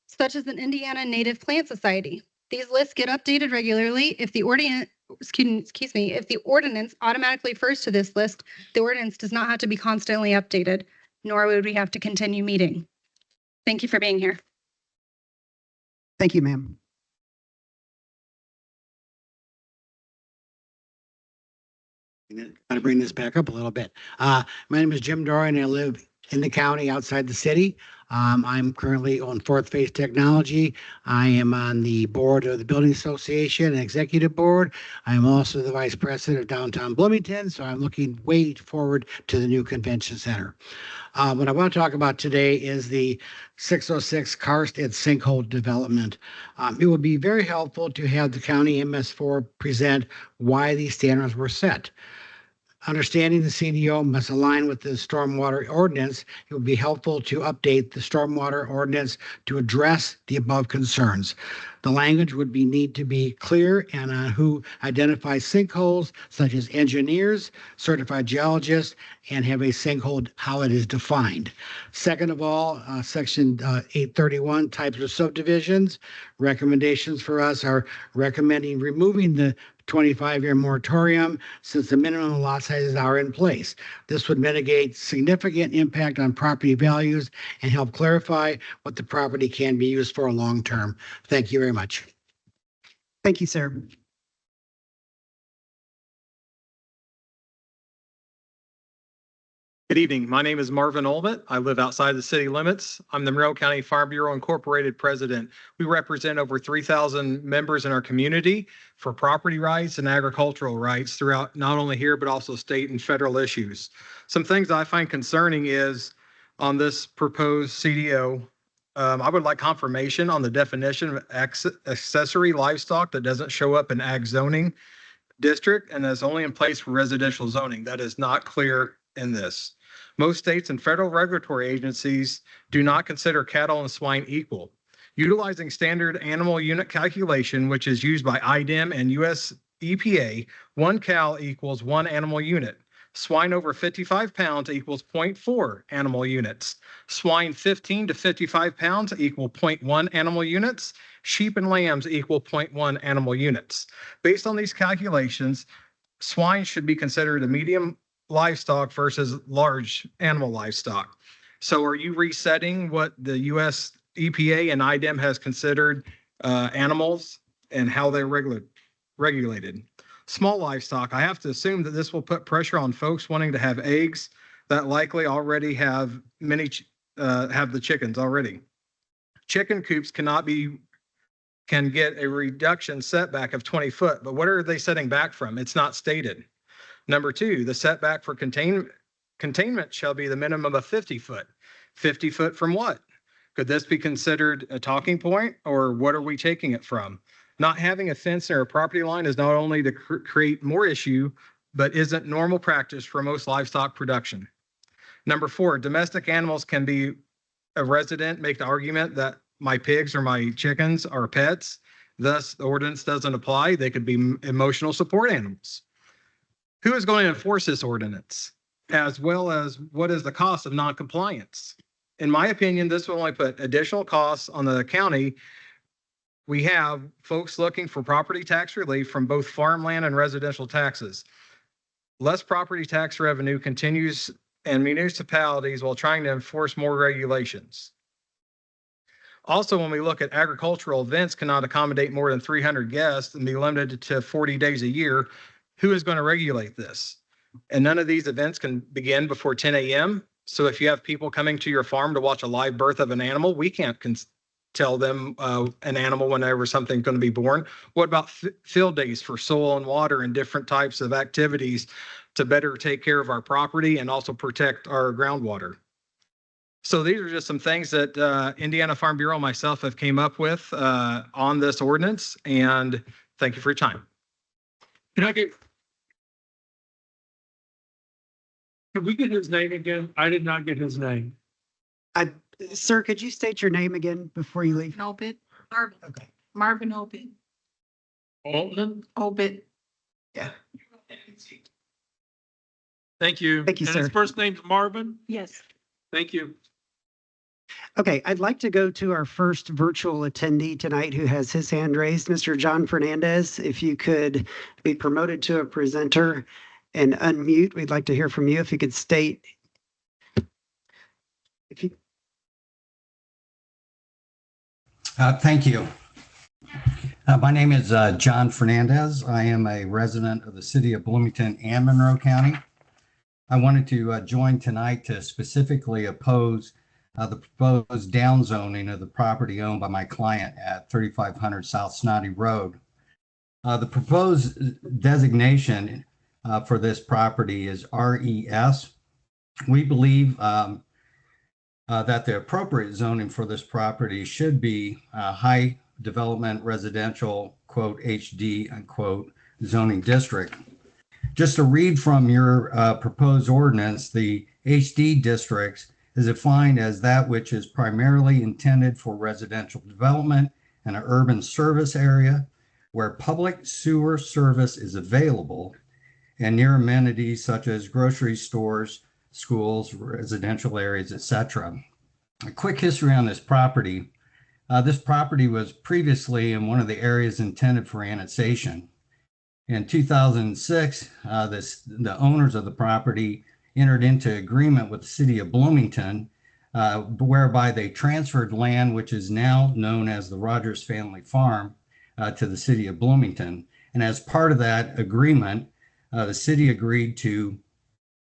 such as an Indiana Native Plant Society. These lists get updated regularly. If the ordinance automatically refers to this list, the ordinance does not have to be constantly updated, nor would we have to continue meeting. Thank you for being here. Thank you, ma'am. Kind of bring this back up a little bit. My name is Jim Dory, and I live in the county outside the city. I'm currently on Fourth Phase Technology. I am on the board of the Building Association and executive board. I'm also the vice president of downtown Bloomington, so I'm looking way forward to the new convention center. What I want to talk about today is the 606 karst and sinkhole development. It would be very helpful to have the county MS4 present why these standards were set. Understanding the CDO must align with the stormwater ordinance, it would be helpful to update the stormwater ordinance to address the above concerns. The language would need to be clear and on who identifies sinkholes, such as engineers, certified geologists, and have a sinkhole, how it is defined. Second of all, section 831, types of subdivisions. Recommendations for us are recommending removing the 25-year moratorium since the minimum lot sizes are in place. This would mitigate significant impact on property values and help clarify what the property can be used for long term. Thank you very much. Thank you, sir. Good evening. My name is Marvin Olmert. I live outside the city limits. I'm the Monroe County Farm Bureau Incorporated president. We represent over 3,000 members in our community for property rights and agricultural rights throughout not only here, but also state and federal issues. Some things I find concerning is on this proposed CDO, I would like confirmation on the definition of accessory livestock that doesn't show up in ag zoning district and is only in place for residential zoning. That is not clear in this. Most states and federal regulatory agencies do not consider cattle and swine equal. Utilizing standard animal unit calculation, which is used by IDEM and US EPA, 1 cow equals 1 animal unit. Swine over 55 pounds equals 0.4 animal units. Swine 15 to 55 pounds equal 0.1 animal units. Sheep and lambs equal 0.1 animal units. Based on these calculations, swine should be considered a medium livestock versus large animal livestock. So are you resetting what the US EPA and IDEM has considered animals and how they're regulated? Small livestock, I have to assume that this will put pressure on folks wanting to have eggs that likely already have have the chickens already. Chicken coops can get a reduction setback of 20 foot, but what are they setting back from? It's not stated. Number 2, the setback for containment shall be the minimum of 50 foot. 50 foot from what? Could this be considered a talking point, or what are we taking it from? Not having a fence near a property line is not only to create more issue, but isn't normal practice for most livestock production. Number 4, domestic animals can be a resident make the argument that my pigs or my chickens are pets. Thus, the ordinance doesn't apply. They could be emotional support animals. Who is going to enforce this ordinance, as well as what is the cost of non-compliance? In my opinion, this will only put additional costs on the county. We have folks looking for property tax relief from both farmland and residential taxes. Less property tax revenue continues in municipalities while trying to enforce more regulations. Also, when we look at agricultural events cannot accommodate more than 300 guests and be limited to 40 days a year, who is going to regulate this? And none of these events can begin before 10 a.m. So if you have people coming to your farm to watch a live birth of an animal, we can't tell them an animal whenever something's going to be born. What about field days for soil and water and different types of activities to better take care of our property and also protect our groundwater? So these are just some things that Indiana Farm Bureau and myself have came up with on this ordinance, and thank you for your time. Can we get his name again? I did not get his name. Sir, could you state your name again before you leave? Obit. Marvin. Okay. Marvin Obit. Altman? Obit. Yeah. Thank you. Thank you, And sir. his first name's Marvin? Yes. Thank you. Okay, I'd like to go to our first virtual attendee tonight who has his hand raised, Mr. John Fernandez. If you could be promoted to a presenter and unmute, we'd like to hear from you. If you could state. Thank you. My name is John Fernandez. I am a resident of the city of Bloomington and Monroe County. I wanted to join tonight to specifically oppose the proposed downzoning of the property owned by my client at 3500 South Snotty Road. The proposed designation for this property is RES. We believe that the appropriate zoning for this property should be high development residential, quote, HD, unquote, zoning district. Just to read from your proposed ordinance, the HD districts is defined as that which is primarily intended for residential development in an urban service area where public sewer service is available and near amenities such as grocery stores, schools, residential areas, etc. A quick history on this property. This property was previously in one of the areas intended for annexation. In 2006, the owners of the property entered into agreement with the city of Bloomington, whereby they transferred land, which is now known as the Rogers Family Farm, to the city of Bloomington. And as part of that agreement, the city agreed to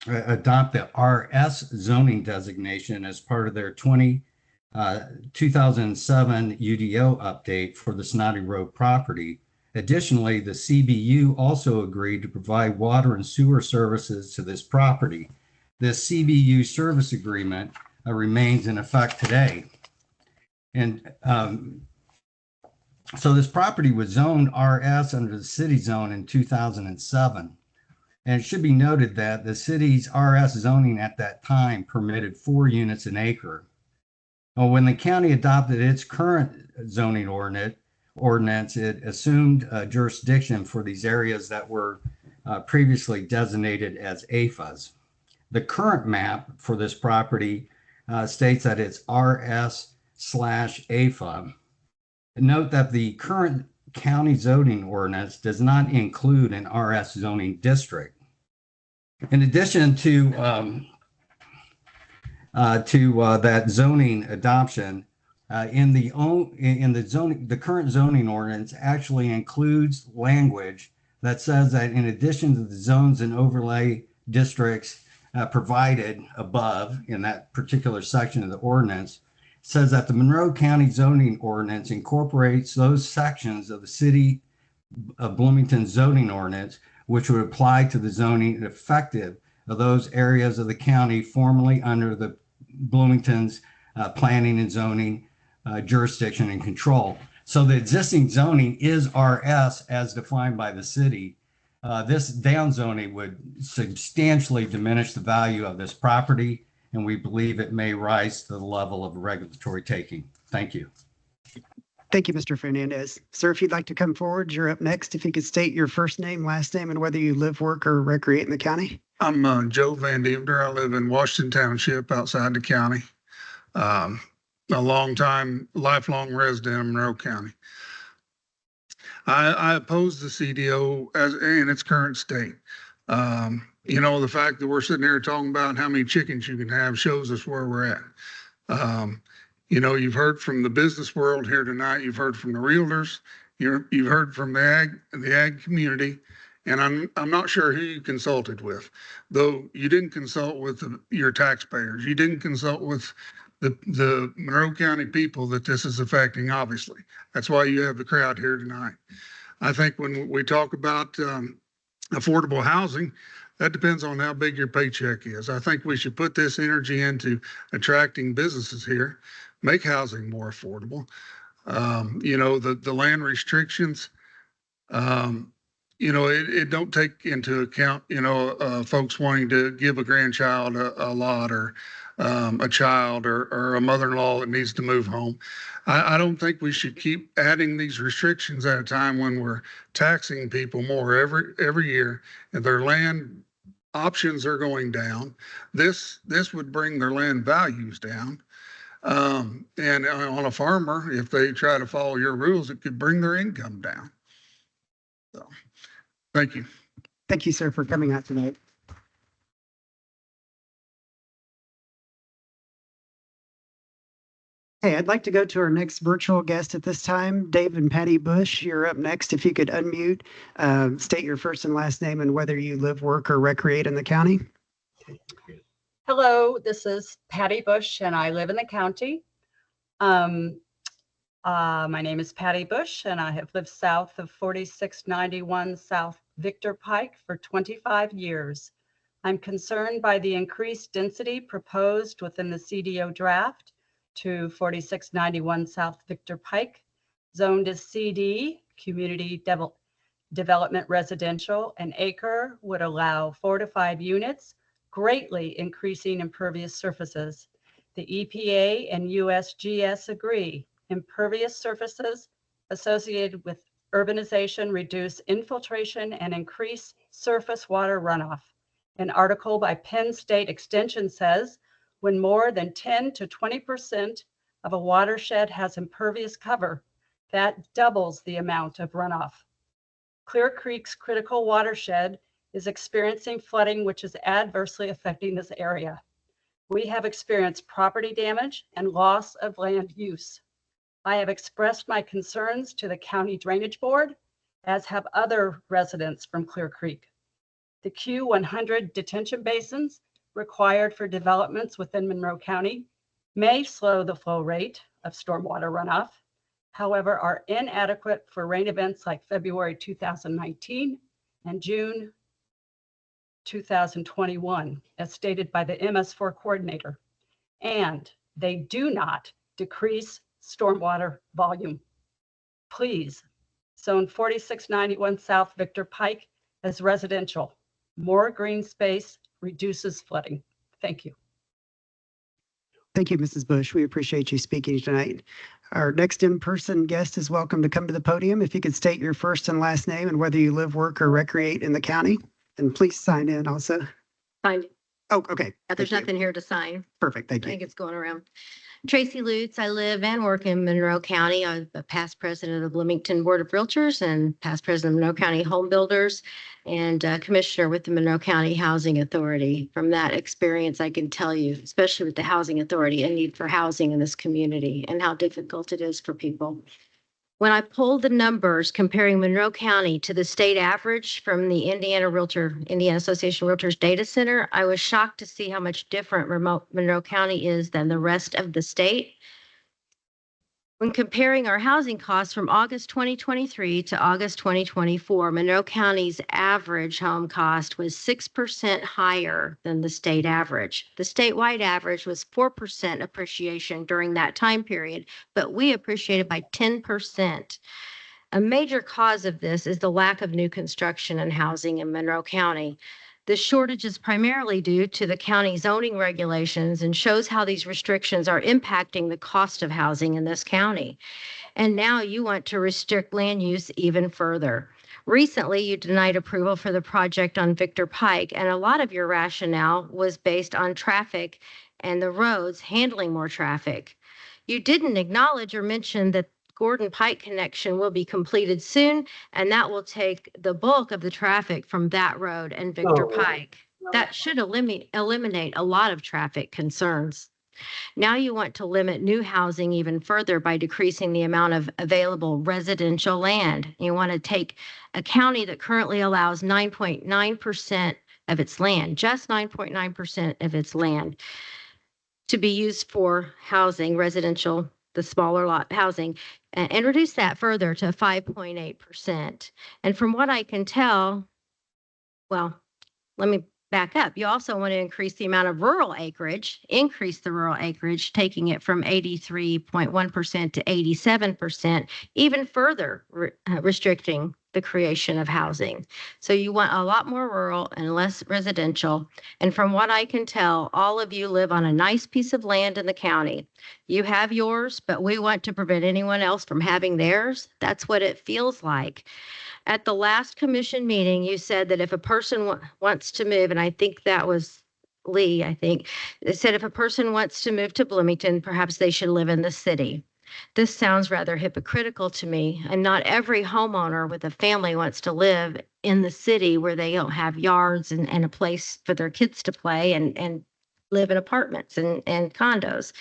adopt the RS zoning designation as part of their 2007 UDO update for the Snotty Road property. Additionally, the CBU also agreed to provide water and sewer services to this property. This CBU service agreement remains in effect today. And so this property was zoned RS under the city zone in 2007. And it should be noted that the city's RS zoning at that time permitted 4 units an acre. Well, when the county adopted its current zoning ordinance, it assumed jurisdiction for these areas that were previously designated as AFAs. The current map for this property states that it's RS/AFA. Note that the current county zoning ordinance does not include an RS zoning district. In addition to that zoning adoption, the current zoning ordinance actually includes language that says that in addition to the zones and overlay districts provided above in that particular section of the ordinance, says that the Monroe County zoning ordinance incorporates those sections of the city of Bloomington zoning ordinance, which would apply to the zoning effective of those areas of the county formerly under the Bloomington's planning and zoning jurisdiction and control. So the existing zoning is RS as defined by the city. This downzoning would substantially diminish the value of this property, and we believe it may rise to the level of regulatory taking. Thank you. Thank you, Mr. Fernandez. Sir, if you'd like to come forward, you're up next. If you could state your first name, last name, and whether you live, work, or recreate in the county. I'm Joe Van Deventer. I live in Washington Township outside the county. A lifelong resident of Monroe County. I oppose the CDO in its current state. The fact that we're sitting here talking about how many chickens you can have shows us where we're at. You've heard from the business world here tonight. You've heard from the realtors. You've heard from the ag community, and I'm not sure who you consulted with, though you didn't consult with your taxpayers. You didn't consult with the Monroe County people that this is affecting, obviously. That's why you have the crowd here tonight. I think when we talk about affordable housing, that depends on how big your paycheck is. I think we should put this energy into attracting businesses here, make housing more affordable. The land restrictions, it don't take into account, folks wanting to give a grandchild a lot or a child or a mother-in-law that needs to move home. I don't think we should keep adding these restrictions at a time when we're taxing people more every year and their land options are going down. This would bring their land values down. And on a farmer, if they try to follow your rules, it could bring their income down. So, thank you. Thank you, sir, for coming out tonight. Hey, I'd like to go to our next virtual guest at this time. Dave and Patty Bush, you're up next. If you could unmute, state your first and last name and whether you live, work, or recreate in the county. Hello, this is Patty Bush, and I live in the county. My name is Patty Bush, and I have lived south of 4691 South Victor Pike for 25 years. I'm concerned by the increased density proposed within the CDO draft to 4691 South Victor Pike, zoned as CD, Community Development Residential. An acre would allow 4 to 5 units, greatly increasing impervious surfaces. The EPA and USGS agree. Impervious surfaces associated with urbanization reduce infiltration and increase surface water runoff. An article by Penn State Extension says, when more than 10 to 20% of a watershed has impervious cover, that doubles the amount of runoff. Clear Creek's critical watershed is experiencing flooding, which is adversely affecting this area. We have experienced property damage and loss of land use. I have expressed my concerns to the County Drainage Board, as have other residents from Clear Creek. The Q100 detention basins required for developments within Monroe County may slow the flow rate of stormwater runoff, however, are inadequate for rain events like February 2019 and June 2021, as stated by the MS4 coordinator, and they do not decrease stormwater volume. Please, zone 4691 South Victor Pike as residential. More green space reduces flooding. Thank you. Thank you, Mrs. Bush. We appreciate you speaking tonight. Our next in-person guest is welcome to come to the podium. If you could state your first and last name and whether you live, work, or recreate in the county, and please sign in also. Fine. Oh, okay. Yeah, there's Thank you. nothing here to sign. Perfect. Thank I think you. it's going around. Tracy Lutz, I live and work in Monroe County. I'm a past president of the Bloomington Board of Realtors and past president of Monroe County Home Builders and commissioner with the Monroe County Housing Authority. From that experience, I can tell you, especially with the Housing Authority, a need for housing in this community and how difficult it is for people. When I pulled the numbers comparing Monroe County to the state average from the Indiana Association of Realtors Data Center, I was shocked to see how much different Monroe County is than the rest of the state. When comparing our housing costs from August 2023 to August 2024, Monroe County's average home cost was 6% higher than the state average. The statewide average was 4% appreciation during that time period, but we appreciated by 10%. A major cause of this is the lack of new construction and housing in Monroe County. This shortage is primarily due to the county zoning regulations and shows how these restrictions are impacting the cost of housing in this county. And now you want to restrict land use even further. Recently, you denied approval for the project on Victor Pike, and a lot of your rationale was based on traffic and the roads handling more traffic. You didn't acknowledge or mention that Gordon Pike connection will be completed soon, and that will take the bulk of the traffic from that road and Victor Pike. That should eliminate a lot of traffic concerns. Now you want to limit new housing even further by decreasing the amount of available residential land. You want to take a county that currently allows 9.9% of its land, just 9.9% of its land, to be used for housing, residential, the smaller lot housing, and reduce that further to 5.8%. And from what I can tell, well, let me back up. You also want to increase the amount of rural acreage, increase the rural acreage, taking it from 83.1% to 87%, even further restricting the creation of housing. So you want a lot more rural and less residential. And from what I can tell, all of you live on a nice piece of land in the county. You have yours, but we want to prevent anyone else from having theirs. That's what it feels like. At the last commission meeting, you said that if a person wants to move, and I think that was Lee, I think, it said if a person wants to move to Bloomington, perhaps they should live in the city. This sounds rather hypocritical to me, and not every homeowner with a family wants to live in the city where they don't have yards and a place for their kids to play and live in apartments and condos.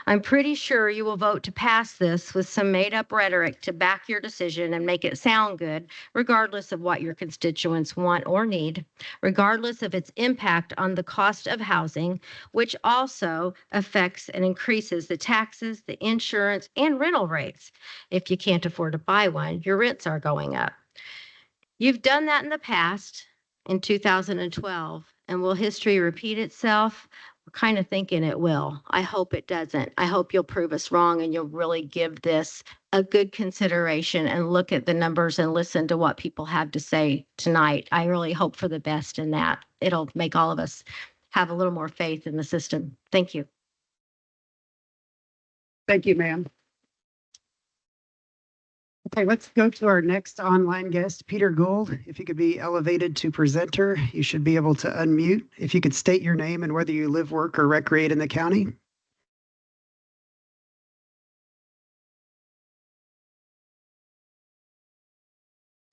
I'm pretty sure you will vote to pass this with some made-up rhetoric to back your decision and make it sound good, regardless of what your constituents want or need, regardless of its impact on the cost of housing, which also affects and increases the taxes, the insurance, and rental rates. If you can't afford to buy one, your rents are going up. You've done that in the past, in 2012, and will history repeat itself? We're kind of thinking it will. I hope it doesn't. I hope you'll prove us wrong and you'll really give this a good consideration and look at the numbers and listen to what people have to say tonight. I really hope for the best in that. It'll make all of us have a little more faith in the system. Thank you. Thank you, ma'am. Okay, let's go to our next online guest, Peter Gould. If you could be elevated to presenter, you should be able to unmute. If you could state your name and whether you live, work, or recreate in the county.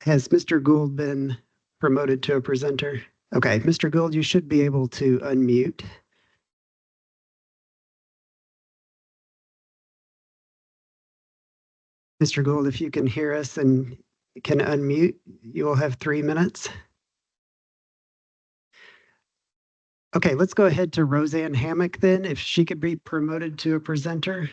Has Mr. Gould been promoted to a presenter? Okay, Mr. Gould, you should be able to unmute. Mr. Gould, if you can hear us and can unmute, you will have 3 minutes. Okay, let's go ahead to Roseanne Hammock then, if she could be promoted to a presenter.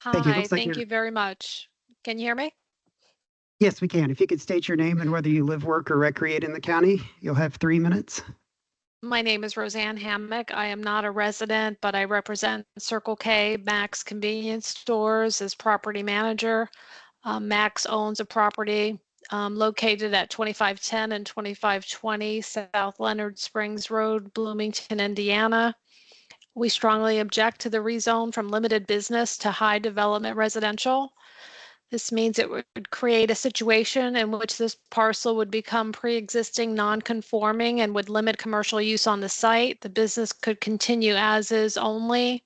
Thank you. Hi, Looks like thank you're- you very much. Can you hear me? Yes, we can. If you could state your name and whether you live, work, or recreate in the county, you'll have 3 minutes. My name is Roseanne Hammock. I am not a resident, but I represent Circle K Max Convenience Stores as property manager. Max owns a property located at 2510 and 2520 South Leonard Springs Road, Bloomington, Indiana. We strongly object to the rezone from limited business to high development residential. This means it would create a situation in which this parcel would become pre-existing non-conforming and would limit commercial use on the site. The business could continue as is only.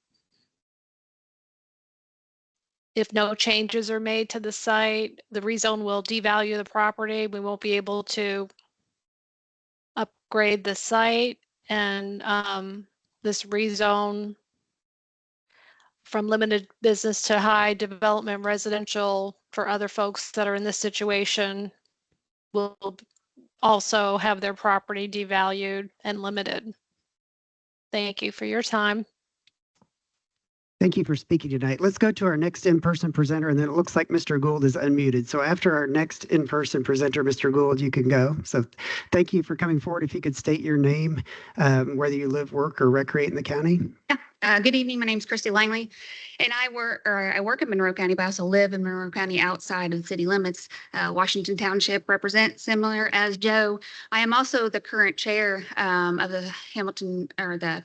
If no changes are made to the site, the rezone will devalue the property. We won't be able to upgrade the site, and this rezone from limited business to high development residential for other folks that are in this situation will also have their property devalued and limited. Thank you for your time. Thank you for speaking tonight. Let's go to our next in-person presenter, and then it looks like Mr. Gould is unmuted. So after our next in-person presenter, Mr. Gould, you can go. So thank you for coming forward. If you could state your name, whether you live, work, or recreate in the county. Good evening. My name is Christy Langley, and I work in Monroe County, but I also live in Monroe County outside of the city limits. Washington Township represents, similar as Joe. I am also the current chair of the Hamilton, or the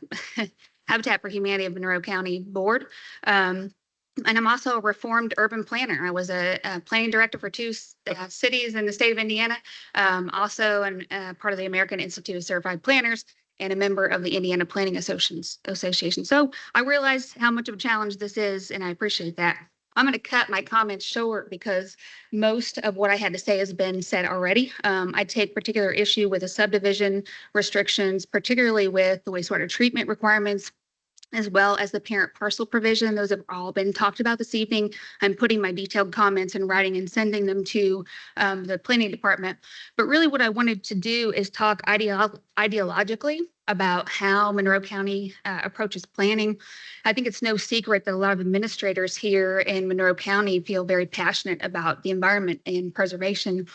Habitat for Humanity of Monroe County Board. And I'm also a reformed urban planner. I was a planning director for two cities in the state of Indiana, also part of the American Institute of Certified Planners, and a member of the Indiana Planning Association. So I realize how much of a challenge this is, and I appreciate that. I'm going to cut my comments short because most of what I had to say has been said already. I take particular issue with the subdivision restrictions, particularly with the wastewater treatment requirements, as well as the parent parcel provision. Those have all been talked about this evening. I'm putting my detailed comments in writing and sending them to the planning department. But really what I wanted to do is talk ideologically about how Monroe County approaches planning. I think it's no secret that a lot of administrators here in Monroe County feel very passionate about the environment and preservation.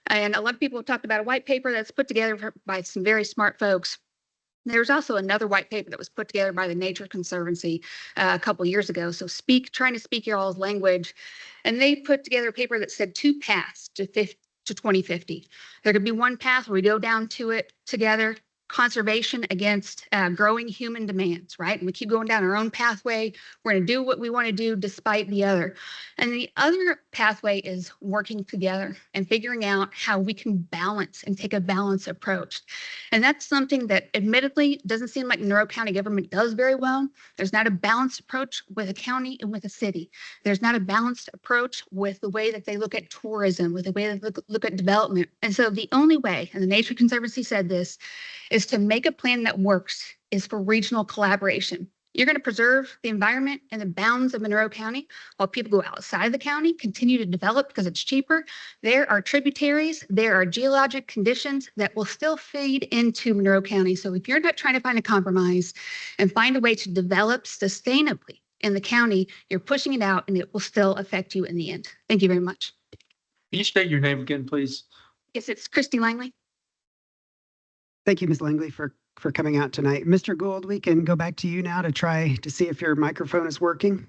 And a lot of people have talked about a white paper that's put together by some very smart folks. There's also another white paper that was put together by the Nature Conservancy a couple years ago. So trying to speak your all's language. And they put together a paper that said 2 paths to 2050. There could be one path where we go down to it together, conservation against growing human demands, right? And we keep going down our own pathway. We're going to do what we want to do despite the other. And the other pathway is working together and figuring out how we can balance and take a balanced approach. And that's something that admittedly doesn't seem like Monroe County government does very well. There's not a balanced approach with a county and with a city. There's not a balanced approach with the way that they look at tourism, with the way they look at development. And so the only way, and the Nature Conservancy said this, is to make a plan that works is for regional collaboration. You're going to preserve the environment and the bounds of Monroe County while people go outside of the county, continue to develop because it's cheaper. There are tributaries, there are geologic conditions that will still feed into Monroe County. So if you're not trying to find a compromise and find a way to develop sustainably in the county, you're pushing it out and it will still affect you in the end. Thank you very much. Can you state your name again, please? Yes, it's Christy Langley. Thank you, Ms. Langley, for coming out tonight. Mr. Gould, we can go back to you now to try to see if your microphone is working.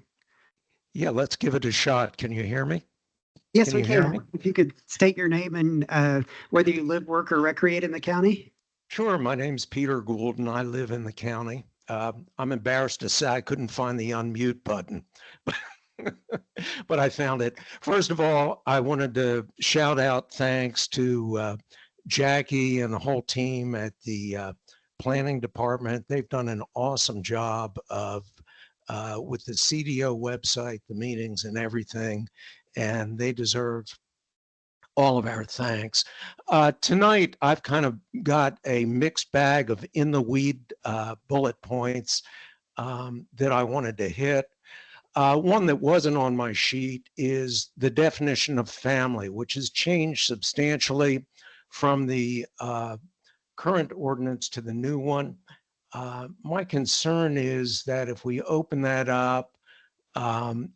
Yeah, let's give it a shot. Can you hear me? Yes, Can we you hear can. me? If you could state your name and whether you live, work, or recreate in the county. Sure. My name's Peter Gould and I live in the county. I'm embarrassed to say I couldn't find the unmute button, but I found it. First of all, I wanted to shout out thanks to Jackie and the whole team at the planning department. They've done an awesome job of with the CDO website, the meetings and everything, and they deserve all of our thanks. Tonight, I've kind of got a mixed bag of in the weed bullet points that I wanted to hit. One that wasn't on my sheet is the definition of family, which has changed substantially from the current ordinance to the new one. My concern is that if we open that up and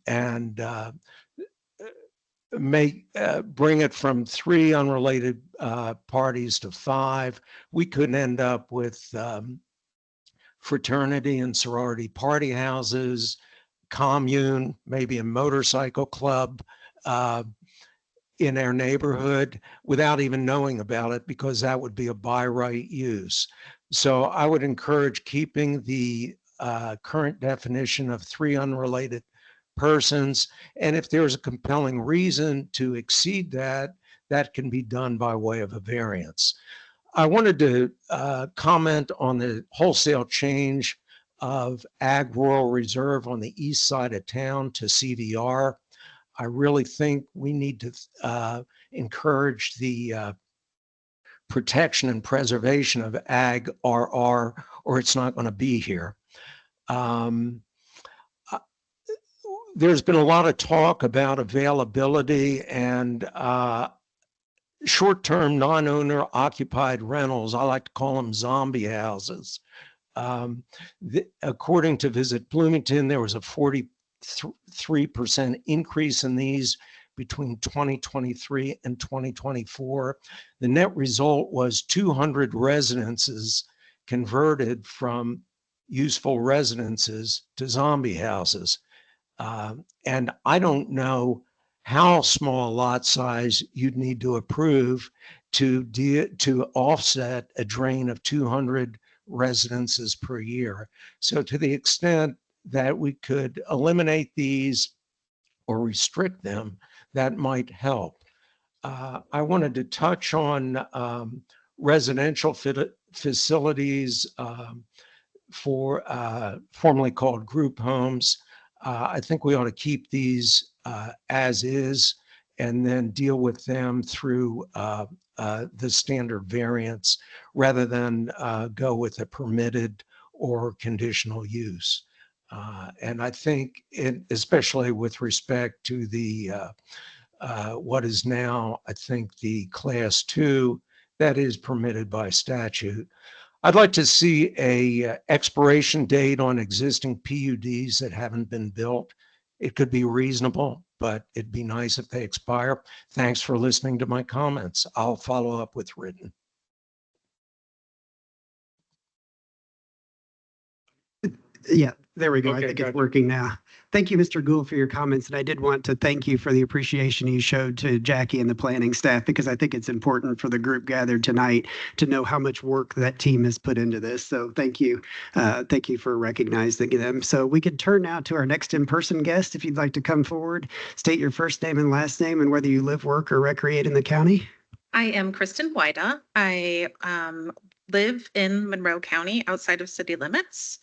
bring it from 3 unrelated parties to 5, we could end up with fraternity and sorority party houses, commune, maybe a motorcycle club in our neighborhood without even knowing about it, because that would be a by right use. So I would encourage keeping the current definition of 3 unrelated persons. And if there's a compelling reason to exceed that, that can be done by way of a variance. I wanted to comment on the wholesale change of Ag Rural Reserve on the east side of town to CVR. I really think we need to encourage the protection and preservation of Ag RR, or it's not going to be here. There's been a lot of talk about availability and short-term non-owner occupied rentals. I like to call them zombie houses. According to Visit Bloomington, there was a 43% increase in these between 2023 and 2024. The net result was 200 residences converted from useful residences to zombie houses. And I don't know how small lot size you'd need to approve to offset a drain of 200 residences per year. So to the extent that we could eliminate these or restrict them, that might help. I wanted to touch on residential facilities formerly called group homes. I think we ought to keep these as is and then deal with them through the standard variance rather than go with a permitted or conditional use. And I think, especially with respect to the what is now, I think, the Class 2 that is permitted by statute. I'd like to see a expiration date on existing PUDs that haven't been built. It could be reasonable, but it'd be nice if they expire. Thanks for listening to my comments. I'll follow up with written. Yeah, there we go. Okay, I think gotcha. it's working now. Thank you, Mr. Gould, for your comments. And I did want to thank you for the appreciation you showed to Jackie and the planning staff, because I think it's important for the group gathered tonight to know how much work that team has put into this. So thank you. Thank you for recognizing them. So we could turn now to our next in-person guest. If you'd like to come forward, state your first name and last name and whether you live, work, or recreate in the county. I am Kristen Wida. I live in Monroe County outside of city limits.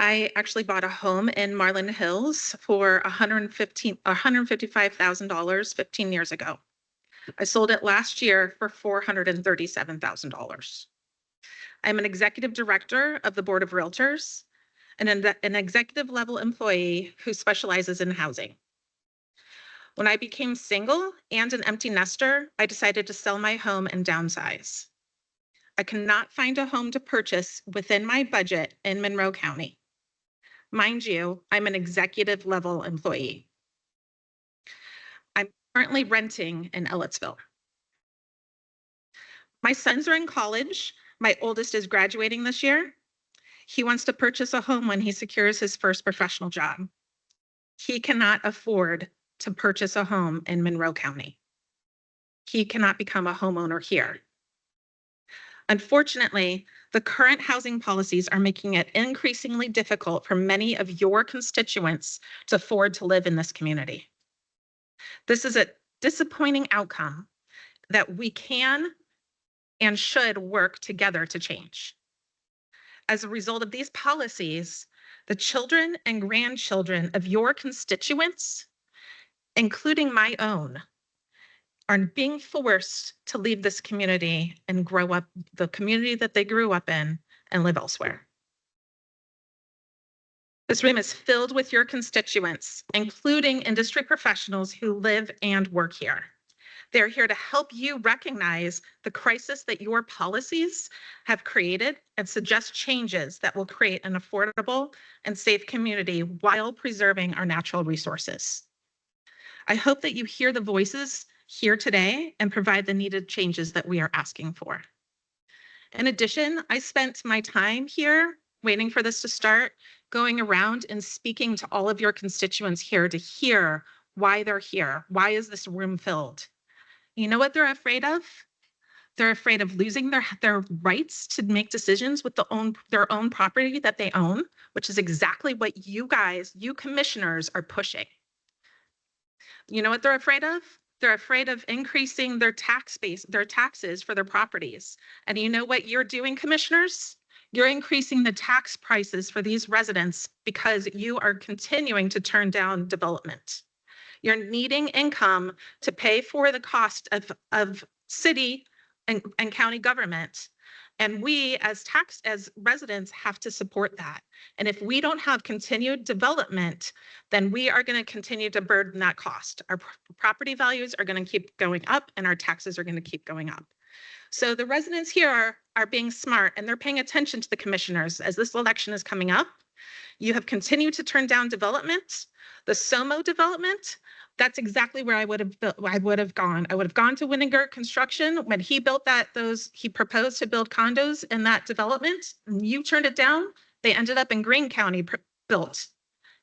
I actually bought a home in Marlin Hills for $155,000 15 years ago. I sold it last year for $437,000. I'm an executive director of the Board of Realtors and an executive level employee who specializes in housing. When I became single and an empty nester, I decided to sell my home and downsize. I cannot find a home to purchase within my budget in Monroe County. Mind you, I'm an executive level employee. I'm currently renting in Ellettsville. My sons are in college. My oldest is graduating this year. He wants to purchase a home when he secures his first professional job. He cannot afford to purchase a home in Monroe County. He cannot become a homeowner here. Unfortunately, the current housing policies are making it increasingly difficult for many of your constituents to afford to live in this community. This is a disappointing outcome that we can and should work together to change. As a result of these policies, The children and grandchildren of your constituents, including my own, are being forced to leave this community and grow up the community that they grew up in and live elsewhere. This room is filled with your constituents, including industry professionals who live and work here. They're here to help you recognize the crisis that your policies have created and suggest changes that will create an affordable and safe community while preserving our natural resources. I hope that you hear the voices here today and provide the needed changes that we are asking for. In addition, I spent my time here waiting for this to start, going around and speaking to all of your constituents here to hear why they're here. Why is this room filled? You know what they're afraid of? They're afraid of losing their rights to make decisions with their own property that they own, which is exactly what you guys, you commissioners, are pushing. You know what they're afraid of? They're afraid of increasing their tax base, their taxes for their properties. And you know what you're doing, commissioners? You're increasing the tax prices for these residents because you are continuing to turn down development. You're needing income to pay for the cost of city and county government. And we as residents have to support that. And if we don't have continued development, then we are going to continue to burden that cost. Our property values are going to keep going up and our taxes are going to keep going up. So the residents here are being smart and they're paying attention to the commissioners as this election is coming up. You have continued to turn down development. The SOMO development, that's exactly where I would have gone. I would have gone to Wingert Construction when he built he proposed to build condos in that development. And you turned it down. They ended up in Greene County built.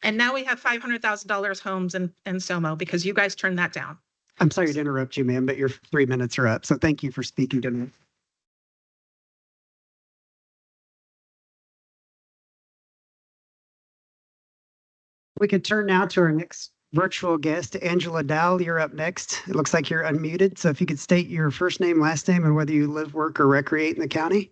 And now we have $500,000 homes in SOMO because you guys turned that down. I'm sorry to interrupt you, ma'am, but your 3 minutes are up. So thank you for speaking to me. We can turn now to our next virtual guest, Angela Dowell. You're up next. It looks like you're unmuted. So if you could state your first name, last name, and whether you live, work, or recreate in the county.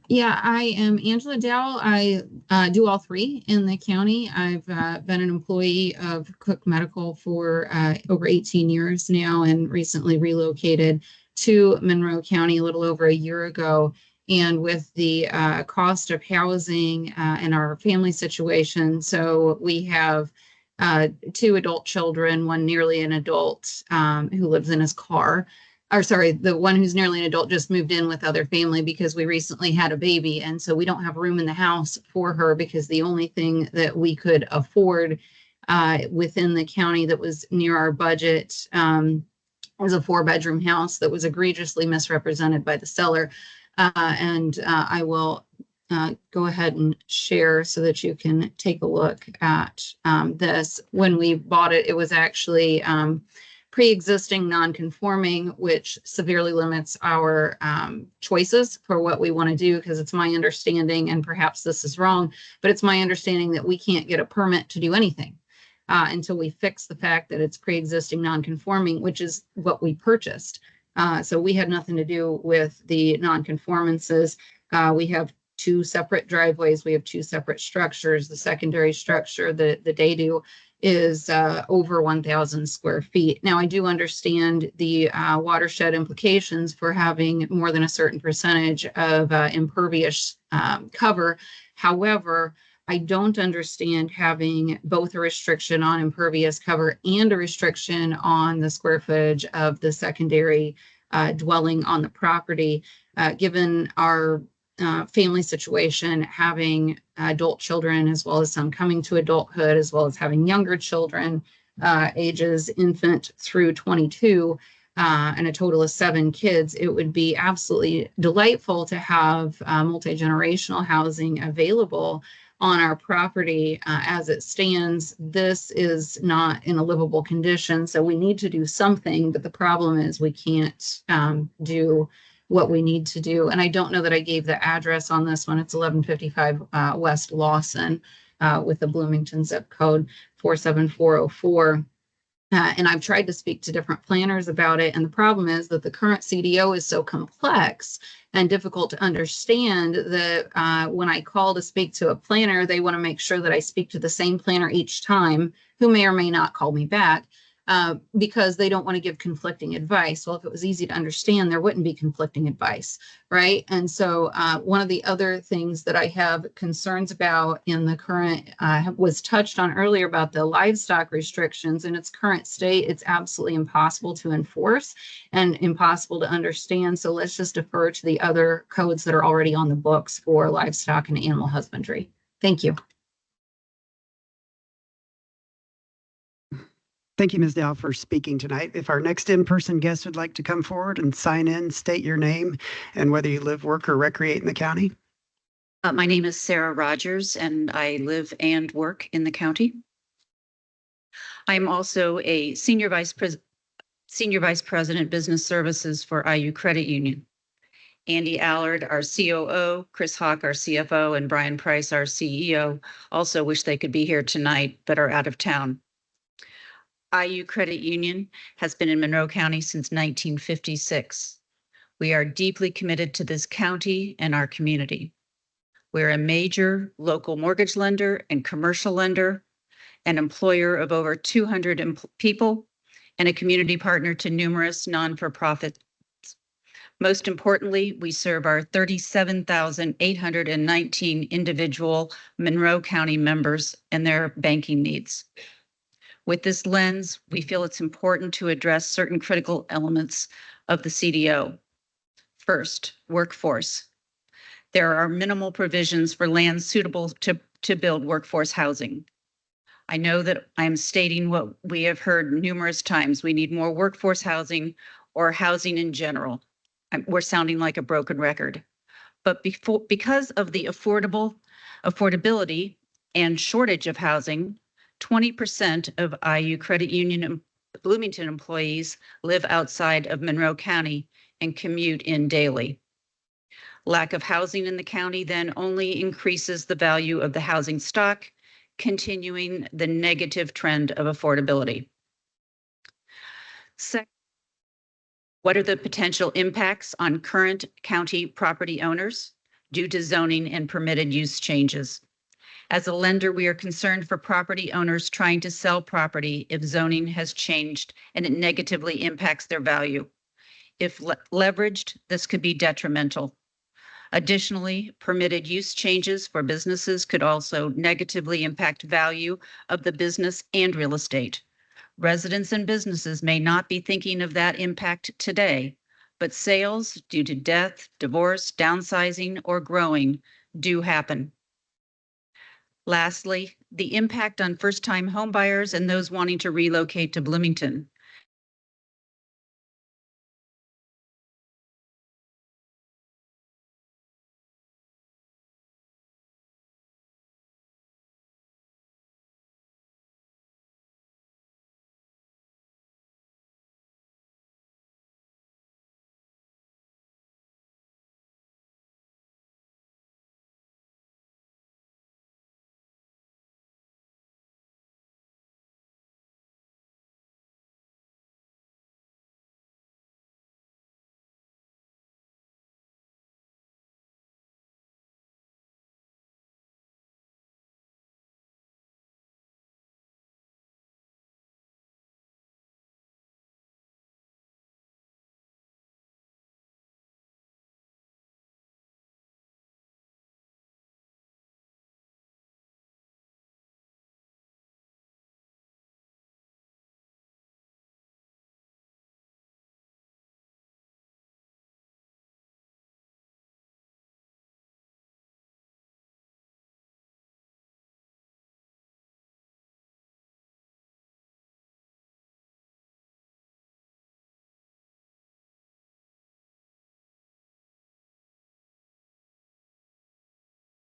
Yeah, I am Angela Dowell. I do all three in the county. I've been an employee of Cook Medical for over 18 years now and recently relocated to Monroe County a little over a year ago. And with the cost of housing and our family situation, so we have 2 adult children, one nearly an adult who lives in his car. Or sorry, the one who's nearly an adult just moved in with other family because we recently had a baby. And so we don't have room in the house for her because the only thing that we could afford within the county that was near our budget was a 4-bedroom house that was egregiously misrepresented by the seller. I will go ahead and share so that you can take a look at this. When we bought it, it was actually pre-existing non-conforming, which severely limits our choices for what we want to do, because it's my understanding, and perhaps this is wrong, but it's my understanding that we can't get a permit to do anything until we fix the fact that it's pre-existing non-conforming, which is what we purchased. So we had nothing to do with the non-conformances. We have 2 separate driveways. We have 2 separate structures. The secondary structure, the daydo, is over 1,000 square feet. Now, I do understand the watershed implications for having more than a certain percentage of impervious cover. However, I don't understand having both a restriction on impervious cover and a restriction on the square footage of the secondary dwelling on the property, given our family situation, having adult children, as well as some coming to adulthood, as well as having younger children, ages infant through 22, and a total of 7 kids. It would be absolutely delightful to have multi-generational housing available on our property. As it stands, this is not in a livable condition, so we need to do something, but the problem is we can't do what we need to do. And I don't know that I gave the address on this one. It's 1155 West Lawson with the Bloomington zip code 47404. And I've tried to speak to different planners about it. And the problem is that the current CDO is so complex and difficult to understand that when I call to speak to a planner, they want to make sure that I speak to the same planner each time, who may or may not call me back. Because they don't want to give conflicting advice. Well, if it was easy to understand, there wouldn't be conflicting advice, right? And so one of the other things that I have concerns about in the current, was touched on earlier about the livestock restrictions. In its current state, it's absolutely impossible to enforce and impossible to understand. So let's just defer to the other codes that are already on the books for livestock and animal husbandry. Thank you. Thank you, Ms. Dow, for speaking tonight. If our next in-person guest would like to come forward and sign in, state your name and whether you live, work, or recreate in the county. My name is Sarah Rogers, and I live and work in the county. I'm also a Senior Vice President, Business Services for IU Credit Union. Andy Allard, our COO, Chris Hawk, our CFO, and Brian Price, our CEO, also wish they could be here tonight, but are out of town. IU Credit Union has been in Monroe County since 1956. We are deeply committed to this county and our community. We're a major local mortgage lender and commercial lender, an employer of over 200 people, and a community partner to numerous non-for-profits. Most importantly, we serve our 37,819 individual Monroe County members and their banking needs. With this lens, we feel it's important to address certain critical elements of the CDO. First, workforce. There are minimal provisions for land suitable to build workforce housing. I know that I'm stating what we have heard numerous times. We need more workforce housing or housing in general. We're sounding like a broken record. But because of the affordability and shortage of housing, 20% of IU Credit Union Bloomington employees live outside of Monroe County and commute in daily. Lack of housing in the county then only increases the value of the housing stock, continuing the negative trend of affordability. Second, what are the potential impacts on current county property owners due to zoning and permitted use changes? As a lender, we are concerned for property owners trying to sell property if zoning has changed and it negatively impacts their value. If leveraged, this could be detrimental. Additionally, permitted use changes for businesses could also negatively impact value of the business and real estate. Residents and businesses may not be thinking of that impact today, but sales due to death, divorce, downsizing, or growing do happen. Lastly, the impact on first-time homebuyers and those wanting to relocate to Bloomington.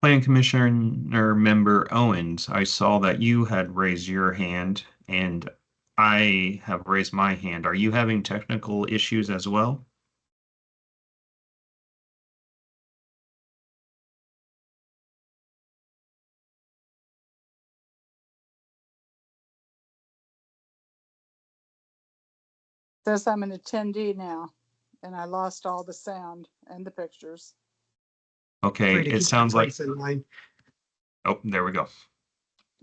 Plan Commissioner Member Owens, I saw that you had raised your hand and I have raised my hand. Are you having technical issues as well? Says I'm an attendee now, and I lost all the sound and the pictures. Okay, Free to it keep sounds like, place in line. oh, there we go.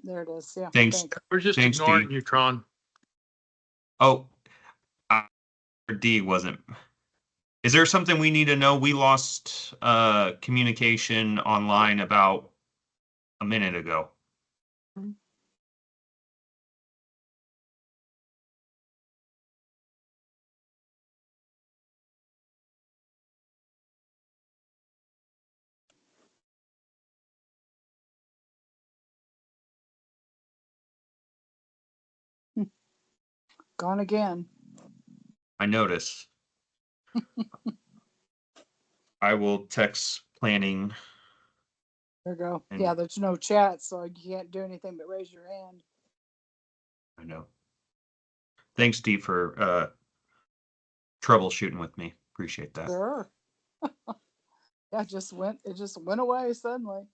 There it is. Yeah. Thanks. We're just Thanks, ignoring Dee. you, Tron. Oh, D wasn't. Is there something we need to know? We lost communication online about a minute ago. Gone again. I noticed. I will text planning. There you go. And- Yeah, there's no chat, so you can't do anything but raise your hand. I know. Thanks, Dee, for troubleshooting with me. Appreciate that. Sure. Yeah, it just went away suddenly.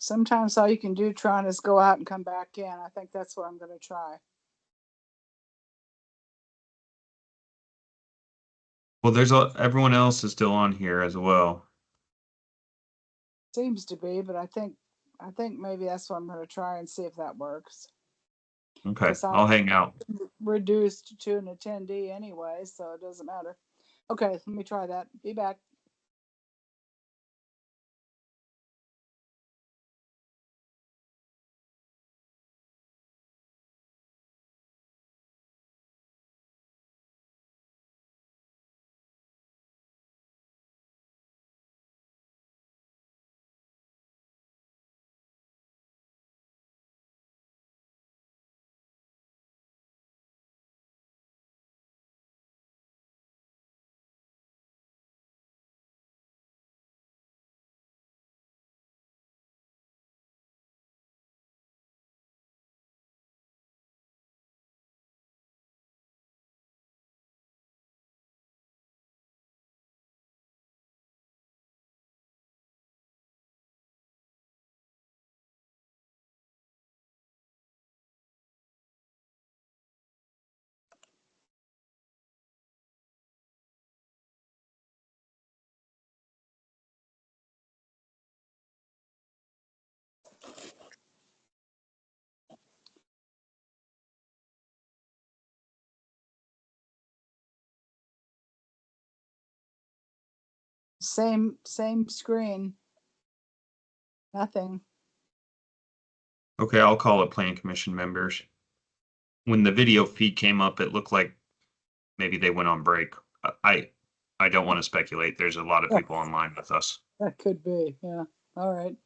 Sometimes all you can do, Tron, is go out and come back in. I think that's what I'm going to try. Well, everyone else is still on here as well. Seems to be, but I think maybe that's what I'm going to try and see if that works. Okay, 'Cause I'll hang out. Reduced to an attendee anyway, so it doesn't matter. Okay, let me try that. Be back. Same screen. Nothing. Okay, I'll call it planning commission members. When the video feed came up, it looked like maybe they went on break. I don't want to speculate. There's a lot of people online with us. That could be. Yeah. All right.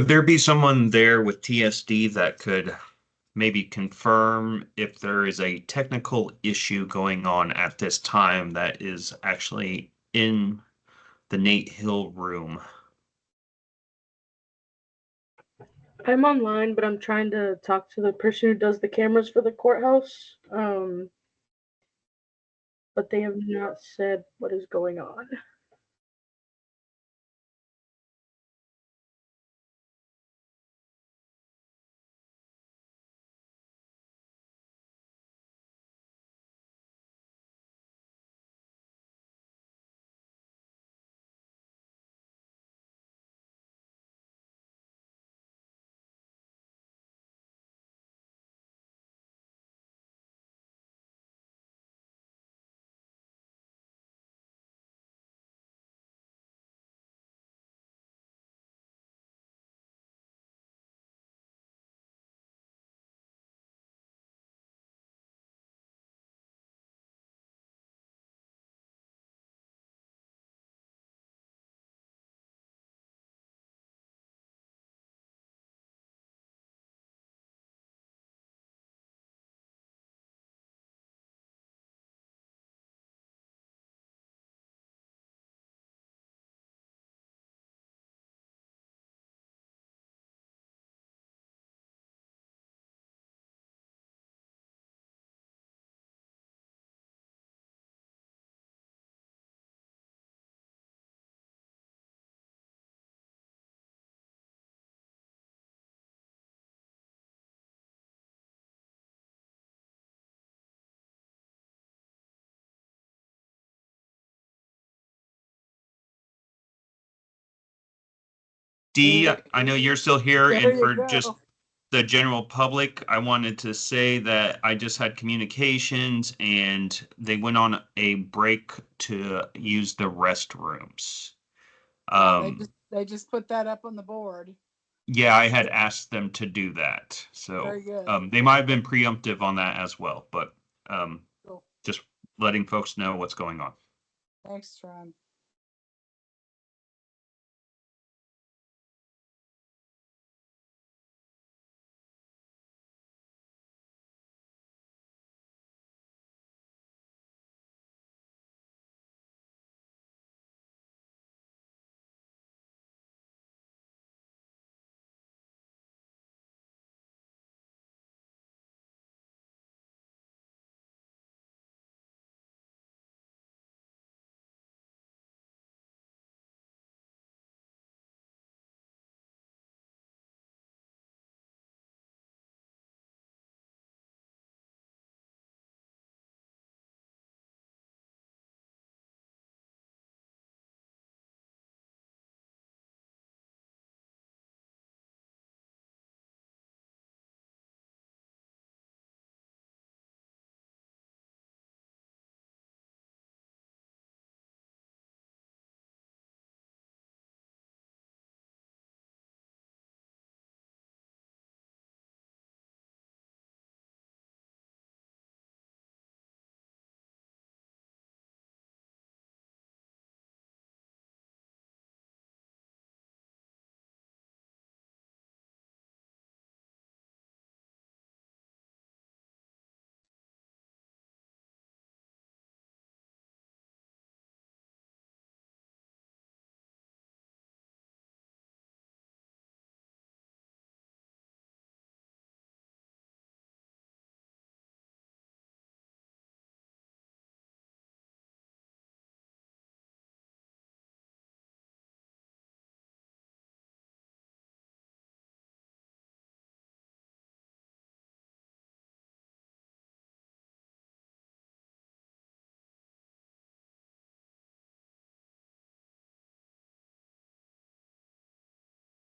Would there be someone there with TSD that could maybe confirm if there is a technical issue going on at this time that is actually in the Nate Hill room? I'm online, but I'm trying to talk to the person who does the cameras for the courthouse. But they have not said what is going on. Dee, I know you're still here, There and you for go. just the general public, I wanted to say that I just had communications and they went on a break to use the restrooms. They just put that up on the board. Yeah, I had asked them to do that. So Very good. they might have been preemptive on that as well, but Cool. just letting folks know what's going on. Thanks, Tron.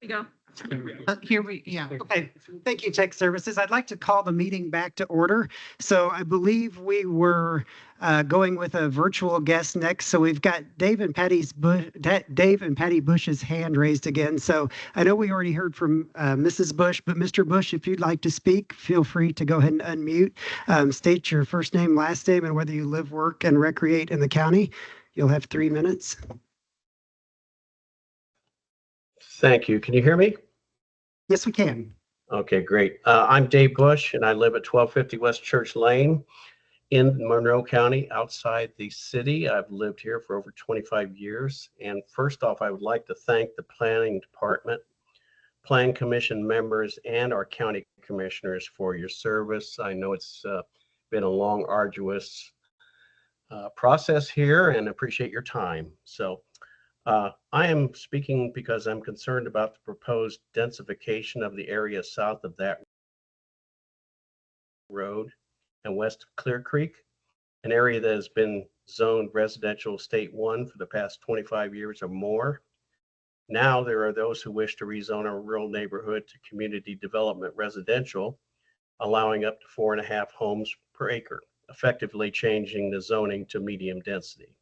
We go. Here we, yeah, okay. Thank you, Tech Services. I'd like to call the meeting back to order. So I believe we were going with a virtual guest next. So we've got Dave and Patty Bush's hand raised again. So I know we already heard from Mrs. Bush, but Mr. Bush, if you'd like to speak, feel free to go ahead and unmute. State your first name, last name, and whether you live, work, and recreate in the county. You'll have 3 minutes. Thank you. Can you hear me? Yes, we can. Okay, great. I'm Dave Bush, and I live at 1250 West Church Lane in Monroe County, outside the city. I've lived here for over 25 years. And first off, I would like to thank the Planning Department, Plan Commission members, and our county commissioners for your service. I know it's been a long, arduous process here, and appreciate your time. So I am speaking because I'm concerned about the proposed densification of the area south of that road and west of Clear Creek, an area that has been zoned residential state 1 for the past 25 years or more. Now there are those who wish to rezone a rural neighborhood to community development residential, allowing up to 4.5 homes per acre, effectively changing the zoning to medium density.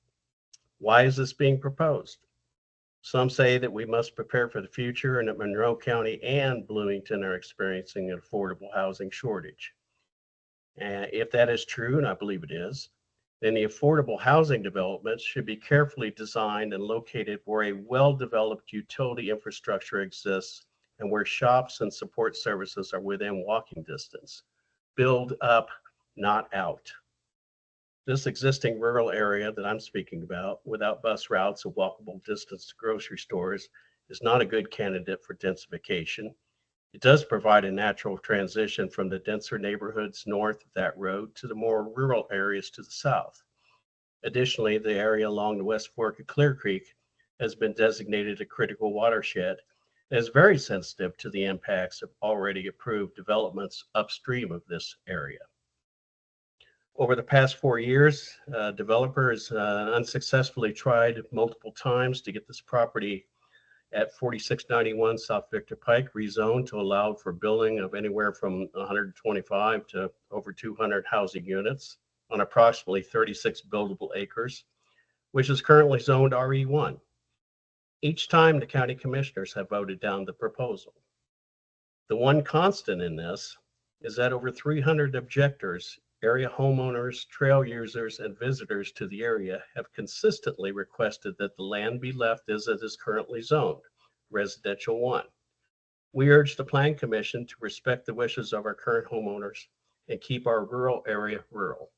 Why is this being proposed? Some say that we must prepare for the future and that Monroe County and Bloomington are experiencing an affordable housing shortage. And if that is true, and I believe it is, then the affordable housing developments should be carefully designed and located where a well-developed utility infrastructure exists and where shops and support services are within walking distance. Build up, not out. This existing rural area that I'm speaking about, without bus routes or walkable distance to grocery stores, is not a good candidate for densification. It does provide a natural transition from the denser neighborhoods north of that road to the more rural areas to the south. Additionally, the area along the West Fork of Clear Creek has been designated a critical watershed and is very sensitive to the impacts of already approved developments upstream of this area. Over the past 4 years, developers unsuccessfully tried multiple times to get this property at 4691 South Victor Pike rezoned to allow for building of anywhere from 125 to over 200 housing units on approximately 36 buildable acres, which is currently zoned RE1. Each time the county commissioners have voted down the proposal. The one constant in this is that over 300 objectors, area homeowners, trail users, and visitors to the area have consistently requested that the land be left as it is currently zoned, residential 1. We urge the Plan Commission to respect the wishes of our current homeowners and keep our rural area rural.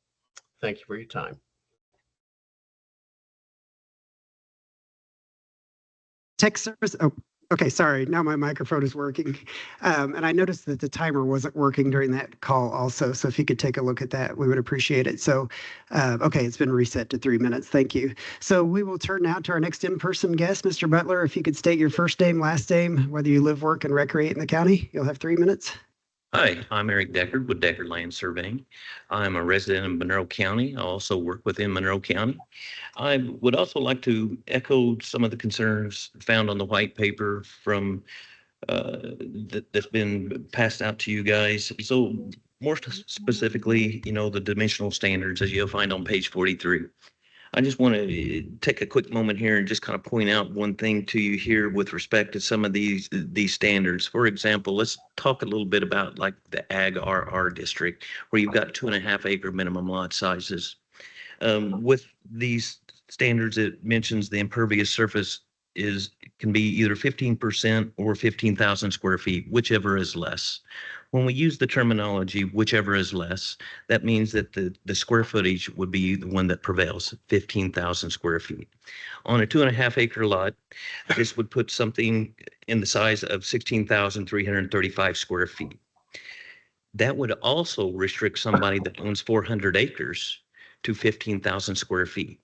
Thank you for your time. Tech service. Oh, okay. Sorry. Now my microphone is working. And I noticed that the timer wasn't working during that call also. So if you could take a look at that, we would appreciate it. So, okay, it's been reset to 3 minutes. Thank you. So we will turn now to our next in-person guest, Mr. Butler. If you could state your first name, last name, whether you live, work, and recreate in the county, you'll have 3 minutes. Hi, I'm Eric Deckard with Deckard Land Surveying. I'm a resident of Monroe County. I also work within Monroe County. I would also like to echo some of the concerns found on the white paper from that's been passed out to you guys. So more specifically, the dimensional standards as you'll find on page 43. I just want to take a quick moment here and just kind of point out one thing to you here with respect to some of these standards. For example, let's talk a little bit about like the Ag RR district, where you've got 2.5 acre minimum lot sizes. With these standards, it mentions the impervious surface can be either 15% or 15,000 square feet, whichever is less. When we use the terminology, whichever is less, that means that the square footage would be the one that prevails, 15,000 square feet. On a 2.5 acre lot, this would put something in the size of 16,335 square feet. That would also restrict somebody that owns 400 acres to 15,000 square feet.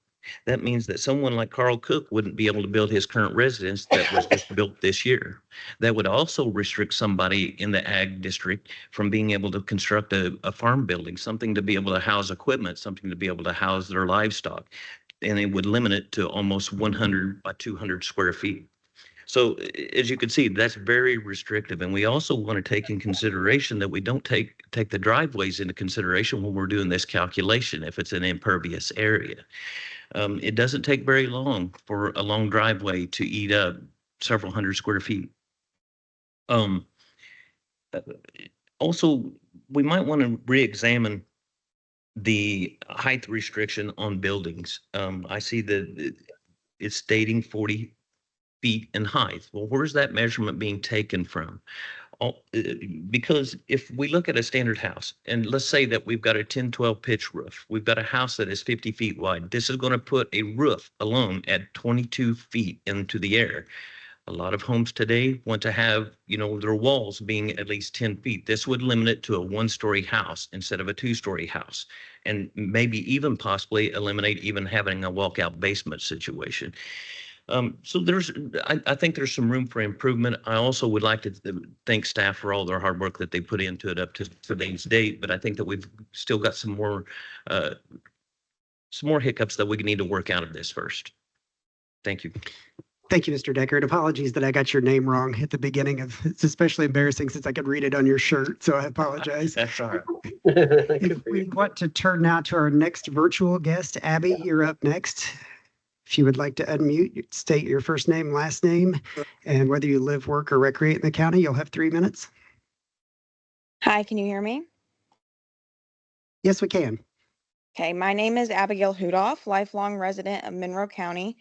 That means that someone like Carl Cook wouldn't be able to build his current residence that was just built this year. That would also restrict somebody in the ag district from being able to construct a farm building, something to be able to house equipment, something to be able to house their livestock. And it would limit it to almost 100 by 200 square feet. So as you can see, that's very restrictive. And we also want to take in consideration that we don't take the driveways into consideration when we're doing this calculation if it's an impervious area. It doesn't take very long for a long driveway to eat up several hundred square feet. Also, we might want to re-examine the height restriction on buildings. I see that it's stating 40 feet in height. Well, where's that measurement being taken from? Because if we look at a standard house, and let's say that we've got a 10, 12 pitch roof, we've got a house that is 50 feet wide. This is going to put a roof alone at 22 feet into the air. A lot of homes today want to have, their walls being at least 10 feet. This would limit it to a 1-story house instead of a 2-story house, and maybe even possibly eliminate even having a walkout basement situation. So I think there's some room for improvement. I also would like to thank staff for all their hard work that they put into it up to today's date, but I think that we've still got some more hiccups that we need to work out of this first. Thank you. Thank you, Mr. Deckard. Apologies that I got your name wrong at the beginning it's especially embarrassing since I could read it on your shirt, so I apologize. That's all right. If we want to turn now to our next virtual guest, Abby, you're up next. If you would like to unmute, state your first name, last name, and whether you live, work, or recreate in the county. You'll have 3 minutes. Hi, can you hear me? Yes, we can. Okay, my name is Abigail Hudoff, lifelong resident of Monroe County.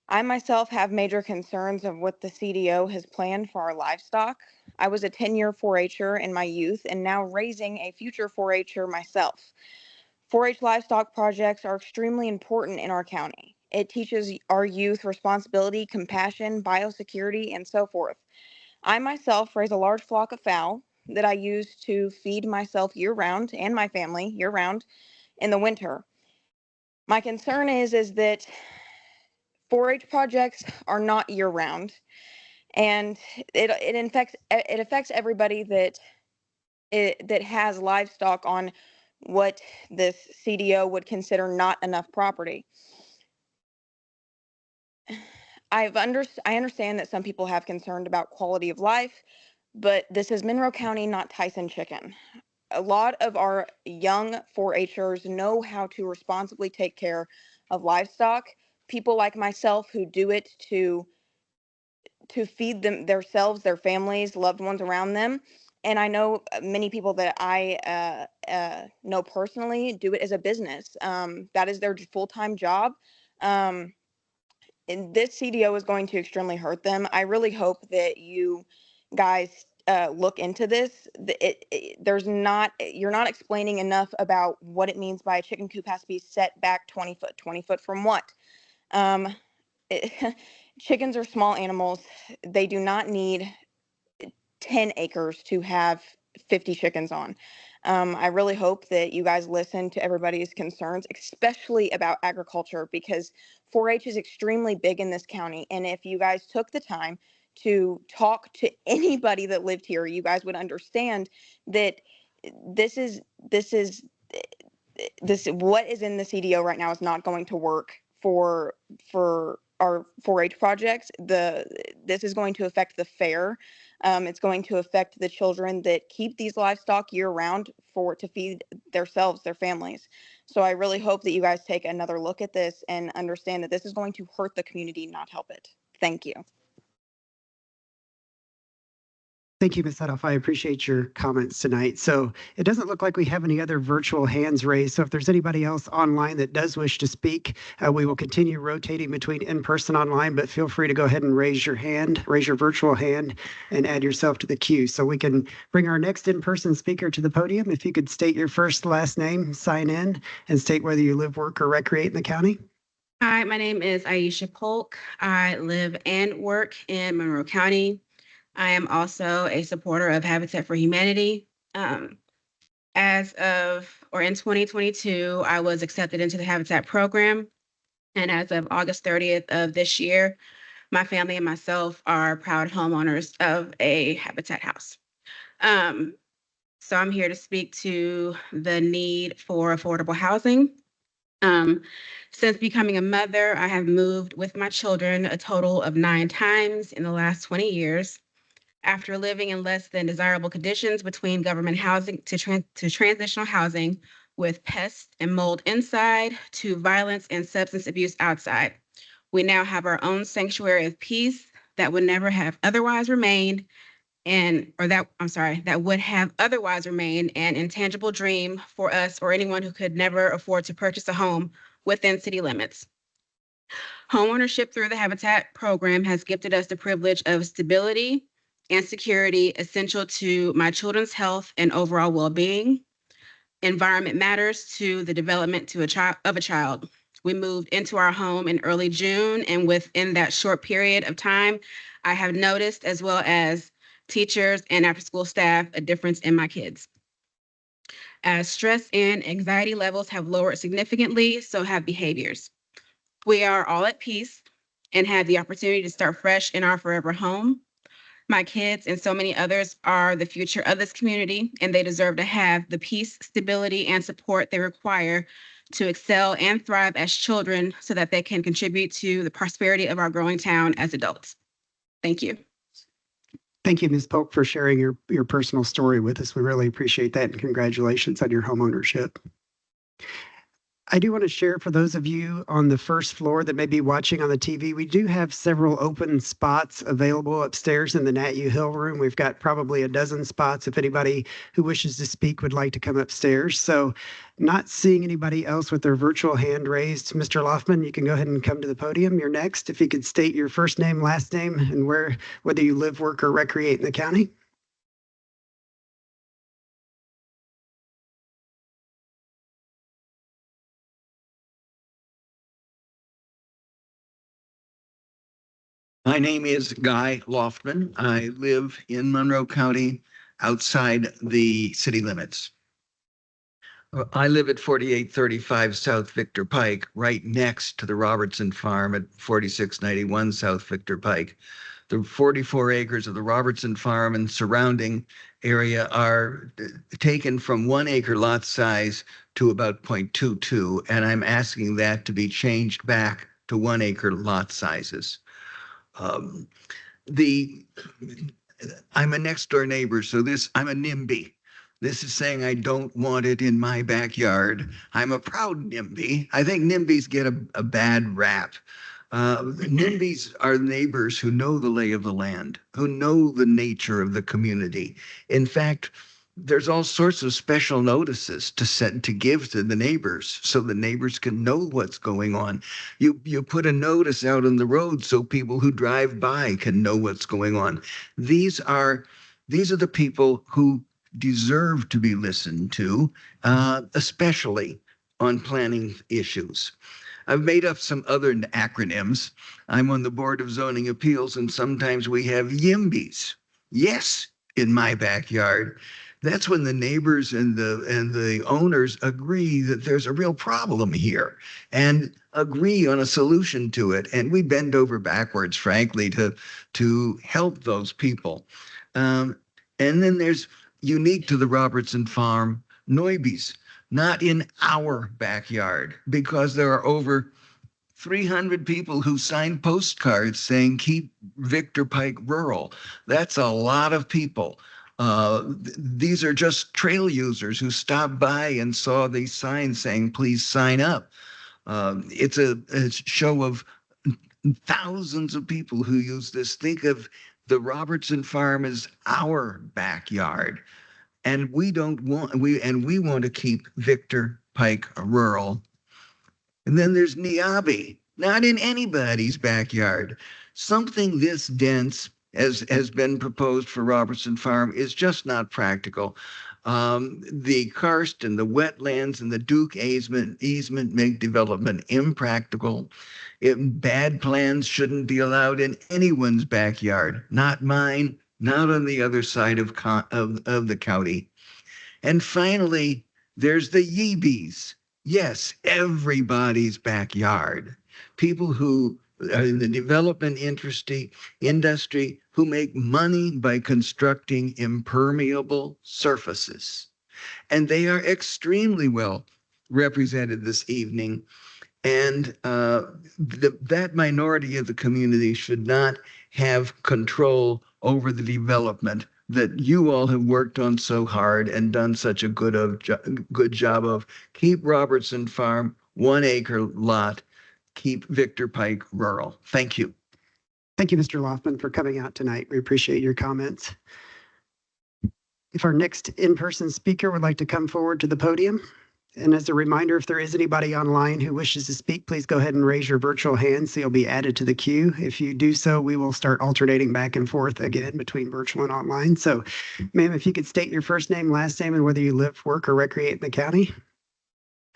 I myself have major concerns of what the CDO has planned for our livestock. I was a 10-year 4-H'er in my youth and now raising a future 4-H'er myself. 4-H livestock projects are extremely important in our county. It teaches our youth responsibility, compassion, biosecurity, and so forth. I myself raise a large flock of fowl that I use to feed myself year-round and my family year-round in the winter. My concern is that 4-H projects are not year-round, and it affects everybody that has livestock on what this CDO would consider not enough property. I understand that some people have concern about quality of life, but this is Monroe County, not Tyson Chicken. A lot of our young 4-H'ers know how to responsibly take care of livestock. People like myself who do it to feed themselves, their families, loved ones around them. And I know many people that I know personally do it as a business. That is their full-time job. And this CDO is going to extremely hurt them. I really hope that you guys look into this. You're not explaining enough about what it means by a chicken coop has to be set back 20 foot. 20 foot from what? Chickens are small animals. They do not need 10 acres to have 50 chickens on. I really hope that you guys listen to everybody's concerns, especially about agriculture, because 4-H is extremely big in this county. And if you guys took the time to talk to anybody that lived here, you guys would understand that this what is in the CDO right now is not going to work for our 4-H projects. This is going to affect the fair. It's going to affect the children that keep these livestock year round to feed themselves, their families. So I really hope that you guys take another look at this and understand that this is going to hurt the community, not help it. Thank you. Thank you, Ms. Hudoff. I appreciate your comments tonight. So it doesn't look like we have any other virtual hands raised. So if there's anybody else online that does wish to speak, we will continue rotating between in-person online, but feel free to go ahead and raise your virtual hand and add yourself to the queue. So we can bring our next in-person speaker to the podium. If you could state your first, last name, sign in, and state whether you live, work, or recreate in the county. Hi, my name is Aisha Polk. I live and work in Monroe County. I am also a supporter of Habitat for Humanity. In 2022, I was accepted into the Habitat program. And as of August 30th of this year, my family and myself are proud homeowners of a Habitat house. So I'm here to speak to the need for affordable housing. Since becoming a mother, I have moved with my children a total of 9 times in the last 20 years. After living in less than desirable conditions between government housing to transitional housing with pests and mold inside to violence and substance abuse outside, we now have our own sanctuary of peace that would never have otherwise remained that would have otherwise remained an intangible dream for us or anyone who could never afford to purchase a home within city limits. Homeownership through the Habitat program has gifted us the privilege of stability and security essential to my children's health and overall well-being. Environment matters to the development of a child. We moved into our home in early June, and within that short period of time, I have noticed, as well as teachers and after-school staff, a difference in my kids. As stress and anxiety levels have lowered significantly, so have behaviors. We are all at peace and have the opportunity to start fresh in our forever home. My kids and so many others are the future of this community, and they deserve to have the peace, stability, and support they require to excel and thrive as children so that they can contribute to the prosperity of our growing town as adults. Thank you. Thank you, Ms. Polk, for sharing your personal story with us. We really appreciate that, and congratulations on your home ownership. I do want to share for those of you on the first floor that may be watching on the TV, we do have several open spots available upstairs in the Nat U Hill room. We've got probably a dozen spots if anybody who wishes to speak would like to come upstairs. So not seeing anybody else with their virtual hand raised, Mr. Loftman, you can go ahead and come to the podium. You're next. If you could state your first name, last name, and whether you live, work, or recreate in the county. My name is Guy Loftman. I live in Monroe County outside the city limits. I live at 4835 South Victor Pike, right next to the Robertson Farm at 4691 South Victor Pike. The 44 acres of the Robertson Farm and surrounding area are taken from 1 acre lot size to about 0.22, and I'm asking that to be changed back to 1 acre lot sizes. I'm a next door neighbor, so I'm a NIMBY. This is saying I don't want it in my backyard. I'm a proud NIMBY. I think NIMBYs get a bad rap. NIMBYs are neighbors who know the lay of the land, who know the nature of the community. In fact, there's all sorts of special notices to give to the neighbors so the neighbors can know what's going on. You put a notice out on the road so people who drive by can know what's going on. These are the people who deserve to be listened to, especially on planning issues. I've made up some other acronyms. I'm on the Board of Zoning Appeals, and sometimes we have YIMBYs. Yes, in my backyard. That's when the neighbors and the owners agree that there's a real problem here and agree on a solution to it. And we bend over backwards, frankly, to help those people. And then there's unique to the Robertson Farm, Noibys, not in our backyard, because there are over 300 people who signed postcards saying, keep Victor Pike rural. That's a lot of people. These are just trail users who stopped by and saw these signs saying, please sign up. It's a show of thousands of people who use this. Think of the Robertson Farm as our backyard. And we want to keep Victor Pike rural. And then there's Niabi, not in anybody's backyard. Something this dense as has been proposed for Robertson Farm is just not practical. The karst and the wetlands and the Duke easement make development impractical. Bad plans shouldn't be allowed in anyone's backyard, not mine, not on the other side of the county. And finally, there's the Yeebies. Yes, everybody's backyard. People who are in the development industry who make money by constructing impermeable surfaces. And they are extremely well represented this evening. And that minority of the community should not have control over the development that you all have worked on so hard and done such a good job of. Keep Robertson Farm 1 acre lot. Keep Victor Pike rural. Thank you. Thank you, Mr. Loftman, for coming out tonight. We appreciate your comments. If our next in-person speaker would like to come forward to the podium. And as a reminder, if there is anybody online who wishes to speak, please go ahead and raise your virtual hand so you'll be added to the queue. If you do so, we will start alternating back and forth again between virtual and online. So, ma'am, if you could state your first name, last name, and whether you live, work, or recreate in the county.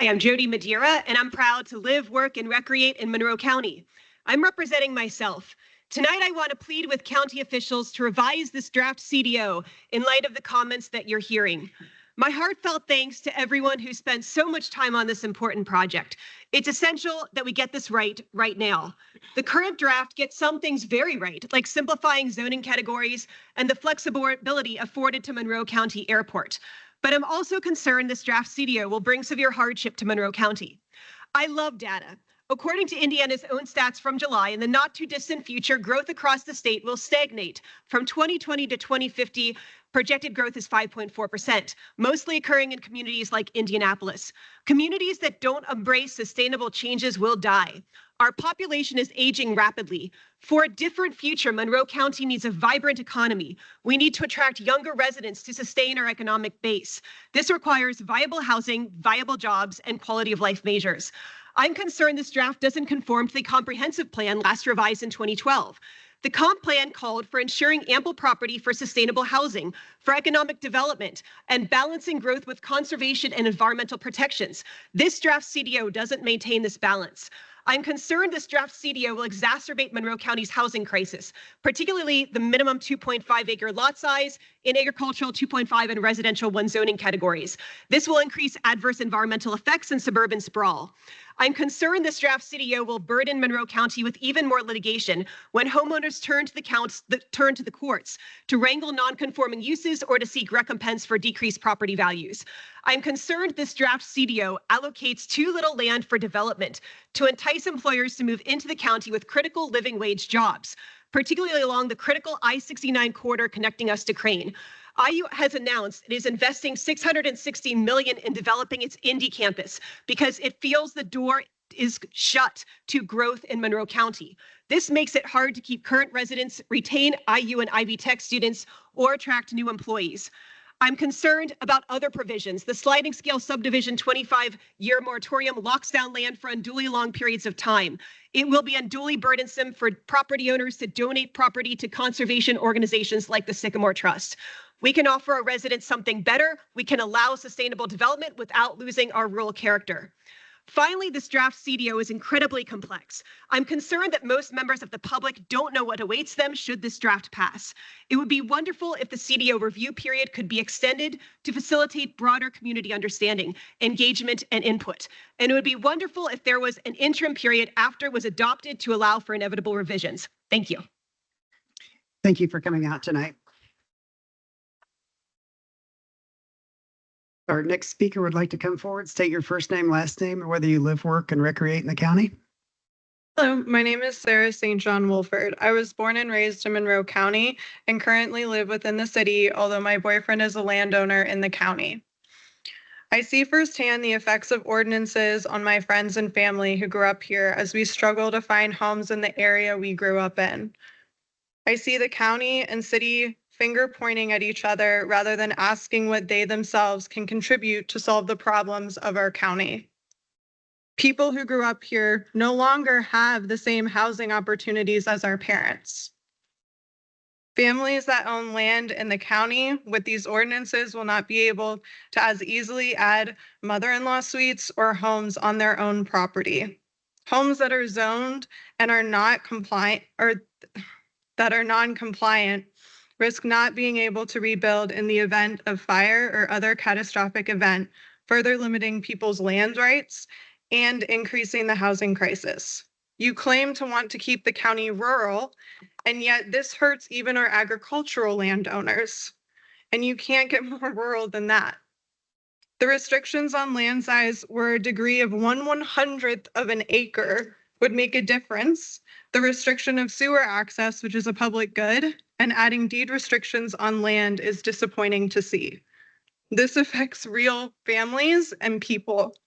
Hi, I'm Jody Madeira, and I'm proud to live, work, and recreate in Monroe County. I'm representing myself. Tonight, I want to plead with county officials to revise this draft CDO in light of the comments that you're hearing. My heartfelt thanks to everyone who spent so much time on this important project. It's essential that we get this right now. The current draft gets some things very right, like simplifying zoning categories and the flexibility afforded to Monroe County Airport. But I'm also concerned this draft CDO will bring severe hardship to Monroe County. I love data. According to Indiana's own stats from July, in the not too distant future, growth across the state will stagnate. From 2020 to 2050, projected growth is 5.4%, mostly occurring in communities like Indianapolis. Communities that don't embrace sustainable changes will die. Our population is aging rapidly. For a different future, Monroe County needs a vibrant economy. We need to attract younger residents to sustain our economic base. This requires viable housing, viable jobs, and quality of life measures. I'm concerned this draft doesn't conform to the comprehensive plan last revised in 2012. The comp plan called for ensuring ample property for sustainable housing, for economic development, and balancing growth with conservation and environmental protections. This draft CDO doesn't maintain this balance. I'm concerned this draft CDO will exacerbate Monroe County's housing crisis, particularly the minimum 2.5 acre lot size in agricultural 2.5 and residential 1 zoning categories. This will increase adverse environmental effects and suburban sprawl. I'm concerned this draft CDO will burden Monroe County with even more litigation when homeowners turn to the courts to wrangle non-conforming uses or to seek recompense for decreased property values. I'm concerned this draft CDO allocates too little land for development to entice employers to move into the county with critical living wage jobs, particularly along the critical I-69 corridor connecting us to Crane. IU has announced it is investing $660 million in developing its Indy campus because it feels the door is shut to growth in Monroe County. This makes it hard to keep current residents, retain IU and Ivy Tech students, or attract new employees. I'm concerned about other provisions. The sliding scale subdivision 25-year moratorium locks down land for unduly long periods of time. It will be unduly burdensome for property owners to donate property to conservation organizations like the Sycamore Trust. We can offer our residents something better. We can allow sustainable development without losing our rural character. Finally, this draft CDO is incredibly complex. I'm concerned that most members of the public don't know what awaits them should this draft pass. It would be wonderful if the CDO review period could be extended to facilitate broader community understanding, engagement, and input. And it would be wonderful if there was an interim period after it was adopted to allow for inevitable revisions. Thank you. Thank you for coming out tonight. Our next speaker would like to come forward, state your first name, last name, and whether you live, work, and recreate in the county. Hello, my name is Sarah St. John Wolford. I was born and raised in Monroe County and currently live within the city, although my boyfriend is a landowner in the county. I see firsthand the effects of ordinances on my friends and family who grew up here as we struggle to find homes in the area we grew up in. I see the county and city finger pointing at each other rather than asking what they themselves can contribute to solve the problems of our county. People who grew up here no longer have the same housing opportunities as our parents. Families that own land in the county with these ordinances will not be able to as easily add mother-in-law suites or homes on their own property. Homes that are zoned and are not compliant or that are non-compliant risk not being able to rebuild in the event of fire or other catastrophic event, further limiting people's land rights and increasing the housing crisis. You claim to want to keep the county rural, and yet this hurts even our agricultural landowners. And you can't get more rural than that. The restrictions on land size where a degree of 1/100th of an acre would make a difference. The restriction of sewer access, which is a public good, and adding deed restrictions on land is disappointing to see. This affects real families and people.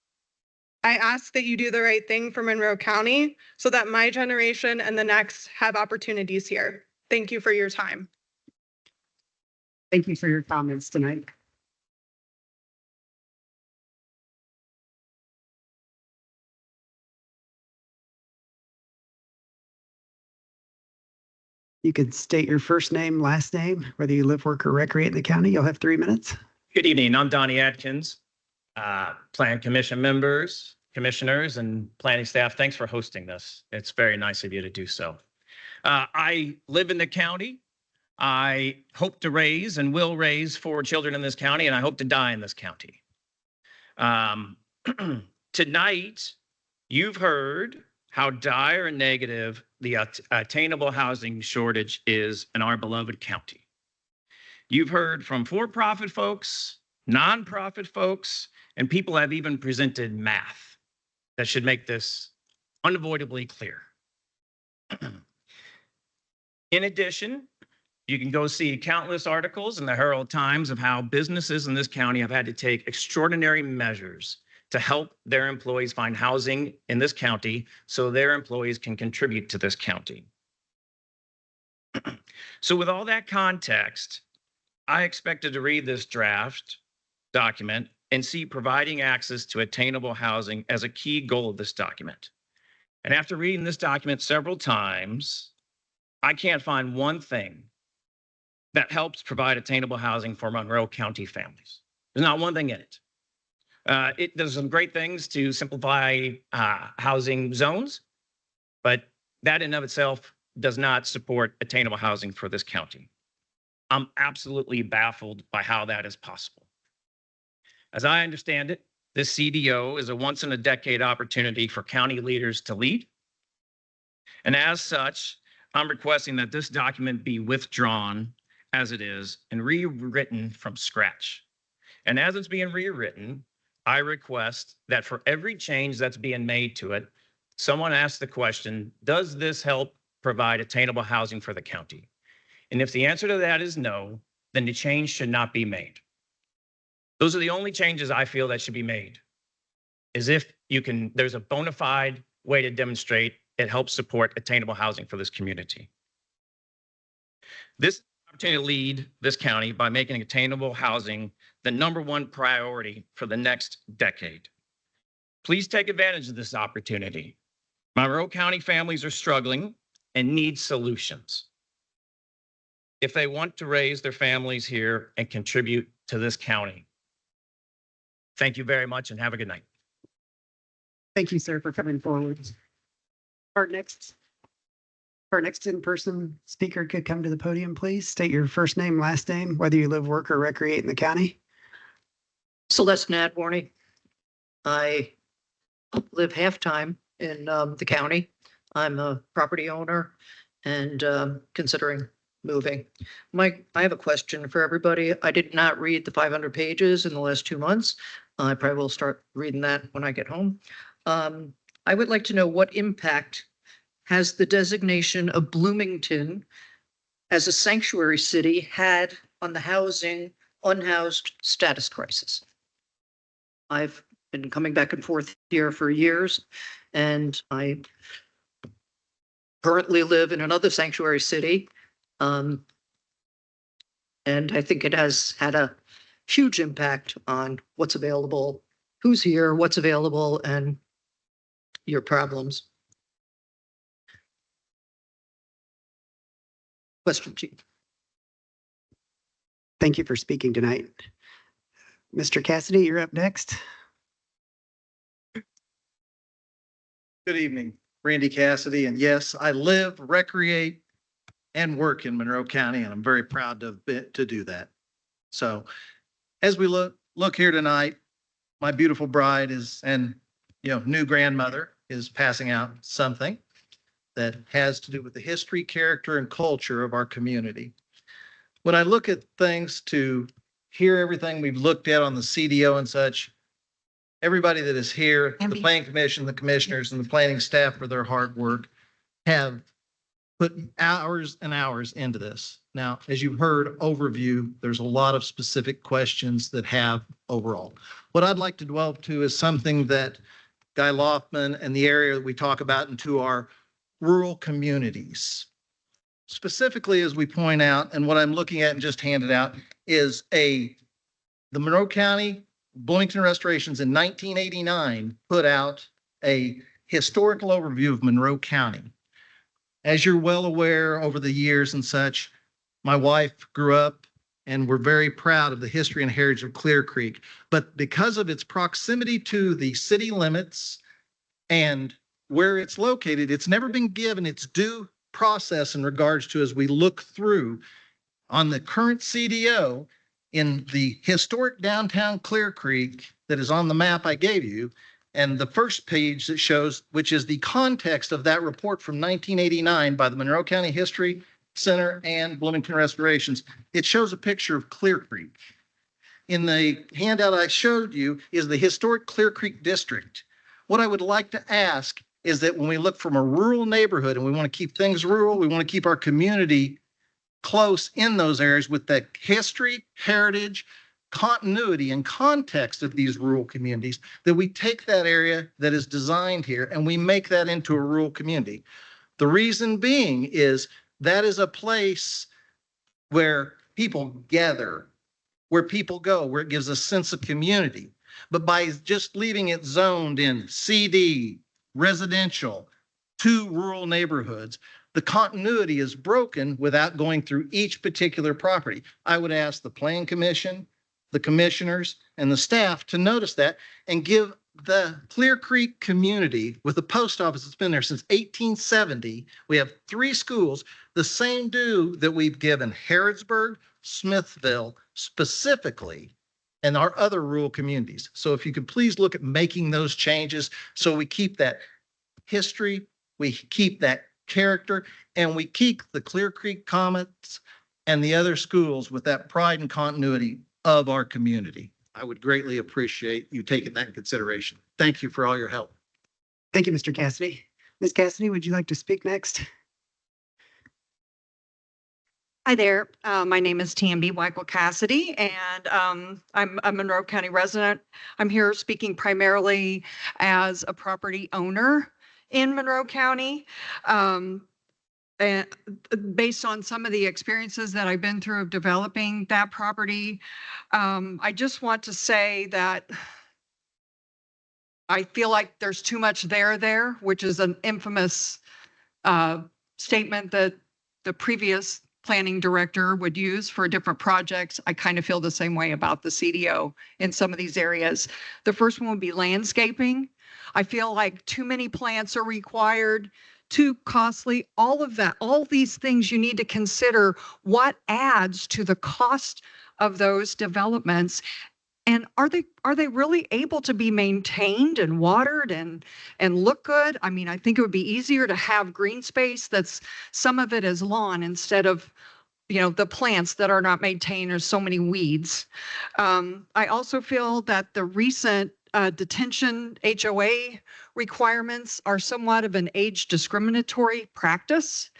I ask that you do the right thing for Monroe County so that my generation and the next have opportunities here. Thank you for your time. Thank you for your comments tonight. You could state your first name, last name, whether you live, work, or recreate in the county. You'll have 3 minutes. Good evening. I'm Donnie Atkins. Plan Commission members, commissioners, and planning staff, thanks for hosting this. It's very nice of you to do so. I live in the county. I hope to raise and will raise 4 children in this county, and I hope to die in this county. Tonight, you've heard how dire and negative the attainable housing shortage is in our beloved county. You've heard from for-profit folks, nonprofit folks, and people have even presented math that should make this unavoidably clear. In addition, you can go see countless articles in the Herald Times of how businesses in this county have had to take extraordinary measures to help their employees find housing in this county so their employees can contribute to this county. So with all that context, I expected to read this draft document and see providing access to attainable housing as a key goal of this document. And after reading this document several times, I can't find one thing that helps provide attainable housing for Monroe County families. There's not one thing in it. It does some great things to simplify housing zones, but that in of itself does not support attainable housing for this county. I'm absolutely baffled by how that is possible. As I understand it, this CDO is a once in a decade opportunity for county leaders to lead. And as such, I'm requesting that this document be withdrawn as it is and rewritten from scratch. And as it's being rewritten, I request that for every change that's being made to it, someone asks the question, does this help provide attainable housing for the county? And if the answer to that is no, then the change should not be made. Those are the only changes I feel that should be made. Is if you can, there's a bona fide way to demonstrate it helps support attainable housing for this community. This opportunity to lead this county by making attainable housing the #1 priority for the next decade. Please take advantage of this opportunity. Monroe County families are struggling and need solutions if they want to raise their families here and contribute to this county. Thank you very much and have a good night. Thank you, sir, for coming forward. Our next in-person speaker could come to the podium, please. State your first name, last name, whether you live, work, or recreate in the county. Celeste Nadworny. I live half-time in the county. I'm a property owner and considering moving. I have a question for everybody. I did not read the 500 pages in the last 2 months. I probably will start reading that when I get home. I would like to know what impact has the designation of Bloomington as a sanctuary city had on the housing unhoused status crisis? I've been coming back and forth here for years, and I currently live in another sanctuary city. And I think it has had a huge impact on what's available, who's here, what's available, and your problems. Question, Chief. Thank you for speaking tonight. Mr. Cassidy, you're up next. Good evening, Randy Cassidy. And yes, I live, recreate, and work in Monroe County, and I'm very proud to do that. So as we look here tonight, my beautiful bride and new grandmother is passing out something that has to do with the history, character, and culture of our community. When I look at things to hear everything we've looked at on the CDO and such, everybody that is here, the Planning Commission, the commissioners, and the planning staff for their hard work have put hours and hours into this. Now, as you've heard overview, there's a lot of specific questions that have overall. What I'd like to dwell to is something that Guy Loftman and the area that we talk about into our rural communities. Specifically, as we point out, and what I'm looking at and just handed out is the Monroe County Bloomington Restorations in 1989 put out a historical overview of Monroe County. As you're well aware over the years and such, my wife grew up and we're very proud of the history and heritage of Clear Creek. But because of its proximity to the city limits and where it's located, it's never been given its due process in regards to, as we look through on the current CDO in the historic downtown Clear Creek that is on the map I gave you. And the first page that shows, which is the context of that report from 1989 by the Monroe County History Center and Bloomington Restorations, it shows a picture of Clear Creek. In the handout I showed you is the historic Clear Creek District. What I would like to ask is that when we look from a rural neighborhood and we want to keep things rural, we want to keep our community close in those areas with the history, heritage, continuity and context of these rural communities, that we take that area that is designed here and we make that into a rural community. The reason being is that is a place where people gather, where people go, where it gives a sense of community. But by just leaving it zoned in CD, residential, to rural neighborhoods, the continuity is broken without going through each particular property. I would ask the Plan Commission, the commissioners, and the staff to notice that and give the Clear Creek community, with the post office that's been there since 1870, we have 3 schools, the same due that we've given Harrodsburg, Smithville specifically, and our other rural communities. So if you could please look at making those changes so we keep that history, we keep that character, and we keep the Clear Creek Comets and the other schools with that pride and continuity of our community. I would greatly appreciate you taking that in consideration. Thank you for all your help. Thank you, Mr. Cassidy. Ms. Cassidy, would you like to speak next? Hi there. My name is Tamby Weichel Cassidy, and I'm a Monroe County resident. I'm here speaking primarily as a property owner in Monroe County. And based on some of the experiences that I've been through of developing that property, I just want to say that I feel like there's too much there, which is an infamous statement that the previous planning director would use for different projects. I kind of feel the same way about the CDO in some of these areas. The first one would be landscaping. I feel like too many plants are required, too costly, all of that, all these things you need to consider what adds to the cost of those developments. And are they really able to be maintained and watered and look good? I mean, I think it would be easier to have green space that's some of it is lawn instead of, you know, the plants that are not maintained. There's so many weeds. I also feel that the recent detention HOA requirements are somewhat of an age discriminatory practice.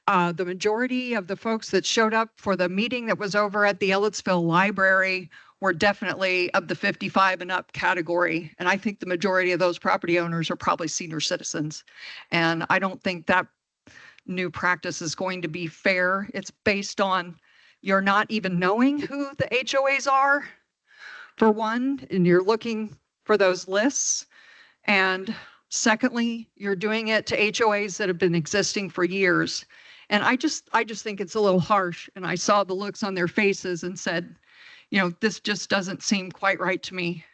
The majority of the folks that showed up for the meeting that was over at the Ellettsville Library were definitely of the 55 and up category. And I think the majority of those property owners are probably senior citizens. And I don't think that new practice is going to be fair. It's based on you're not even knowing who the HOAs are, for one, and you're looking for those lists. And secondly, you're doing it to HOAs that have been existing for years. And I just think it's a little harsh. And I saw the looks on their faces and said, you know, this just doesn't seem quite right to me.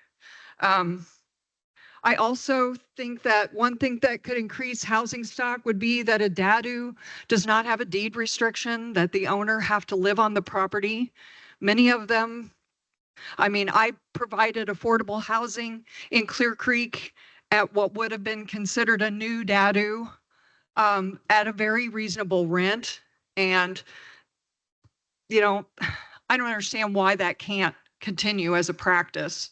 I also think that one thing that could increase housing stock would be that a DADU does not have a deed restriction, that the owner have to live on the property. Many of them, I mean, I provided affordable housing in Clear Creek at what would have been considered a new DADU at a very reasonable rent. And, you know, I don't understand why that can't continue as a practice.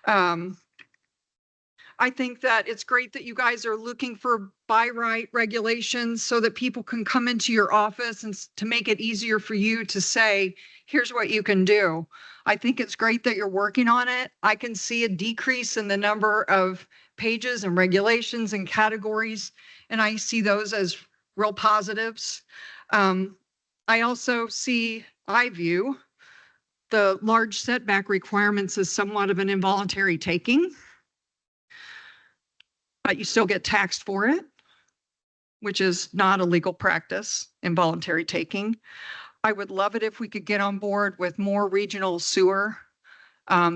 I think that it's great that you guys are looking for by right regulations so that people can come into your office and to make it easier for you to say, here's what you can do. I think it's great that you're working on it. I can see a decrease in the number of pages and regulations and categories, and I see those as real positives. I also view the large setback requirements as somewhat of an involuntary taking, but you still get taxed for it. which is not a legal practice, involuntary taking. I would love it if we could get on board with more regional sewer.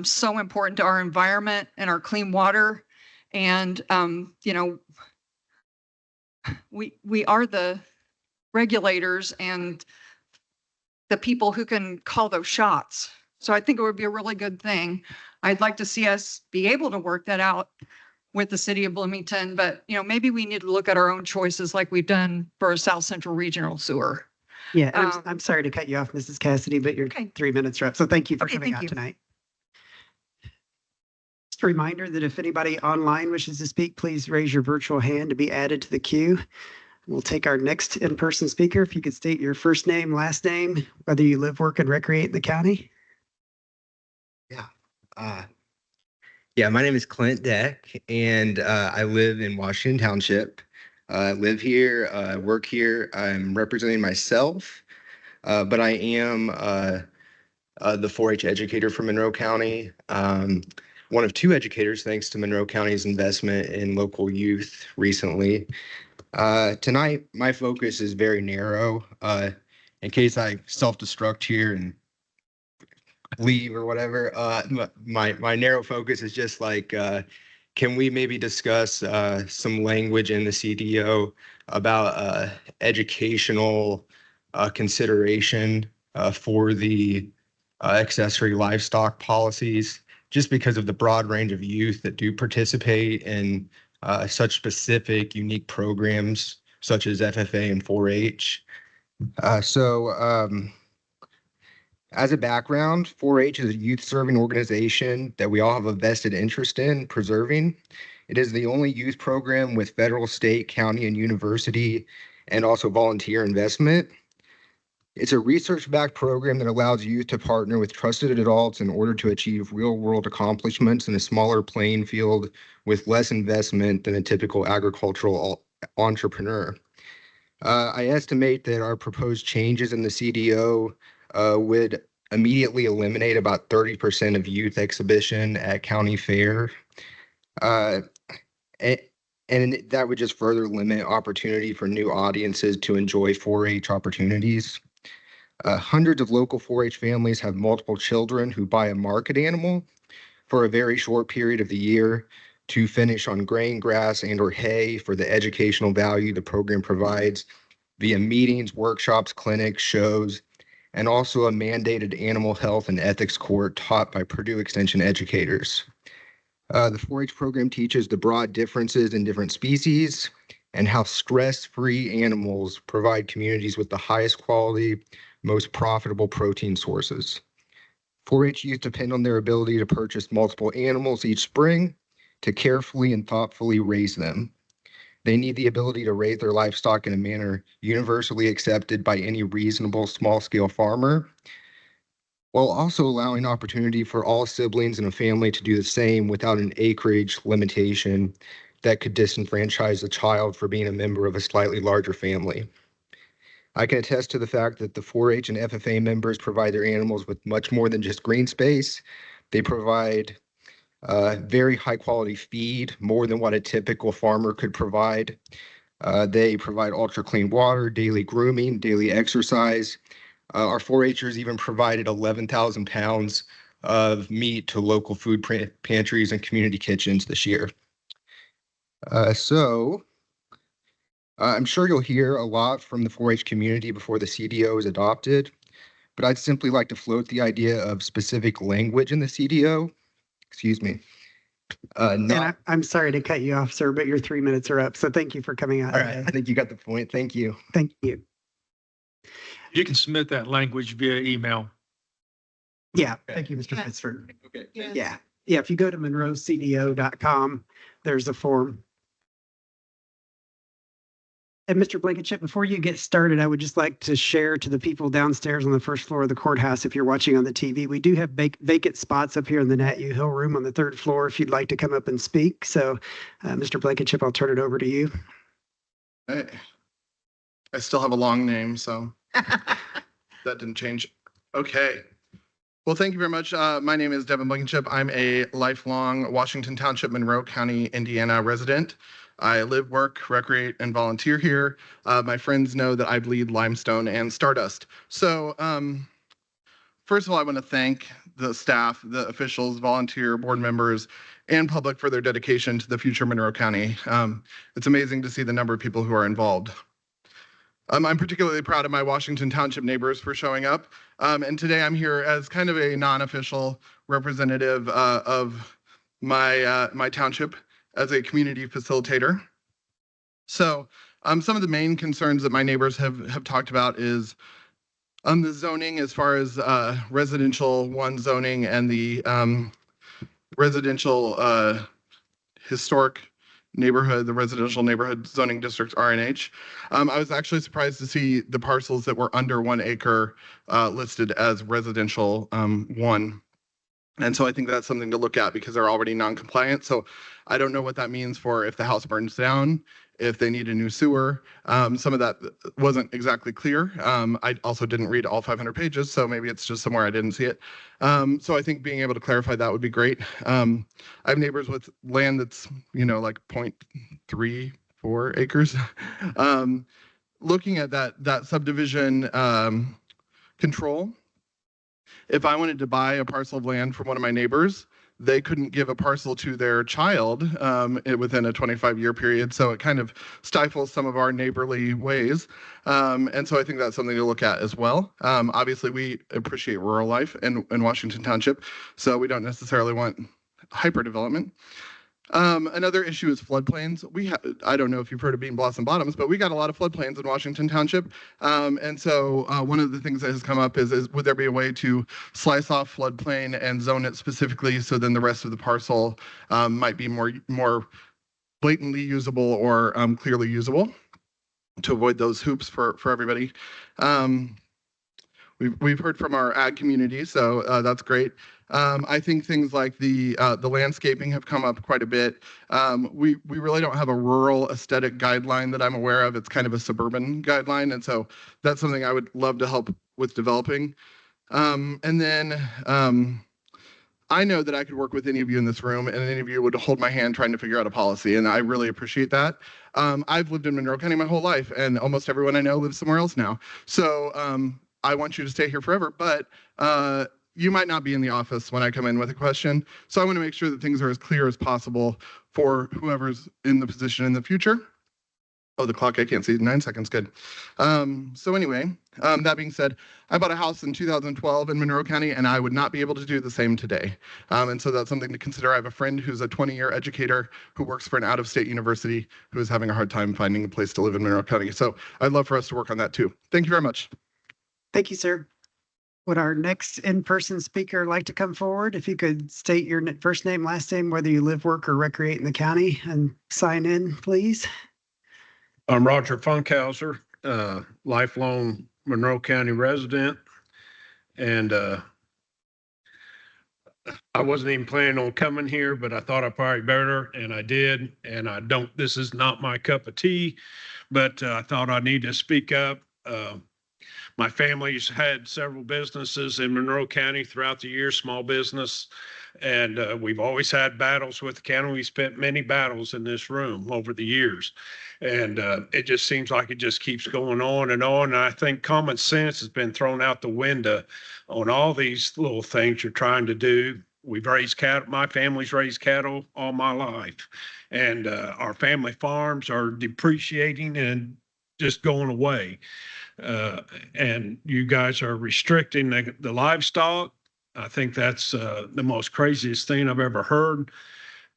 So important to our environment and our clean water. And, we are the regulators and the people who can call those shots. So I think it would be a really good thing. I'd like to see us be able to work that out with the city of Bloomington, but maybe we need to look at our own choices like we've done for South Central Regional Sewer. Yeah, I'm sorry to cut you off, Mrs. Cassidy, but your 3 minutes are up. So thank you for coming out tonight. Just a reminder that if anybody online wishes to speak, please raise your virtual hand to be added to the queue. We'll take our next in-person speaker. If you could state your first name, last name, whether you live, work, and recreate in the county. My name is Clint Deck, and I live in Washington Township. I live here, work here. I'm representing myself, but I am the 4-H educator for Monroe County. One of 2 educators, thanks to Monroe County's investment in local youth recently. Tonight, my focus is very narrow. In case I self-destruct here and leave or whatever, my narrow focus is just like, can we maybe discuss some language in the CDO about educational consideration for the accessory livestock policies, just because of the broad range of youth that do participate in such specific, unique programs such as FFA and 4-H. As a background, 4-H is a youth-serving organization that we all have a vested interest in preserving. It is the only youth program with federal, state, county, and university, and also volunteer investment. It's a research-backed program that allows youth to partner with trusted adults in order to achieve real-world accomplishments in a smaller playing field with less investment than a typical agricultural entrepreneur. I estimate that our proposed changes in the CDO would immediately eliminate about 30% of youth exhibition at county fair. And that would just further limit opportunity for new audiences to enjoy 4-H opportunities. Hundreds of local 4-H families have multiple children who buy a market animal for a very short period of the year to finish on grain, grass, and or hay for the educational value the program provides via meetings, workshops, clinics, shows, and also a mandated animal health and ethics course taught by Purdue Extension educators. The 4-H program teaches the broad differences in different species and how stress-free animals provide communities with the highest quality, most profitable protein sources. 4-H youth depend on their ability to purchase multiple animals each spring to carefully and thoughtfully raise them. They need the ability to raise their livestock in a manner universally accepted by any reasonable small-scale farmer, while also allowing opportunity for all siblings in a family to do the same without an acreage limitation that could disenfranchise a child for being a member of a slightly larger family. I can attest to the fact that the 4-H and FFA members provide their animals with much more than just green space. They provide very high quality feed, more than what a typical farmer could provide. They provide ultra clean water, daily grooming, daily exercise. Our 4-Hers even provided 11,000 pounds of meat to local food pantries and community kitchens this year. I'm sure you'll hear a lot from the 4-H community before the CDO is adopted, but I'd simply like to float the idea of specific language in the CDO. Excuse me. I'm sorry to cut you off, sir, but your 3 minutes are up. So thank you for coming out. All right, I think you got the point. Thank you. Thank you. You can submit that language via email. Yeah, thank you, Mr. Pittsford. Okay. Yeah, if you go to monroecdo.com, there's a form. And Mr. Blankenship, before you get started, I would just like to share to the people downstairs on the first floor of the courthouse, if you're watching on the TV, we do have vacant spots up here in the Nat U Hill room on the 3rd floor if you'd like to come up and speak. So, Mr. Blankenship, I'll turn it over to you. I still have a long name, so that didn't change. Okay. Well, thank you very much. My name is Devin Blankenship. I'm a lifelong Washington Township, Monroe County, Indiana resident. I live, work, recreate, and volunteer here. My friends know that I bleed limestone and stardust. So first of all, I want to thank the staff, the officials, volunteer, board members, and public for their dedication to the future of Monroe County. It's amazing to see the number of people who are involved. I'm particularly proud of my Washington Township neighbors for showing up. And today I'm here as kind of a non-official representative of my township as a community facilitator. So some of the main concerns that my neighbors have talked about is the zoning as far as residential one zoning and the residential historic neighborhood, the residential neighborhood zoning districts, RNH. I was actually surprised to see the parcels that were under 1 acre listed as residential 1. And so I think that's something to look at because they're already non-compliant. So I don't know what that means for if the house burns down, if they need a new sewer. Some of that wasn't exactly clear. I also didn't read all 500 pages, so maybe it's just somewhere I didn't see it. So I think being able to clarify that would be great. I have neighbors with land that's, like 0.34 acres. Looking at that subdivision control, if I wanted to buy a parcel of land from one of my neighbors, they couldn't give a parcel to their child within a 25-year period. So it kind of stifles some of our neighborly ways. And so I think that's something to look at as well. Obviously, we appreciate rural life in Washington Township, so we don't necessarily want hyper development. Another issue is floodplains. I don't know if you've heard of Bean Blossom Bottoms, but we got a lot of floodplains in Washington Township. And so one of the things that has come up is would there be a way to slice off floodplain and zone it specifically so then the rest of the parcel might be more blatantly usable or clearly usable to avoid those hoops for everybody. We've heard from our ag community, so that's great. I think things like the landscaping have come up quite a bit. We really don't have a rural aesthetic guideline that I'm aware of. It's kind of a suburban guideline, and so that's something I would love to help with developing. And then I know that I could work with any of you in this room, and any of you would hold my hand trying to figure out a policy, and I really appreciate that. I've lived in Monroe County my whole life, and almost everyone I know lives somewhere else now. So I want you to stay here forever, but you might not be in the office when I come in with a question. So I want to make sure that things are as clear as possible for whoever's in the position in the future. Oh, the clock, I can't see. 9 seconds, good. So anyway, that being said, I bought a house in 2012 in Monroe County, and I would not be able to do the same today. And so that's something to consider. I have a friend who's a 20-year educator who works for an out-of-state university who is having a hard time finding a place to live in Monroe County. So I'd love for us to work on that too. Thank you very much. Thank you, sir. Would our next in-person speaker like to come forward? If you could state your first name, last name, whether you live, work, or recreate in the county, and sign in, please. I'm Roger Funkhauser, lifelong Monroe County resident. And I wasn't even planning on coming here, but I thought I probably better, and I did. And this is not my cup of tea, but I thought I need to speak up. My family's had several businesses in Monroe County throughout the year, small business, and we've always had battles with the county. We spent many battles in this room over the years, and it just seems like it just keeps going on and on. And I think common sense has been thrown out the window on all these little things you're trying to do. We've raised cattle. My family's raised cattle all my life, and our family farms are depreciating and just going away. And you guys are restricting the livestock. I think that's the most craziest thing I've ever heard.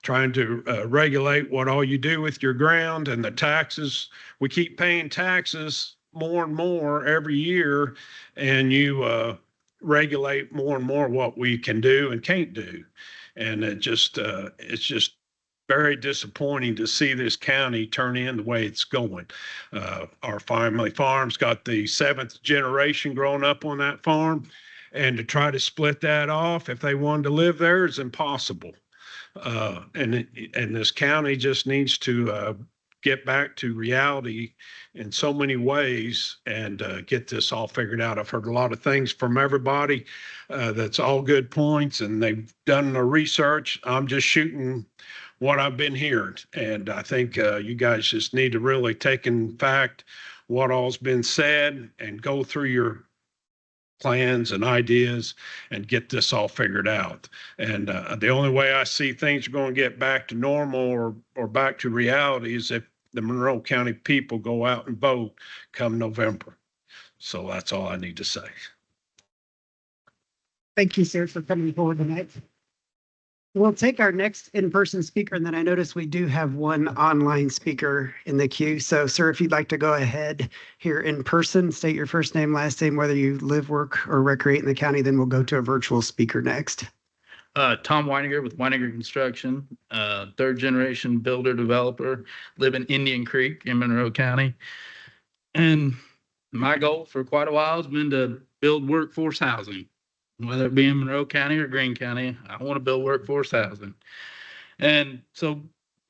Trying to regulate what all you do with your ground and the taxes. We keep paying taxes more and more every year, and you regulate more and more what we can do and can't do. And it's just very disappointing to see this county turn in the way it's going. Our family farm's got the 7th generation growing up on that farm, and to try to split that off if they wanted to live there is impossible. And this county just needs to get back to reality in so many ways and get this all figured out. I've heard a lot of things from everybody. That's all good points, and they've done the research. I'm just shooting what I've been hearing. And I think you guys just need to really take in fact what all's been said and go through your plans and ideas and get this all figured out. And the only way I see things are going to get back to normal or back to reality is if the Monroe County people go out and vote come November. So that's all I need to say. Thank you, sir, for coming forward tonight. We'll take our next in-person speaker, and then I notice we do have one online speaker in the queue. So, sir, if you'd like to go ahead here in person, state your first name, last name, whether you live, work, or recreate in the county, then we'll go to a virtual speaker next. Tom Weininger with Weininger Construction, third generation builder developer, live in Indian Creek in Monroe County. And my goal for quite a while has been to build workforce housing, whether it be in Monroe County or Greene County. I want to build workforce housing. And so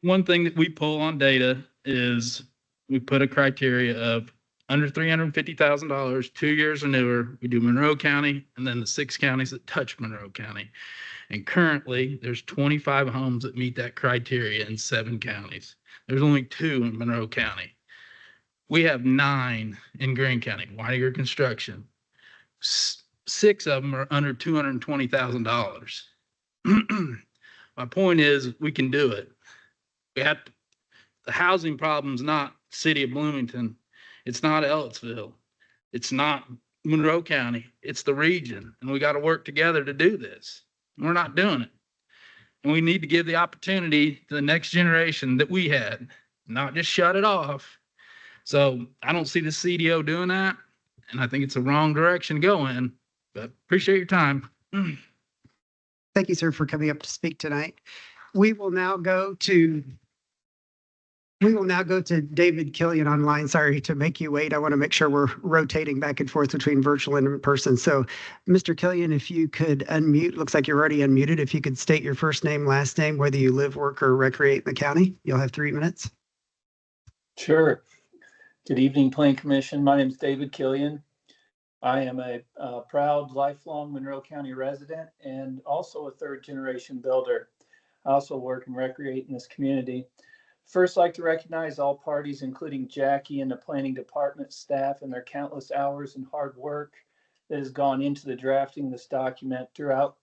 one thing that we pull on data is we put a criteria of under $350,000, 2 years or newer. We do Monroe County and then the 6 counties that touch Monroe County. And currently there's 25 homes that meet that criteria in 7 counties. There's only 2 in Monroe County. We have 9 in Greene County, Weininger Construction. 6 of them are under $220,000. My point is we can do it. We have to, the housing problem's not city of Bloomington. It's not Ellettsville. It's not Monroe County. It's the region. And we got to work together to do this. We're not doing it. And we need to give the opportunity to the next generation that we had, not just shut it off. So I don't see the CDO doing that. And I think it's the wrong direction to go in, but appreciate your time. Thank you, sir, for coming up to speak tonight. We will now go to David Killian online. Sorry to make you wait. I want to make sure we're rotating back and forth between virtual and in person. So, Mr. Killian, if you could unmute, looks like you're already unmuted. If you could state your first name, last name, whether you live, work, or recreate in the county, you'll have 3 minutes. Sure. Good evening, Plan Commission. My name is David Killian. I am a proud lifelong Monroe County resident and also a third generation builder. I also work and recreate in this community. First, I'd like to recognize all parties, including Jackie and the planning department staff and their countless hours and hard work that has gone into the drafting of this document throughout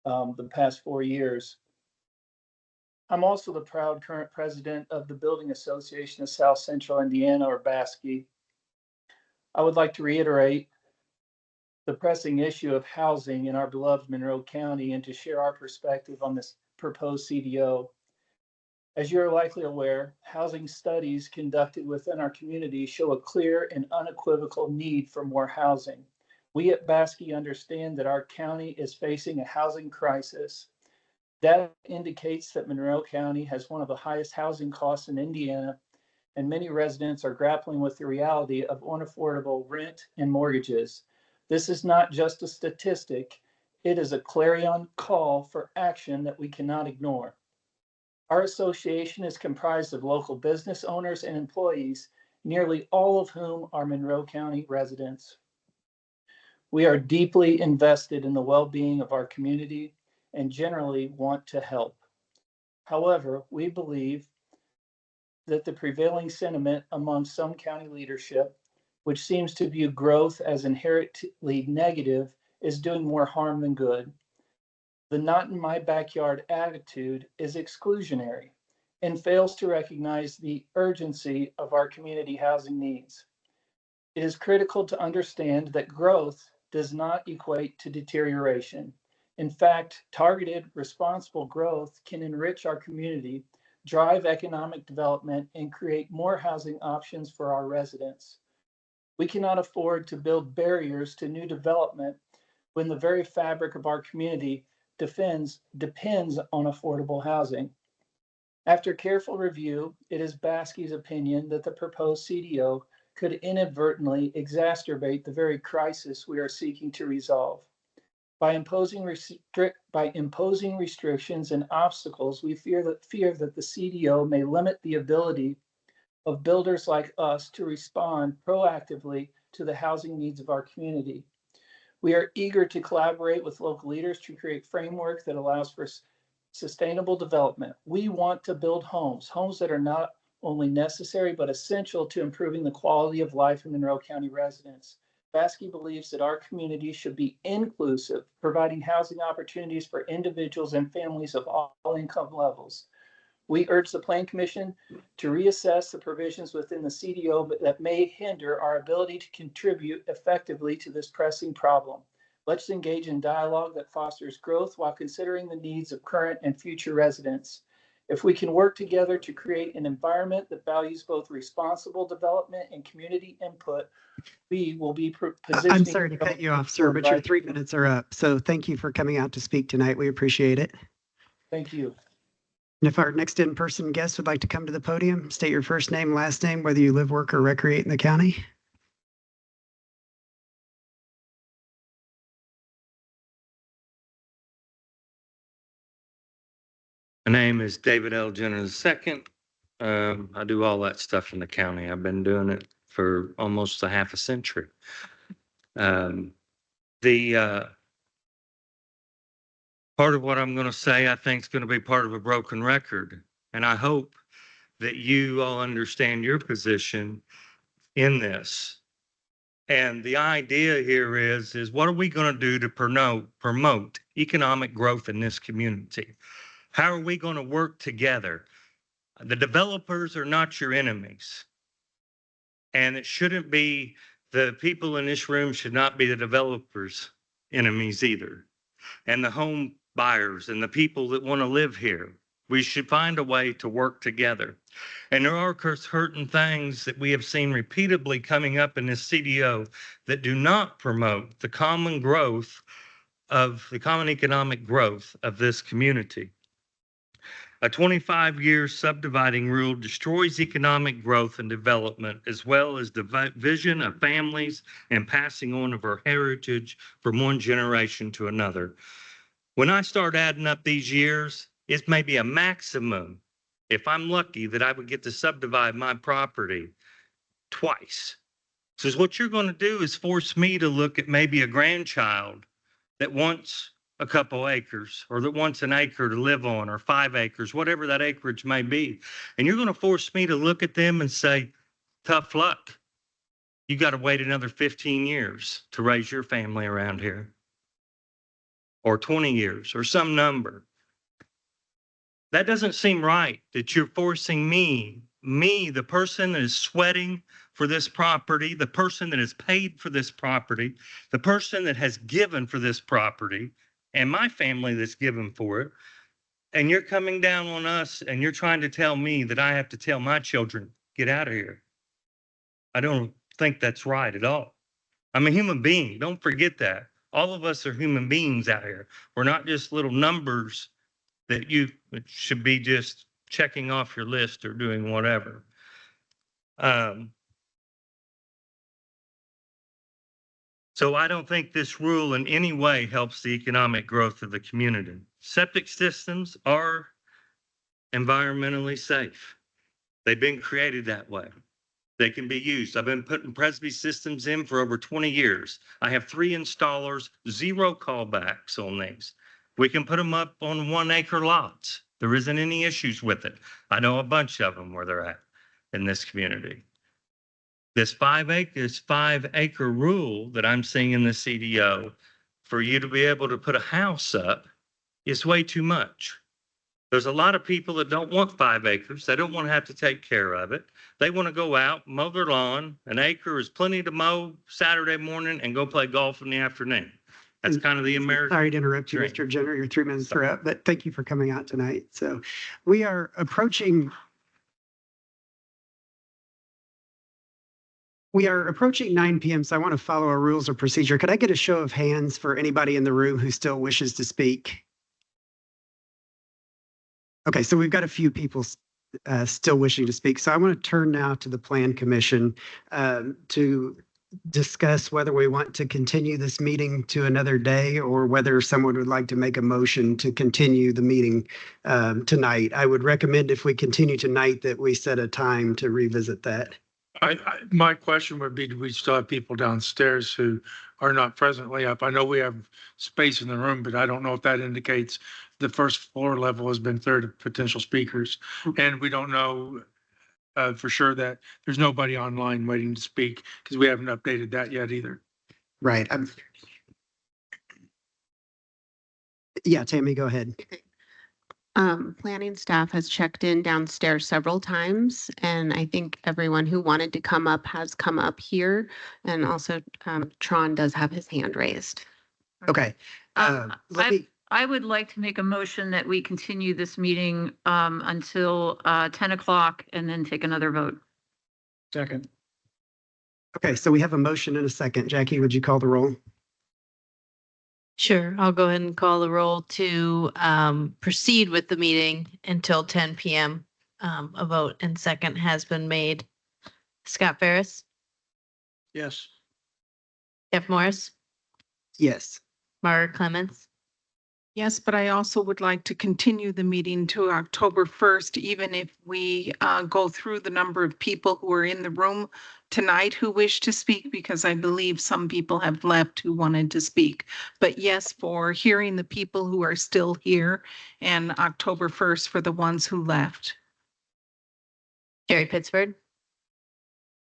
the past 4 years. I'm also the proud current president of the Building Association of South Central Indiana, or BASCI. I would like to reiterate the pressing issue of housing in our beloved Monroe County and to share our perspective on this proposed CDO. As you're likely aware, housing studies conducted within our community show a clear and unequivocal need for more housing. We at BASCI understand that our county is facing a housing crisis. Data indicates that Monroe County has one of the highest housing costs in Indiana, and many residents are grappling with the reality of unaffordable rent and mortgages. This is not just a statistic, it is a clarion call for action that we cannot ignore. Our association is comprised of local business owners and employees, nearly all of whom are Monroe County residents. We are deeply invested in the well-being of our community and generally want to help. However, we believe that the prevailing sentiment among some county leadership, which seems to view growth as inherently negative, is doing more harm than good. The not in my backyard attitude is exclusionary and fails to recognize the urgency of our community housing needs. It is critical to understand that growth does not equate to deterioration. In fact, targeted, responsible growth can enrich our community, drive economic development, and create more housing options for our residents. We cannot afford to build barriers to new development when the very fabric of our community depends on affordable housing. After careful review, it is BASCI's opinion that the proposed CDO could inadvertently exacerbate the very crisis we are seeking to resolve. By imposing restrictions and obstacles, we fear that the CDO may limit the ability of builders like us to respond proactively to the housing needs of our community. We are eager to collaborate with local leaders to create framework that allows for sustainable development. We want to build homes that are not only necessary, but essential to improving the quality of life in Monroe County residents. Vasky believes that our community should be inclusive, providing housing opportunities for individuals and families of all income levels. We urge the Plan Commission to reassess the provisions within the CDO that may hinder our ability to contribute effectively to this pressing problem. Let's engage in dialogue that fosters growth while considering the needs of current and future residents. If we can work together to create an environment that values both responsible development and community input, we will be positioning. I'm sorry to cut you off, sir, but your 3 minutes are up. So thank you for coming out to speak tonight. We appreciate it. Thank you. And if our next in-person guest would like to come to the podium, state your first name, last name, whether you live, work, or recreate in the county. My name is David L. Jenner II. I do all that stuff in the county. I've been doing it for almost a half a century. The part of what I'm going to say, I think, is going to be part of a broken record. And I hope that you all understand your position in this. And the idea here is what are we going to do to promote economic growth in this community? How are we going to work together? The developers are not your enemies. And it shouldn't be, the people in this room should not be the developers' enemies either. And the home buyers and the people that want to live here. We should find a way to work together. And there are certain things that we have seen repeatedly coming up in this CDO that do not promote the common growth of the common economic growth of this community. A 25-year subdividing rule destroys economic growth and development, as well as the vision of families and passing on of our heritage from one generation to another. When I start adding up these years, it's maybe a maximum, if I'm lucky, that I would get to subdivide my property twice. So what you're going to do is force me to look at maybe a grandchild that wants a couple acres, or that wants an acre to live on, or 5 acres, whatever that acreage may be. And you're going to force me to look at them and say, tough luck. You got to wait another 15 years to raise your family around here. Or 20 years, or some number. That doesn't seem right, that you're forcing me, the person that is sweating for this property, the person that has paid for this property, the person that has given for this property, and my family that's given for it. And you're coming down on us and you're trying to tell me that I have to tell my children, get out of here. I don't think that's right at all. I'm a human being. Don't forget that. All of us are human beings out here. We're not just little numbers that you should be just checking off your list or doing whatever. So I don't think this rule in any way helps the economic growth of the community. Septic systems are environmentally safe. They've been created that way. They can be used. I've been putting Presby systems in for over 20 years. I have 3 installers, 0 callbacks on these. We can put them up on 1 acre lots. There isn't any issues with it. I know a bunch of them where they're at in this community. This 5 acre rule that I'm seeing in the CDO for you to be able to put a house up is way too much. There's a lot of people that don't want 5 acres. They don't want to have to take care of it. They want to go out, mow their lawn. An acre is plenty to mow Saturday morning and go play golf in the afternoon. That's kind of the American. Sorry to interrupt you, dream. Mr. Jenner. Your 3 minutes are up, but thank you for coming out tonight. So we are approaching 9 p.m., so I want to follow our rules of procedure. Could I get a show of hands for anybody in the room who still wishes to speak? Okay, so we've got a few people still wishing to speak. So I want to turn now to the Plan Commission to discuss whether we want to continue this meeting to another day or whether someone would like to make a motion to continue the meeting tonight. I would recommend if we continue tonight that we set a time to revisit that. My question would be, do we still have people downstairs who are not presently up? I know we have space in the room, but I don't know if that indicates the first floor level has been cleared of potential speakers. And we don't know for sure that there's nobody online waiting to speak because we haven't updated that yet either. Right. Yeah, Tammy, go ahead. Planning staff has checked in downstairs several times, and I think everyone who wanted to come up has come up here. And also, Tron does have his hand raised. Okay. Let me, I would like to make a motion that we continue this meeting until 10 o'clock and then take another vote. Second. okay, so we have a motion and a second. Jackie, would you call the roll? Sure, I'll go ahead and call the roll to proceed with the meeting until 10 p.m. A vote and second has been made. Scott Ferris, Yes. Jeff Morris, Yes. Margaret Clements. Yes, but I also would like to continue the meeting to October 1st, even if we go through the number of people who are in the room tonight who wish to speak, because I believe some people have left who wanted to speak. But yes, for hearing the people who are still here, and October 1st for the ones who left. Jerry Pittsford,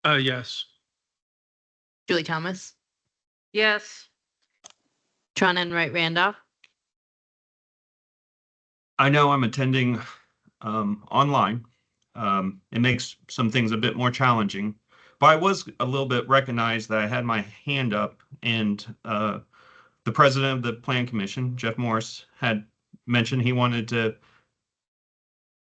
Yes. Julie Thomas, Yes. Tron Enright Randolph, I know I'm attending online. It makes some things a bit more challenging, but I was a little bit recognized that I had my hand up, and the president of the Plan Commission, Jeff Morris, had mentioned he wanted to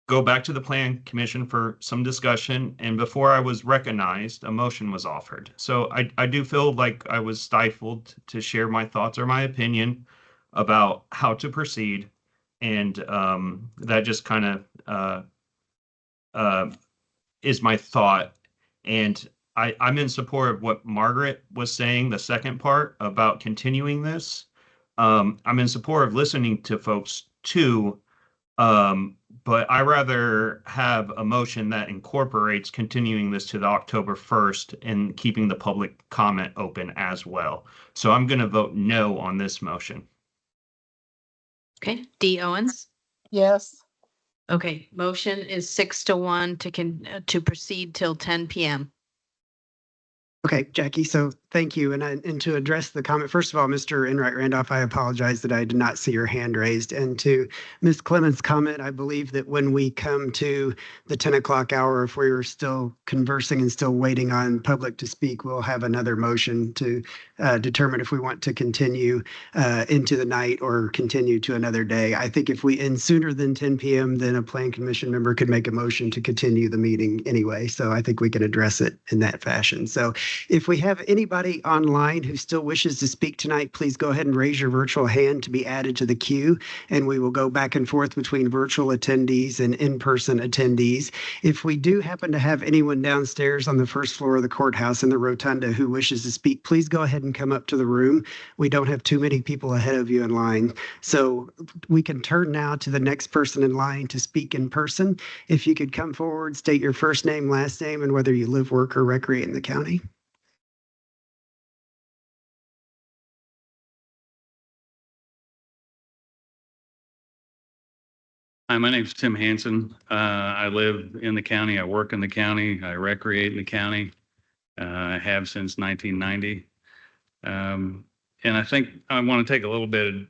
go back to the Plan Commission for some discussion, and before I was recognized, a motion was offered. So I do feel like I was stifled to share my thoughts or my opinion about how to proceed. And that just kind of is my thought. And I'm in support of what Margaret was saying, the second part about continuing this. I'm in support of listening to folks too, but I rather have a motion that incorporates continuing this to the October 1st and keeping the public comment open as well. So I'm going to vote no on this motion. okay, Dee Owens. Yes. Okay, motion is 6-1 to proceed till 10 p.m. Okay, Jackie, so thank you. And to address the comment, first of all, Mr. Enright Randolph, I apologize that I did not see your hand raised. And to Ms. Clemens' comment, I believe that when we come to the 10 o'clock hour, if we were still conversing and still waiting on public to speak, we'll have another motion to determine if we want to continue into the night or continue to another day. I think if we end sooner than 10 p.m., then a Plan Commission member could make a motion to continue the meeting anyway. So I think we can address it in that fashion. So if we have anybody online who still wishes to speak tonight, please go ahead and raise your virtual hand to be added to the queue, and we will go back and forth between virtual attendees and in-person attendees. If we do happen to have anyone downstairs on the first floor of the courthouse in the rotunda who wishes to speak, please go ahead and come up to the room. We don't have too many people ahead of you in line. So we can turn now to the next person in line to speak in person. If you could come forward, state your first name, last name, and whether you live, work, or recreate in the county. Hi, my name's Tim Hansen. I live in the county. I work in the county. I recreate in the county. I have since 1990. And I think I want to take a little bit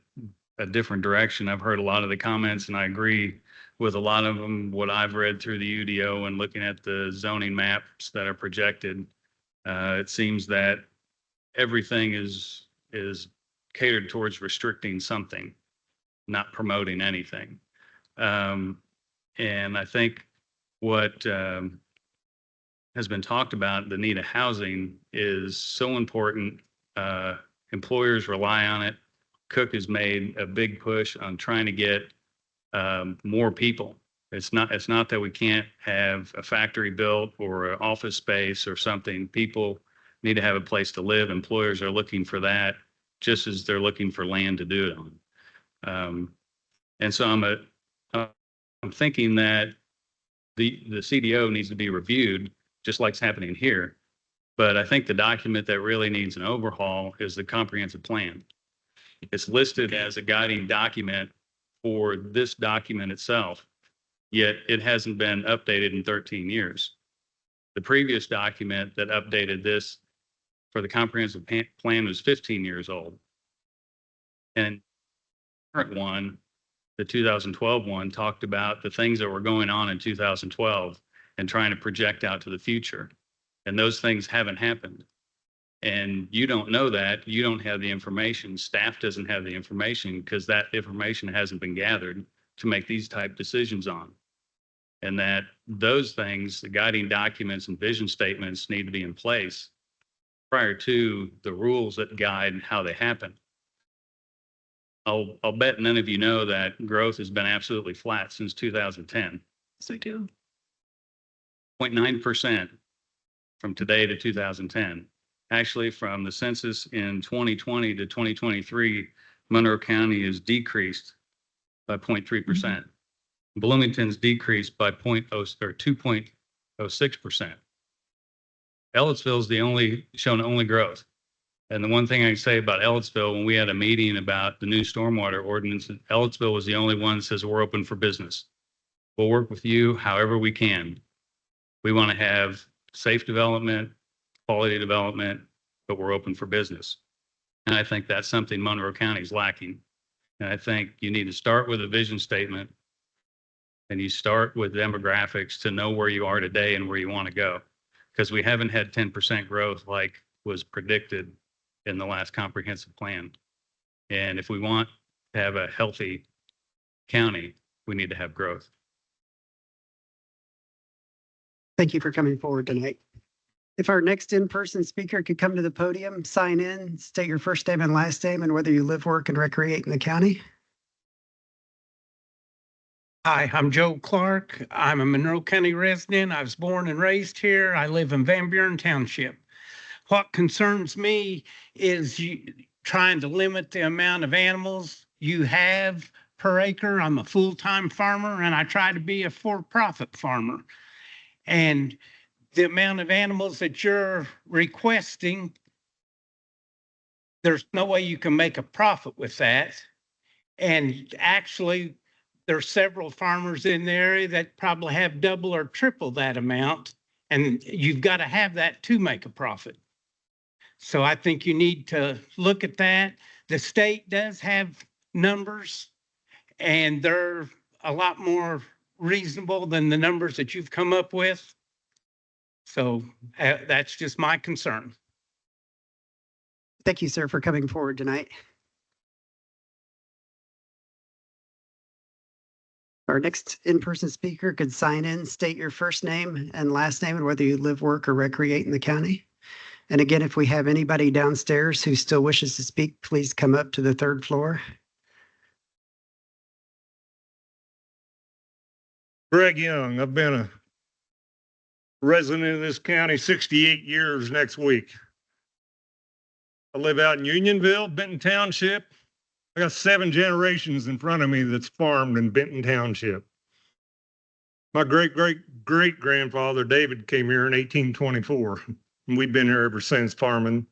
a different direction. I've heard a lot of the comments and I agree with a lot of them. What I've read through the UDO and looking at the zoning maps that are projected, it seems that everything is catered towards restricting something, not promoting anything. And I think what has been talked about, the need of housing, is so important. Employers rely on it. Cook has made a big push on trying to get more people. It's not that we can't have a factory built or an office space or something. People need to have a place to live. Employers are looking for that just as they're looking for land to do it on. And so I'm thinking that the CDO needs to be reviewed, just like it's happening here. But I think the document that really needs an overhaul is the comprehensive plan. It's listed as a guiding document for this document itself, yet it hasn't been updated in 13 years. The previous document that updated this for the comprehensive plan was 15 years old. And the current one, the 2012 one, talked about the things that were going on in 2012 and trying to project out to the future. And those things haven't happened. And you don't know that. You don't have the information. Staff doesn't have the information because that information hasn't been gathered to make these type decisions on. And that those things, the guiding documents and vision statements, need to be in place prior to the rules that guide how they happen. I'll bet none of you know that growth has been absolutely flat since 2010. So we do. 0.9% from today to 2010. Actually, from the census in 2020 to 2023, Monroe County is decreased by 0.3%. Bloomington's decreased by 2.06%. Ellettsville's shown only growth. And the one thing I can say about Ellettsville, when we had a meeting about the new stormwater ordinance, Ellettsville was the only one that says we're open for business. We'll work with you however we can. We want to have safe development, quality development, but we're open for business. And I think that's something Monroe County is lacking. And I think you need to start with a vision statement, and you start with demographics to know where you are today and where you want to go. Because we haven't had 10% growth like was predicted in the last comprehensive plan. And if we want to have a healthy county, we need to have growth. Thank you for coming forward tonight. If our next in-person speaker could come to the podium, sign in, state your first name and last name, and whether you live, work, and recreate in the county. Hi, I'm Joe Clark. I'm a Monroe County resident. I was born and raised here. I live in Van Buren Township. What concerns me is trying to limit the amount of animals you have per acre. I'm a full-time farmer, and I try to be a for-profit farmer. And the amount of animals that you're requesting, there's no way you can make a profit with that. And actually, there's several farmers in the area that probably have double or triple that amount. And you've got to have that to make a profit. So I think you need to look at that. The state does have numbers, and they're a lot more reasonable than the numbers that you've come up with. So that's just my concern. Thank you, sir, for coming forward tonight. Our next in-person speaker could sign in, state your first name and last name, and whether you live, work, or recreate in the county. And again, if we have anybody downstairs who still wishes to speak, please come up to the third floor. Greg Young. I've been a resident of this county 68 years next week. I live out in Unionville, Benton Township. I got 7 generations in front of me that's farmed in Benton Township. My great-great-great-grandfather, David, came here in 1824. And we've been here ever since, farming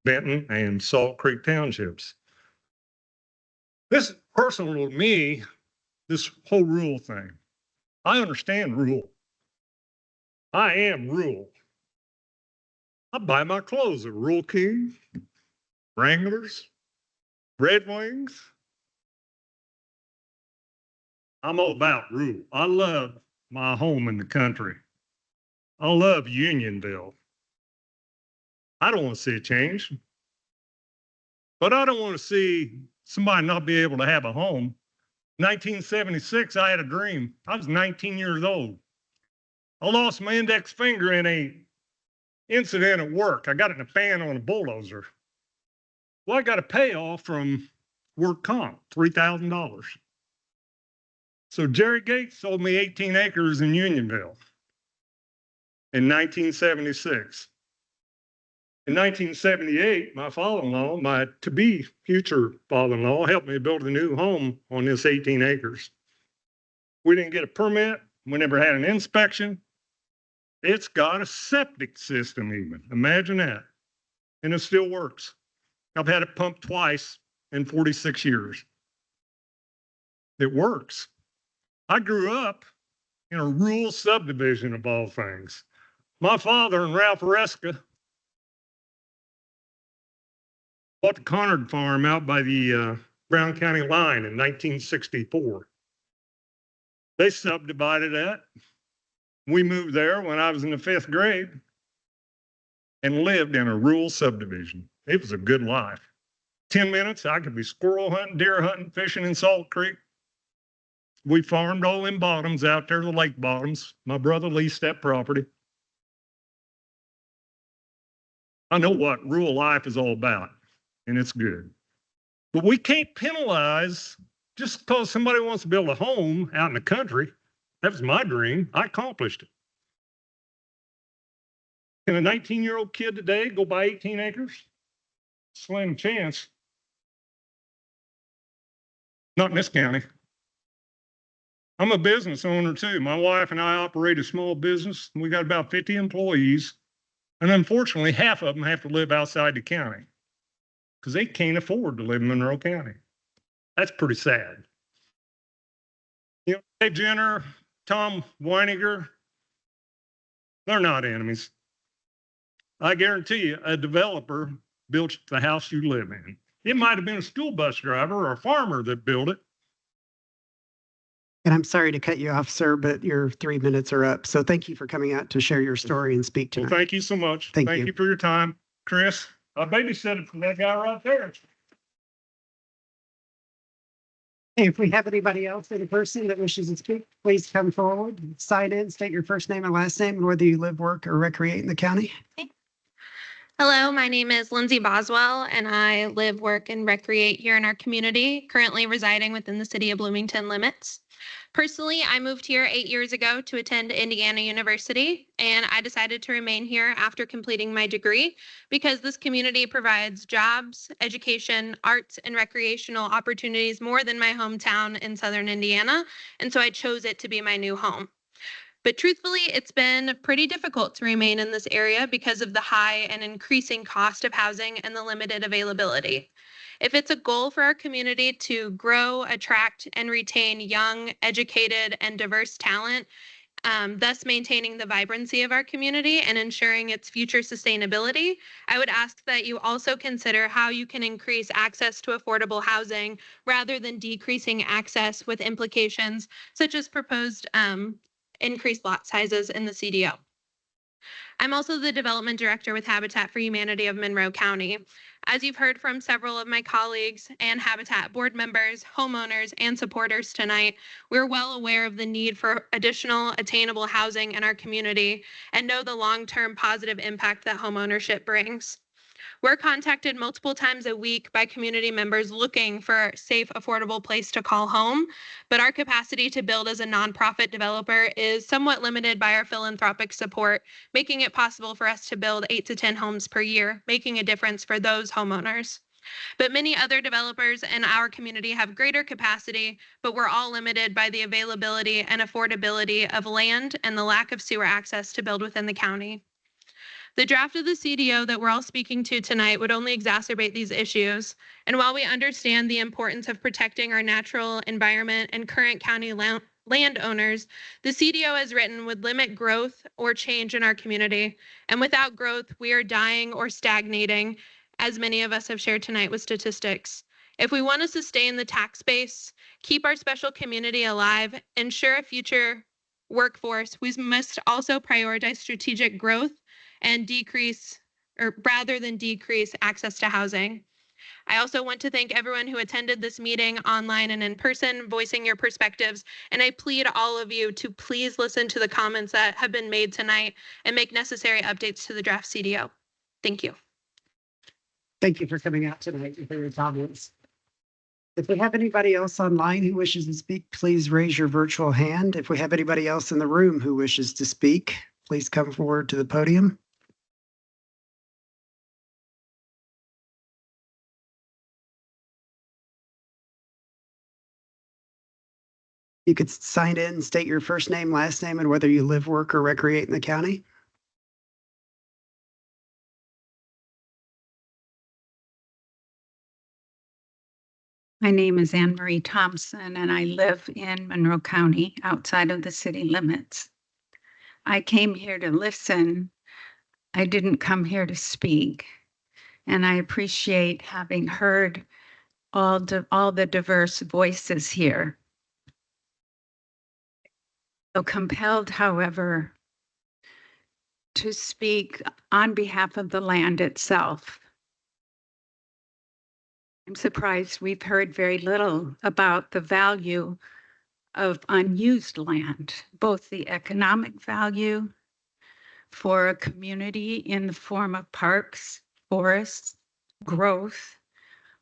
Benton and Salt Creek Townships. This is personal to me, this whole rural thing. I understand rural. I am rural. I buy my clothes at Rural King, Wranglers, Red Wings. I'm all about rural. I love my home in the country. I love Unionville. I don't want to see it change. But I don't want to see somebody not be able to have a home. 1976, I had a dream. I was 19 years old. I lost my index finger in a incident at work. I got it in a fan on a bulldozer. Well, I got a payoff from work comp, $3,000. So Jerry Gates sold me 18 acres in Unionville in 1976. In 1978, my father-in-law, my to-be future father-in-law, helped me build a new home on this 18 acres. We didn't get a permit. We never had an inspection. It's got a septic system even. Imagine that. And it still works. I've had it pumped twice in 46 years. It works. I grew up in a rural subdivision of all things. My father and Ralph Reska bought the Conard farm out by the Brown County line in 1964. They subdivided that. We moved there when I was in the 5th grade and lived in a rural subdivision. It was a good life. 10 minutes, I could be squirrel hunting, deer hunting, fishing in Salt Creek. We farmed all them bottoms out there, the lake bottoms. My brother leased that property. I know what rural life is all about, and it's good. But we can't penalize just because somebody wants to build a home out in the country. That was my dream. I accomplished it. Can a 19-year-old kid today go buy 18 acres? Slim chance. Not in this county. I'm a business owner too. My wife and I operate a small business. We got about 50 employees. And unfortunately, half of them have to live outside the county because they can't afford to live in Monroe County. That's pretty sad. You know, Dave Jenner, Tom Weiniger, they're not enemies. I guarantee you, a developer built the house you live in. It might have been a school bus driver or a farmer that built it. And I'm sorry to cut you off, sir, but your 3 minutes are up. So thank you for coming out to share your story and speak Well, tonight. thank you so much. Thank you. you for your time. Chris, I babysitted for that guy right there. Hey, if we have anybody else in person that wishes to speak, please come forward, sign in, state your first name and last name, and whether you live, work, or recreate in the county. Hello, my name is Lindsay Boswell, and I live, work, and recreate here in our community, currently residing within the city of Bloomington limits. Personally, I moved here 8 years ago to attend Indiana University, and I decided to remain here after completing my degree because this community provides jobs, education, arts, and recreational opportunities more than my hometown in Southern Indiana, and so I chose it to be my new home. But truthfully, it's been pretty difficult to remain in this area because of the high and increasing cost of housing and the limited availability. If it's a goal for our community to grow, attract, and retain young, educated, and diverse talent, thus maintaining the vibrancy of our community and ensuring its future sustainability, I would ask that you also consider how you can increase access to affordable housing rather than decreasing access with implications such as proposed increased lot sizes in the CDO. I'm also the development director with Habitat for Humanity of Monroe County. As you've heard from several of my colleagues and Habitat board members, homeowners, and supporters tonight, we're well aware of the need for additional attainable housing in our community and know the long-term positive impact that homeownership brings. We're contacted multiple times a week by community members looking for a safe, affordable place to call home, but our capacity to build as a nonprofit developer is somewhat limited by our philanthropic support, making it possible for us to build 8 to 10 homes per year, making a difference for those homeowners. But many other developers in our community have greater capacity, but we're all limited by the availability and affordability of land and the lack of sewer access to build within the county. The draft of the CDO that we're all speaking to tonight would only exacerbate these issues. And while we understand the importance of protecting our natural environment and current county landowners, the CDO as written would limit growth or change in our community. And without growth, we are dying or stagnating, as many of us have shared tonight with statistics. If we want to sustain the tax base, keep our special community alive, ensure a future workforce, we must also prioritize strategic growth and rather than decrease access to housing. I also want to thank everyone who attended this meeting online and in person, voicing your perspectives. And I plead all of you to please listen to the comments that have been made tonight and make necessary updates to the draft CDO. Thank you. Thank you for coming out tonight and for your comments. If we have anybody else online who wishes to speak, please raise your virtual hand. If we have anybody else in the room who wishes to speak, please come forward to the podium. You could sign in, state your first name, last name, and whether you live, work, or recreate in the county. My name is Anne Marie Thompson, and I live in Monroe County outside of the city limits. I came here to listen. I didn't come here to speak. And I appreciate having heard all the diverse voices here. So compelled, however, to speak on behalf of the land itself. I'm surprised we've heard very little about the value of unused land, both the economic value for a community in the form of parks, forests, growth,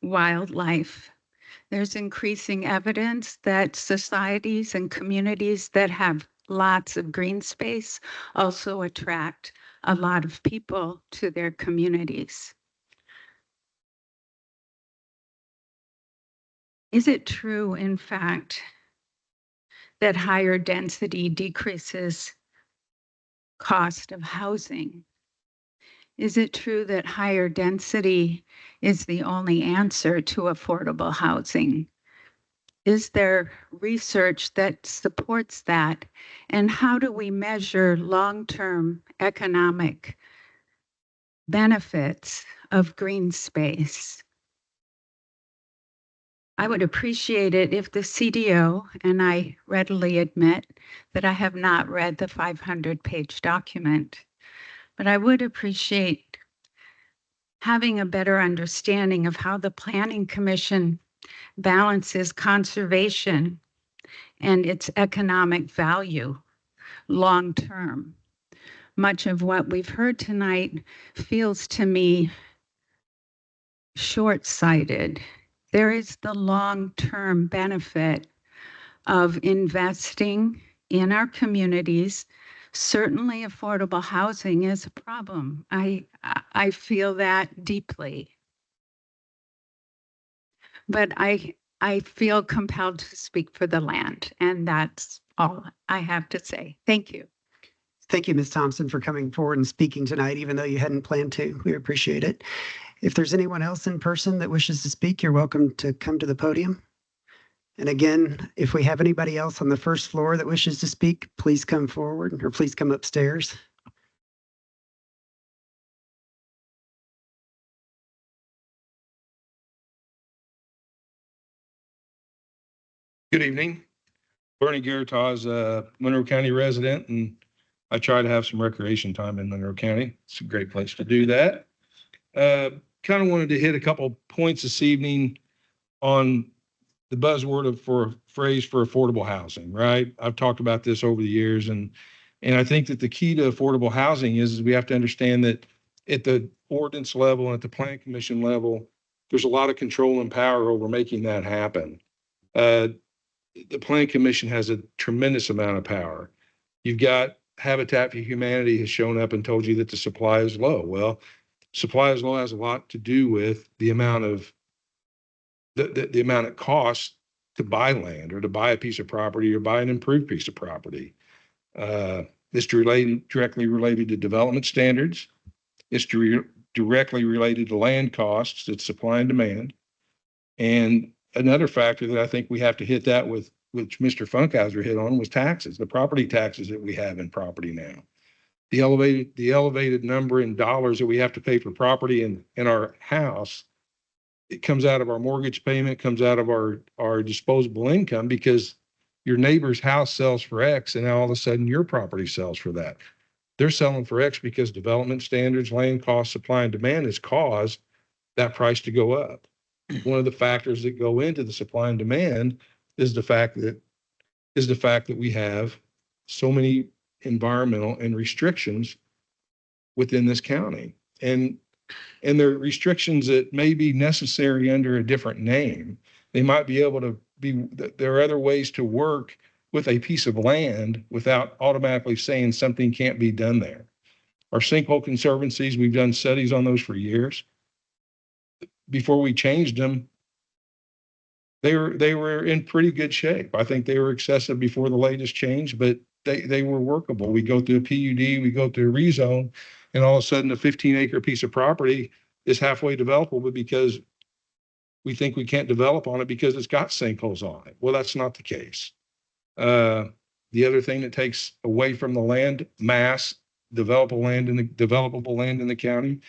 wildlife. There's increasing evidence that societies and communities that have lots of green space also attract a lot of people to their communities. Is it true, in fact, that higher density decreases cost of housing? Is it true that higher density is the only answer to affordable housing? Is there research that supports that? And how do we measure long-term economic benefits of green space? I would appreciate it if the CDO, and I readily admit that I have not read the 500-page document, but I would appreciate having a better understanding of how the Planning Commission balances conservation and its economic value long-term. Much of what we've heard tonight feels to me short-sighted. There is the long-term benefit of investing in our communities. Certainly affordable housing is a problem. I feel that deeply. But I feel compelled to speak for the land, and that's all I have to say. Thank you. Thank you, Ms. Thompson, for coming forward and speaking tonight, even though you hadn't planned to. We appreciate it. If there's anyone else in person that wishes to speak, you're welcome to come to the podium. And again, if we have anybody else on the first floor that wishes to speak, please come forward or please come upstairs. Good evening. Bernie Garretaz, Monroe County resident, and I try to have some recreation time in Monroe County. It's a great place to do that. Kind of wanted to hit a couple points this evening on the buzzword for phrase for affordable housing, right? I've talked about this over the years, and I think that the key to affordable housing is we have to understand that at the ordinance level and at the Plan Commission level, there's a lot of control and power over making that happen. The Plan Commission has a tremendous amount of power. You've got Habitat for Humanity has shown up and told you that the supply is low. Well, supply is low has a lot to do with the amount of the amount it costs to buy land or to buy a piece of property or buy an improved piece of property. It's directly related to development standards. It's directly related to land costs. It's supply and demand. And another factor that I think we have to hit that with, which Mr. Funkhauser hit on, was taxes, the property taxes that we have in property now. The elevated number in dollars that we have to pay for property in our house, it comes out of our mortgage payment, comes out of our disposable income, because your neighbor's house sells for X and now all of a sudden your property sells for that. They're selling for X because development standards, land costs, supply and demand has caused that price to go up. One of the factors that go into the supply and demand is the fact that we have so many environmental and restrictions within this county. And they're restrictions that may be necessary under a different name. They might be able to be, there are other ways to work with a piece of land without automatically saying something can't be done there. Our sinkhole conservancies, we've done studies on those for years. Before we changed them, they were in pretty good shape. I think they were excessive before the latest change, but they were workable. We go through a PUD, we go through a rezone, and all of a sudden a 15-acre piece of property is halfway developable because we think we can't develop on it because it's got sinkholes on it. Well, that's not the case. The other thing that takes away from the land mass, developable land in the county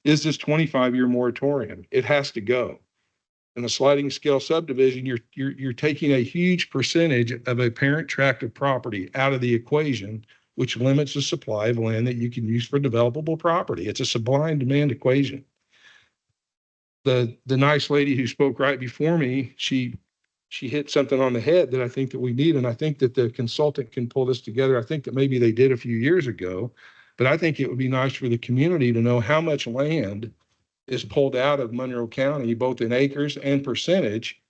is this 25-year moratorium. It has to go. In a sliding scale subdivision, you're taking a huge percentage of a parent tract of property out of the equation, which limits the supply of land that you can use for developable property. It's a supply and demand equation. The nice lady who spoke right before me, she hit something on the head that I think that we need, and I think that the consultant can pull this together. I think that maybe they did a few years ago, but I think it would be nice for the community to know how much land is pulled out of Monroe County, both in acres and percentage,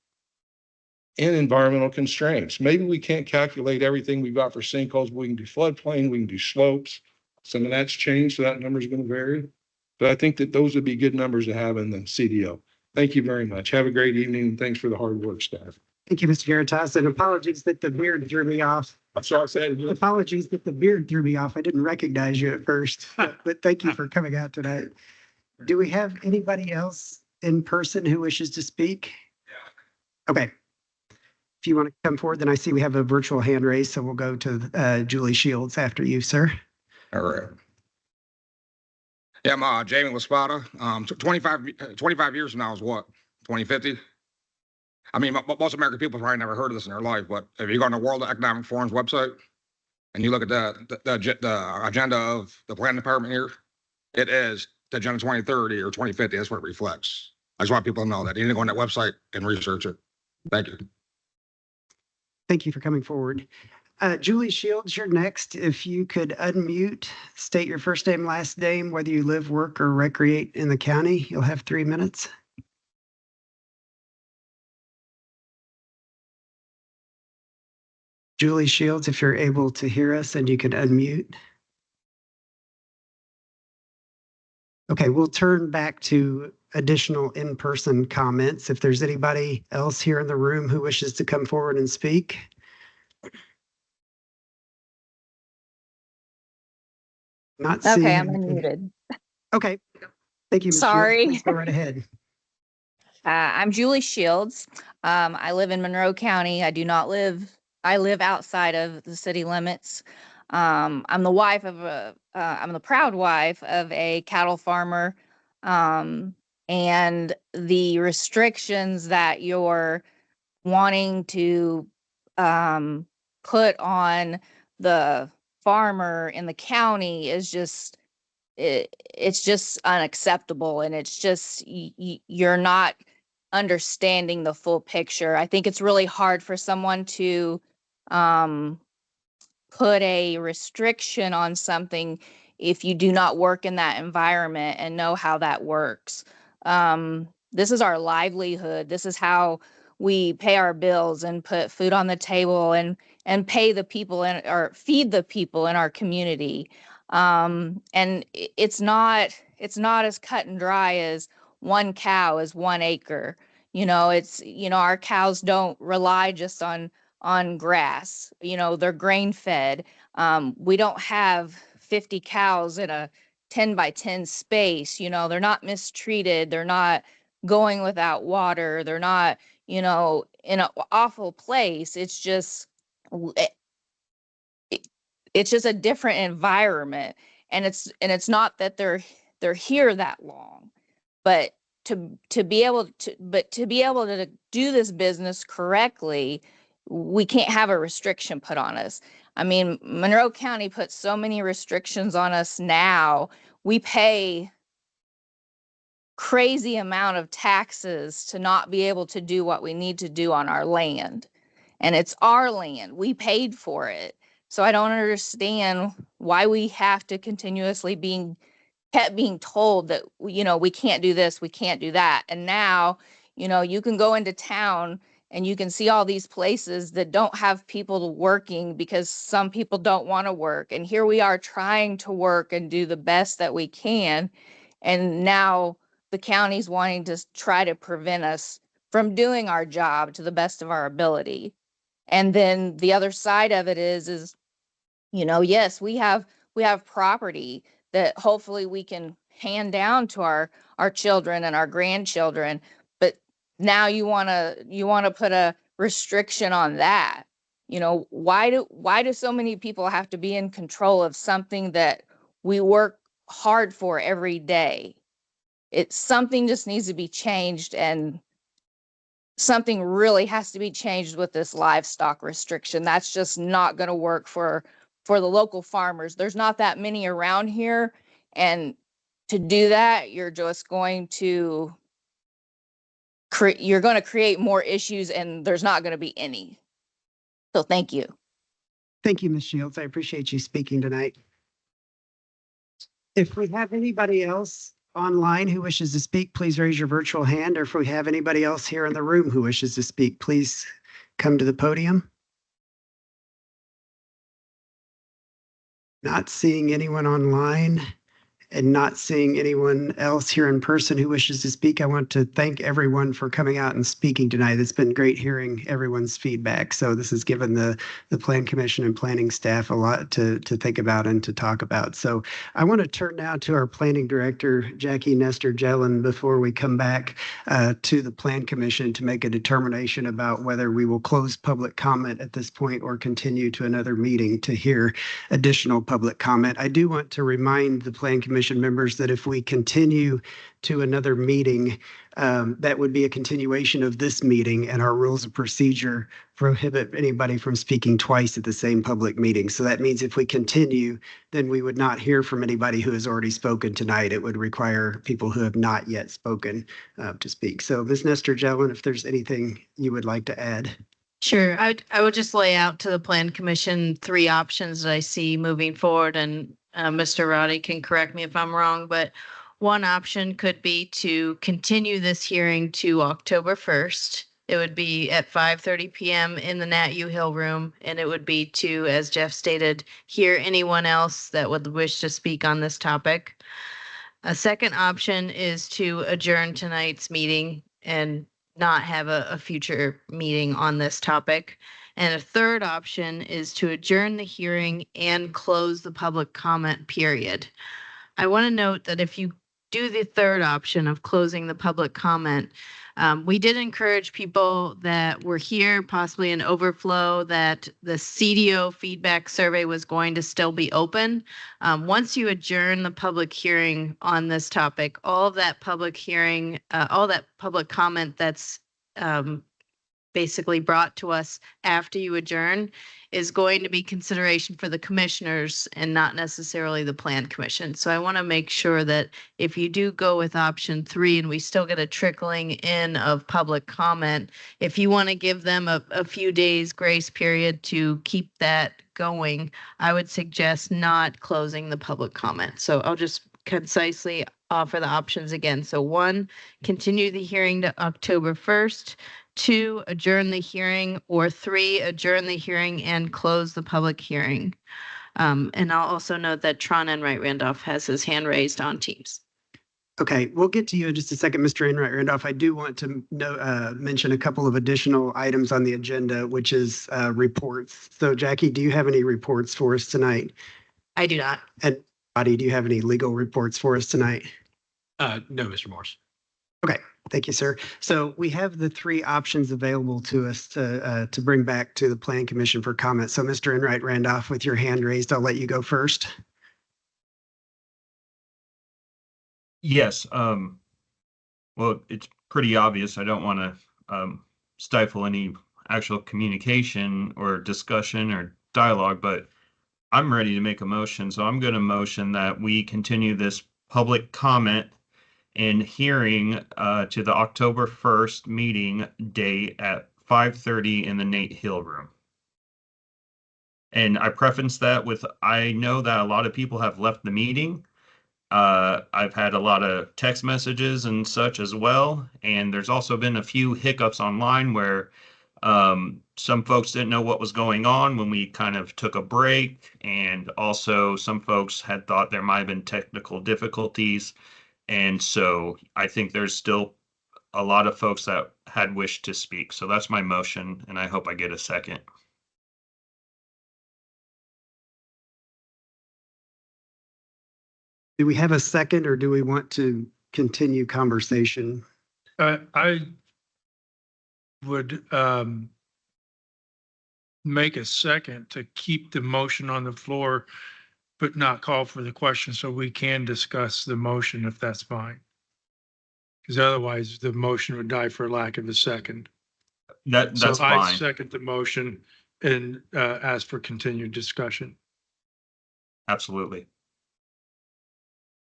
in environmental constraints. Maybe we can't calculate everything we've got for sinkholes, but we can do floodplain, we can do slopes. Some of that's changed, so that number is going to vary. But I think that those would be good numbers to have in the CDO. Thank you very much. Have a great evening, and thanks for the hard work, staff. Thank you, Mr. Veritas, and apologies that the beard threw me off. So I said, Apologies that the beard threw me off. I didn't recognize you at first, but thank you for coming out tonight. Do we have anybody else in person who wishes to speak? Okay. If you want to come forward, then I see we have a virtual hand raised, so we'll go to Julie Shields after you, sir. All right. Yeah, I'm Jamie Laspada. 25 years from now is what? 2050? I mean, most American people probably never heard of this in their life, but if you go on the World Economic Forum's website and you look at the agenda of the planning department here, it is the agenda 2030 or 2050. That's what it reflects. I just want people to know that. You need to go on that website and research it. Thank you. Thank you for coming forward. Julie Shields, you're next. If you could unmute, state your first name, last name, whether you live, work, or recreate in the county. You'll have 3 minutes. Julie Shields, if you're able to hear us and you can unmute. Okay, we'll turn back to additional in-person comments. If there's anybody else here in the room who wishes to come forward and speak. Not seeing. Okay, I'm anything. unmuted. Okay, thank you, Ms. Shields. Sorry. Please go right ahead. I'm Julie Shields. I live in Monroe County. I live outside of the city limits. I'm the proud wife of a cattle farmer. And the restrictions that you're wanting to put on the farmer in the county is just, it's just unacceptable. And it's just, you're not understanding the full picture. I think it's really hard for someone to put a restriction on something if you do not work in that environment and know how that works. This is our livelihood. This is how we pay our bills and put food on the table and pay the people or feed the people in our community. And it's not as cut and dry as one cow is 1 acre. Our cows don't rely just on grass. They're grain fed. We don't have 50 cows in a 10 by 10 space. They're not mistreated. They're not going without water. They're not, in an awful place. It's just a different environment. And it's not that they're here that long, but to be able to do this business correctly, we can't have a restriction put on us. I mean, Monroe County puts so many restrictions on us now. We pay crazy amount of taxes to not be able to do what we need to do on our land. And it's our land. We paid for it. So I don't understand why we have to continuously kept being told that, we can't do this, we can't do that. And now, you can go into town and you can see all these places that don't have people working because some people don't want to work. And here we are trying to work and do the best that we can. And now the county's wanting to try to prevent us from doing our job to the best of our ability. And then the other side of it is, yes, we have property that hopefully we can hand down to our children and our grandchildren. But now you want to put a restriction on that. You know, why do so many people have to be in control of something that we work hard for every day? Something just needs to be changed, and something really has to be changed with this livestock restriction. That's just not going to work for the local farmers. There's not that many around here, and to do that, you're just going to create more issues, and there's not going to be any. So thank you. Thank you, Ms. Shields. I appreciate you speaking tonight. If we have anybody else online who wishes to speak, please raise your virtual hand. Or if we have anybody else here in the room who wishes to speak, please come to the podium. Not seeing anyone online and not seeing anyone else here in person who wishes to speak, I want to thank everyone for coming out and speaking tonight. It's been great hearing everyone's feedback. So this has given the Plan Commission and planning staff a lot to think about and to talk about. So I want to turn now to our planning director, Jackie Nestor-Jelen, before we come back to the Plan Commission to make a determination about whether we will close public comment at this point or continue to another meeting to hear additional public comment. I do want to remind the Plan Commission members that if we continue to another meeting, that would be a continuation of this meeting, and our rules of procedure prohibit anybody from speaking twice at the same public meeting. So that means if we continue, then we would not hear from anybody who has already spoken tonight. It would require people who have not yet spoken to speak. So Ms. Nestor-Jelen, if there's anything you would like to add. Sure. I would just lay out to the Plan Commission 3 options that I see moving forward, and Mr. Roddy can correct me if I'm wrong, but one option could be to continue this hearing to October 1st. It would be at 5:30 p.m. in the Nat U Hill room, and it would be to, as Jeff stated, hear anyone else that would wish to speak on this topic. A second option is to adjourn tonight's meeting and not have a future meeting on this topic. And a third option is to adjourn the hearing and close the public comment period. I want to note that if you do the third option of closing the public comment, we did encourage people that were here, possibly an overflow, that the CDO feedback survey was going to still be open. Once you adjourn the public hearing on this topic, all of that public hearing, all that public comment that's basically brought to us after you adjourn is going to be consideration for the commissioners and not necessarily the Plan Commission. So I want to make sure that if you do go with option 3 and we still get a trickling in of public comment, if you want to give them a few days grace period to keep that going, I would suggest not closing the public comment. So I'll just concisely offer the options again. So 1, continue the hearing to October 1st. 2, adjourn the hearing, or 3, adjourn the hearing and close the public hearing. And I'll also note that Tron Enright Randolph has his hand raised on Teams. Okay, we'll get to you in just a second, Mr. Enright Randolph. I do want to mention a couple of additional items on the agenda, which is reports. So Jackie, do you have any reports for us tonight? I do not. And Roddy, do you have any legal reports for us tonight? No, Mr. Morse. Okay, thank you, sir. So we have the 3 options available to us to bring back to the Plan Commission for comment. So Mr. Enright Randolph, with your hand raised, I'll let you go first. Yes. Well, it's pretty obvious. I don't want to stifle any actual communication or discussion or dialogue, but I'm ready to make a motion. So I'm going to motion that we continue this public comment and hearing to the October 1st meeting date at 5:30 in the Nate Hill room. And I preface that with, I know that a lot of people have left the meeting. I've had a lot of text messages and such as well. And there's also been a few hiccups online where some folks didn't know what was going on when we kind of took a break. And also some folks had thought there might have been technical difficulties. And so I think there's still a lot of folks that had wished to speak. So that's my motion, and I hope I get a second. Do we have a second, or do we want to continue conversation? I would make a second to keep the motion on the floor, but not call for the question so we can discuss the motion if that's fine. Because otherwise the motion would die for lack of a second. That's So I fine. second the motion and ask for continued discussion. Absolutely.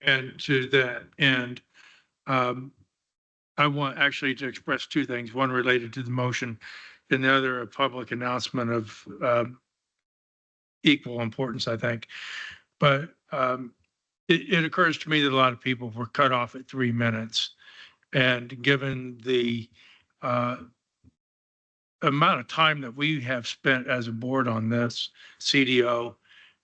And to that end, I want actually to express two things, one related to the motion and the other a public announcement of equal importance, I think. But it occurs to me that a lot of people were cut off at 3 minutes. And given the amount of time that we have spent as a board on this CDO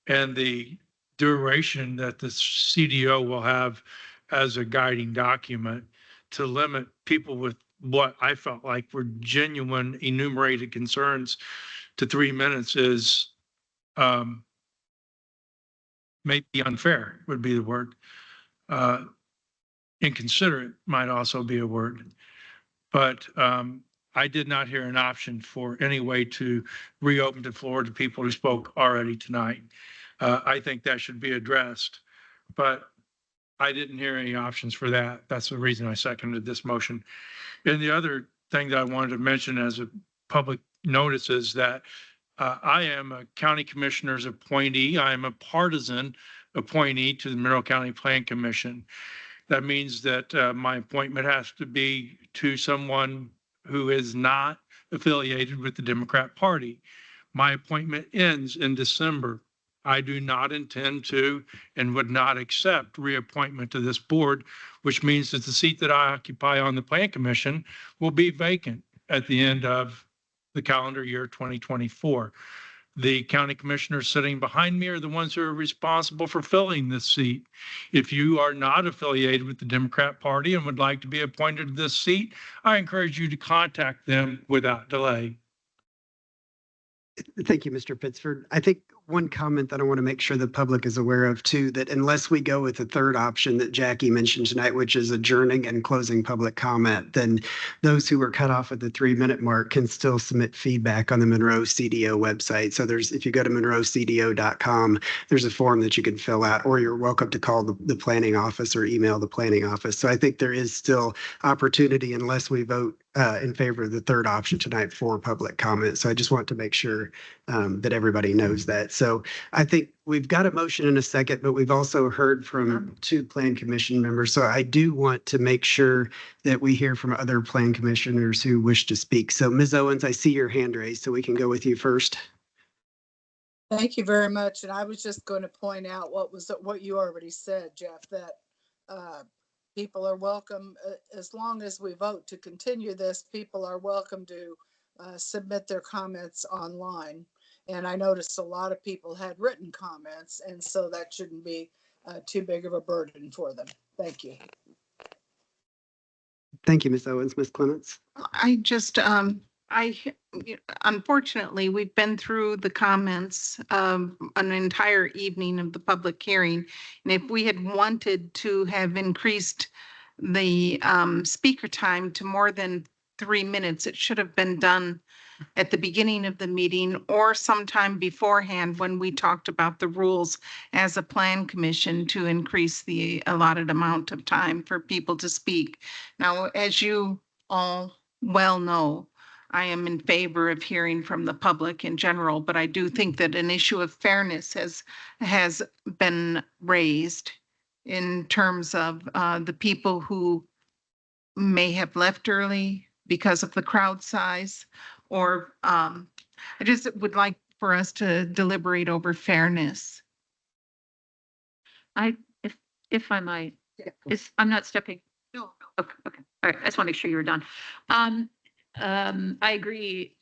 and the duration that the CDO will have as a guiding document, to limit people with what I felt like were genuine enumerated concerns to 3 minutes is maybe unfair would be the word. Inconsiderate might also be a word. But I did not hear an option for any way to reopen the floor to people who spoke already tonight. I think that should be addressed, but I didn't hear any options for that. That's the reason I seconded this motion. And the other thing that I wanted to mention as a public notice is that I am a county commissioner's appointee. I am a partisan appointee to the Monroe County Plan Commission. That means that my appointment has to be to someone who is not affiliated with the Democrat Party. My appointment ends in December. I do not intend to and would not accept reappointment to this board, which means that the seat that I occupy on the Plan Commission will be vacant at the end of the calendar year 2024. The county commissioners sitting behind me are the ones who are responsible for filling this seat. If you are not affiliated with the Democrat Party and would like to be appointed to this seat, I encourage you to contact them without delay. Thank you, Mr. Pittsford. I think one comment that I want to make sure the public is aware of too, that unless we go with the third option that Jackie mentioned tonight, which is adjourning and closing public comment, then those who were cut off at the 3-minute mark can still submit feedback on the Monroe CDO website. So if you go to monroecdo.com, there's a form that you can fill out, or you're welcome to call the planning office or email the planning office. So I think there is still opportunity unless we vote in favor of the third option tonight for public comment. So I just want to make sure that everybody knows that. So I think we've got a motion in a second, but we've also heard from 2 Plan Commission members. So I do want to make sure that we hear from other Plan Commissioners who wish to speak. So Ms. Owens, I see your hand raised, so we can go with you first. Thank you very much. And I was just going to point out what you already said, Jeff, that people are welcome, as long as we vote to continue this, people are welcome to submit their comments online. And I noticed a lot of people had written comments, and so that shouldn't be too big of a burden for them. Thank you. Thank you, Ms. Owens. Ms. Clements? I just, unfortunately, we've been through the comments of an entire evening of the public hearing. And if we had wanted to have increased the speaker time to more than 3 minutes, it should have been done at the beginning of the meeting or sometime beforehand when we talked about the rules as a plan commission to increase the allotted amount of time for people to speak. Now, as you all well know, I am in favor of hearing from the public in general, but I do think that an issue of fairness has been raised in terms of the people who may have left early because of the crowd size, or I just would like for us to deliberate over fairness. If I might, I'm not stepping. No. Okay. All right. I just want to make sure you were done. I agree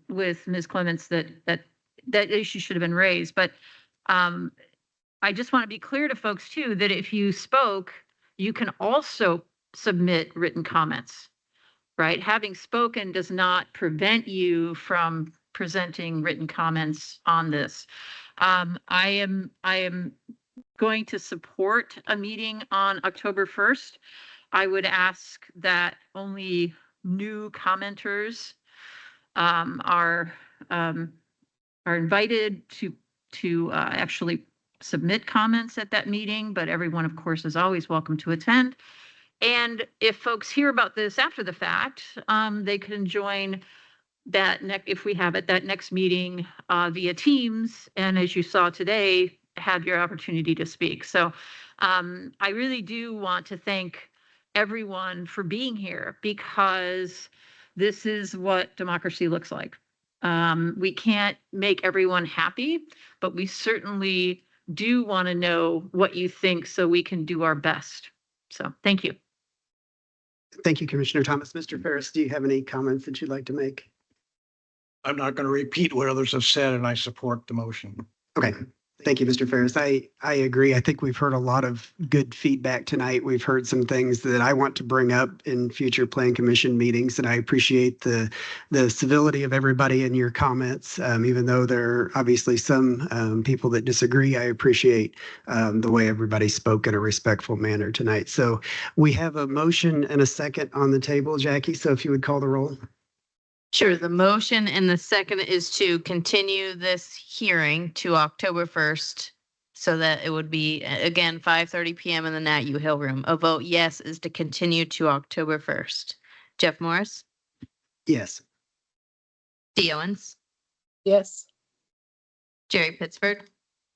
with Ms. Clements that issue should have been raised, but I just want to be clear to folks too, that if you spoke, you can also submit written comments, right? Having spoken does not prevent you from presenting written comments on this. I am going to support a meeting on October 1st. I would ask that only new commenters are invited to actually submit comments at that meeting, but everyone, of course, is always welcome to attend. And if folks hear about this after the fact, they can join if we have it, that next meeting via Teams. And as you saw today, have your opportunity to speak. So I really do want to thank everyone for being here, because this is what democracy looks like. We can't make everyone happy, but we certainly do want to know what you think so we can do our best. So thank you. Thank you, Commissioner Thomas. Mr. Ferris, do you have any comments that you'd like to make? I'm not going to repeat what others have said, and I support the motion. Okay. Thank you, Mr. Ferris. I agree. I think we've heard a lot of good feedback tonight. We've heard some things that I want to bring up in future Plan Commission meetings, and I appreciate the civility of everybody in your comments. Even though there are obviously some people that disagree, I appreciate the way everybody spoke in a respectful manner tonight. So we have a motion and a second on the table, Jackie. So if you would call the roll. Sure. The motion and the second is to continue this hearing to October 1st so that it would be, again, 5:30 p.m. in the Nat U Hill Room. A vote yes is to continue to October 1st. Jeff Morris? Yes. Dee Owens? Yes. Jerry Pittsford?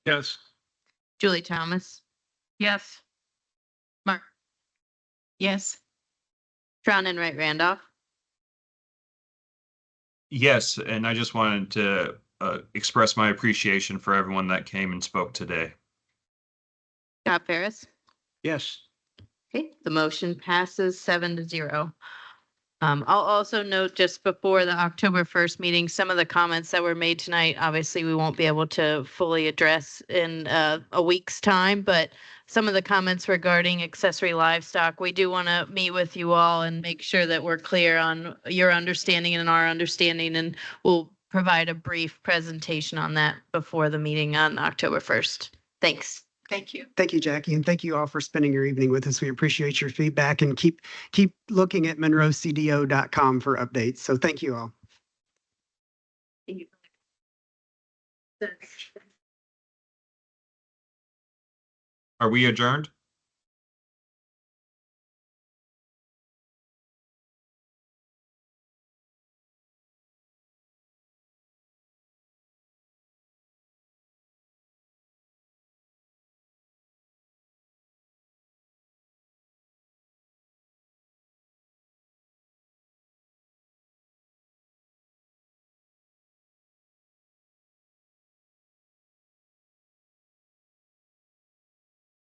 Yes. Julie Thomas? Yes. Mark? Yes. Tron and Wright Randolph? Yes, and I just wanted to express my appreciation for everyone that came and spoke today. Scott Ferris? Yes. Okay, the motion passes 7-0. I'll also note just before the October 1st meeting, some of the comments that were made tonight, obviously we won't be able to fully address in a week's time, but some of the comments regarding accessory livestock, we do want to meet with you all and make sure that we're clear on your understanding and our understanding, and we'll provide a brief presentation on that before the meeting on October 1st. Thanks. Thank you. Thank you, Jackie, and thank you all for spending your evening with us. We appreciate your feedback, and keep looking at monroecdo.com for updates. So thank you all. Are we adjourned?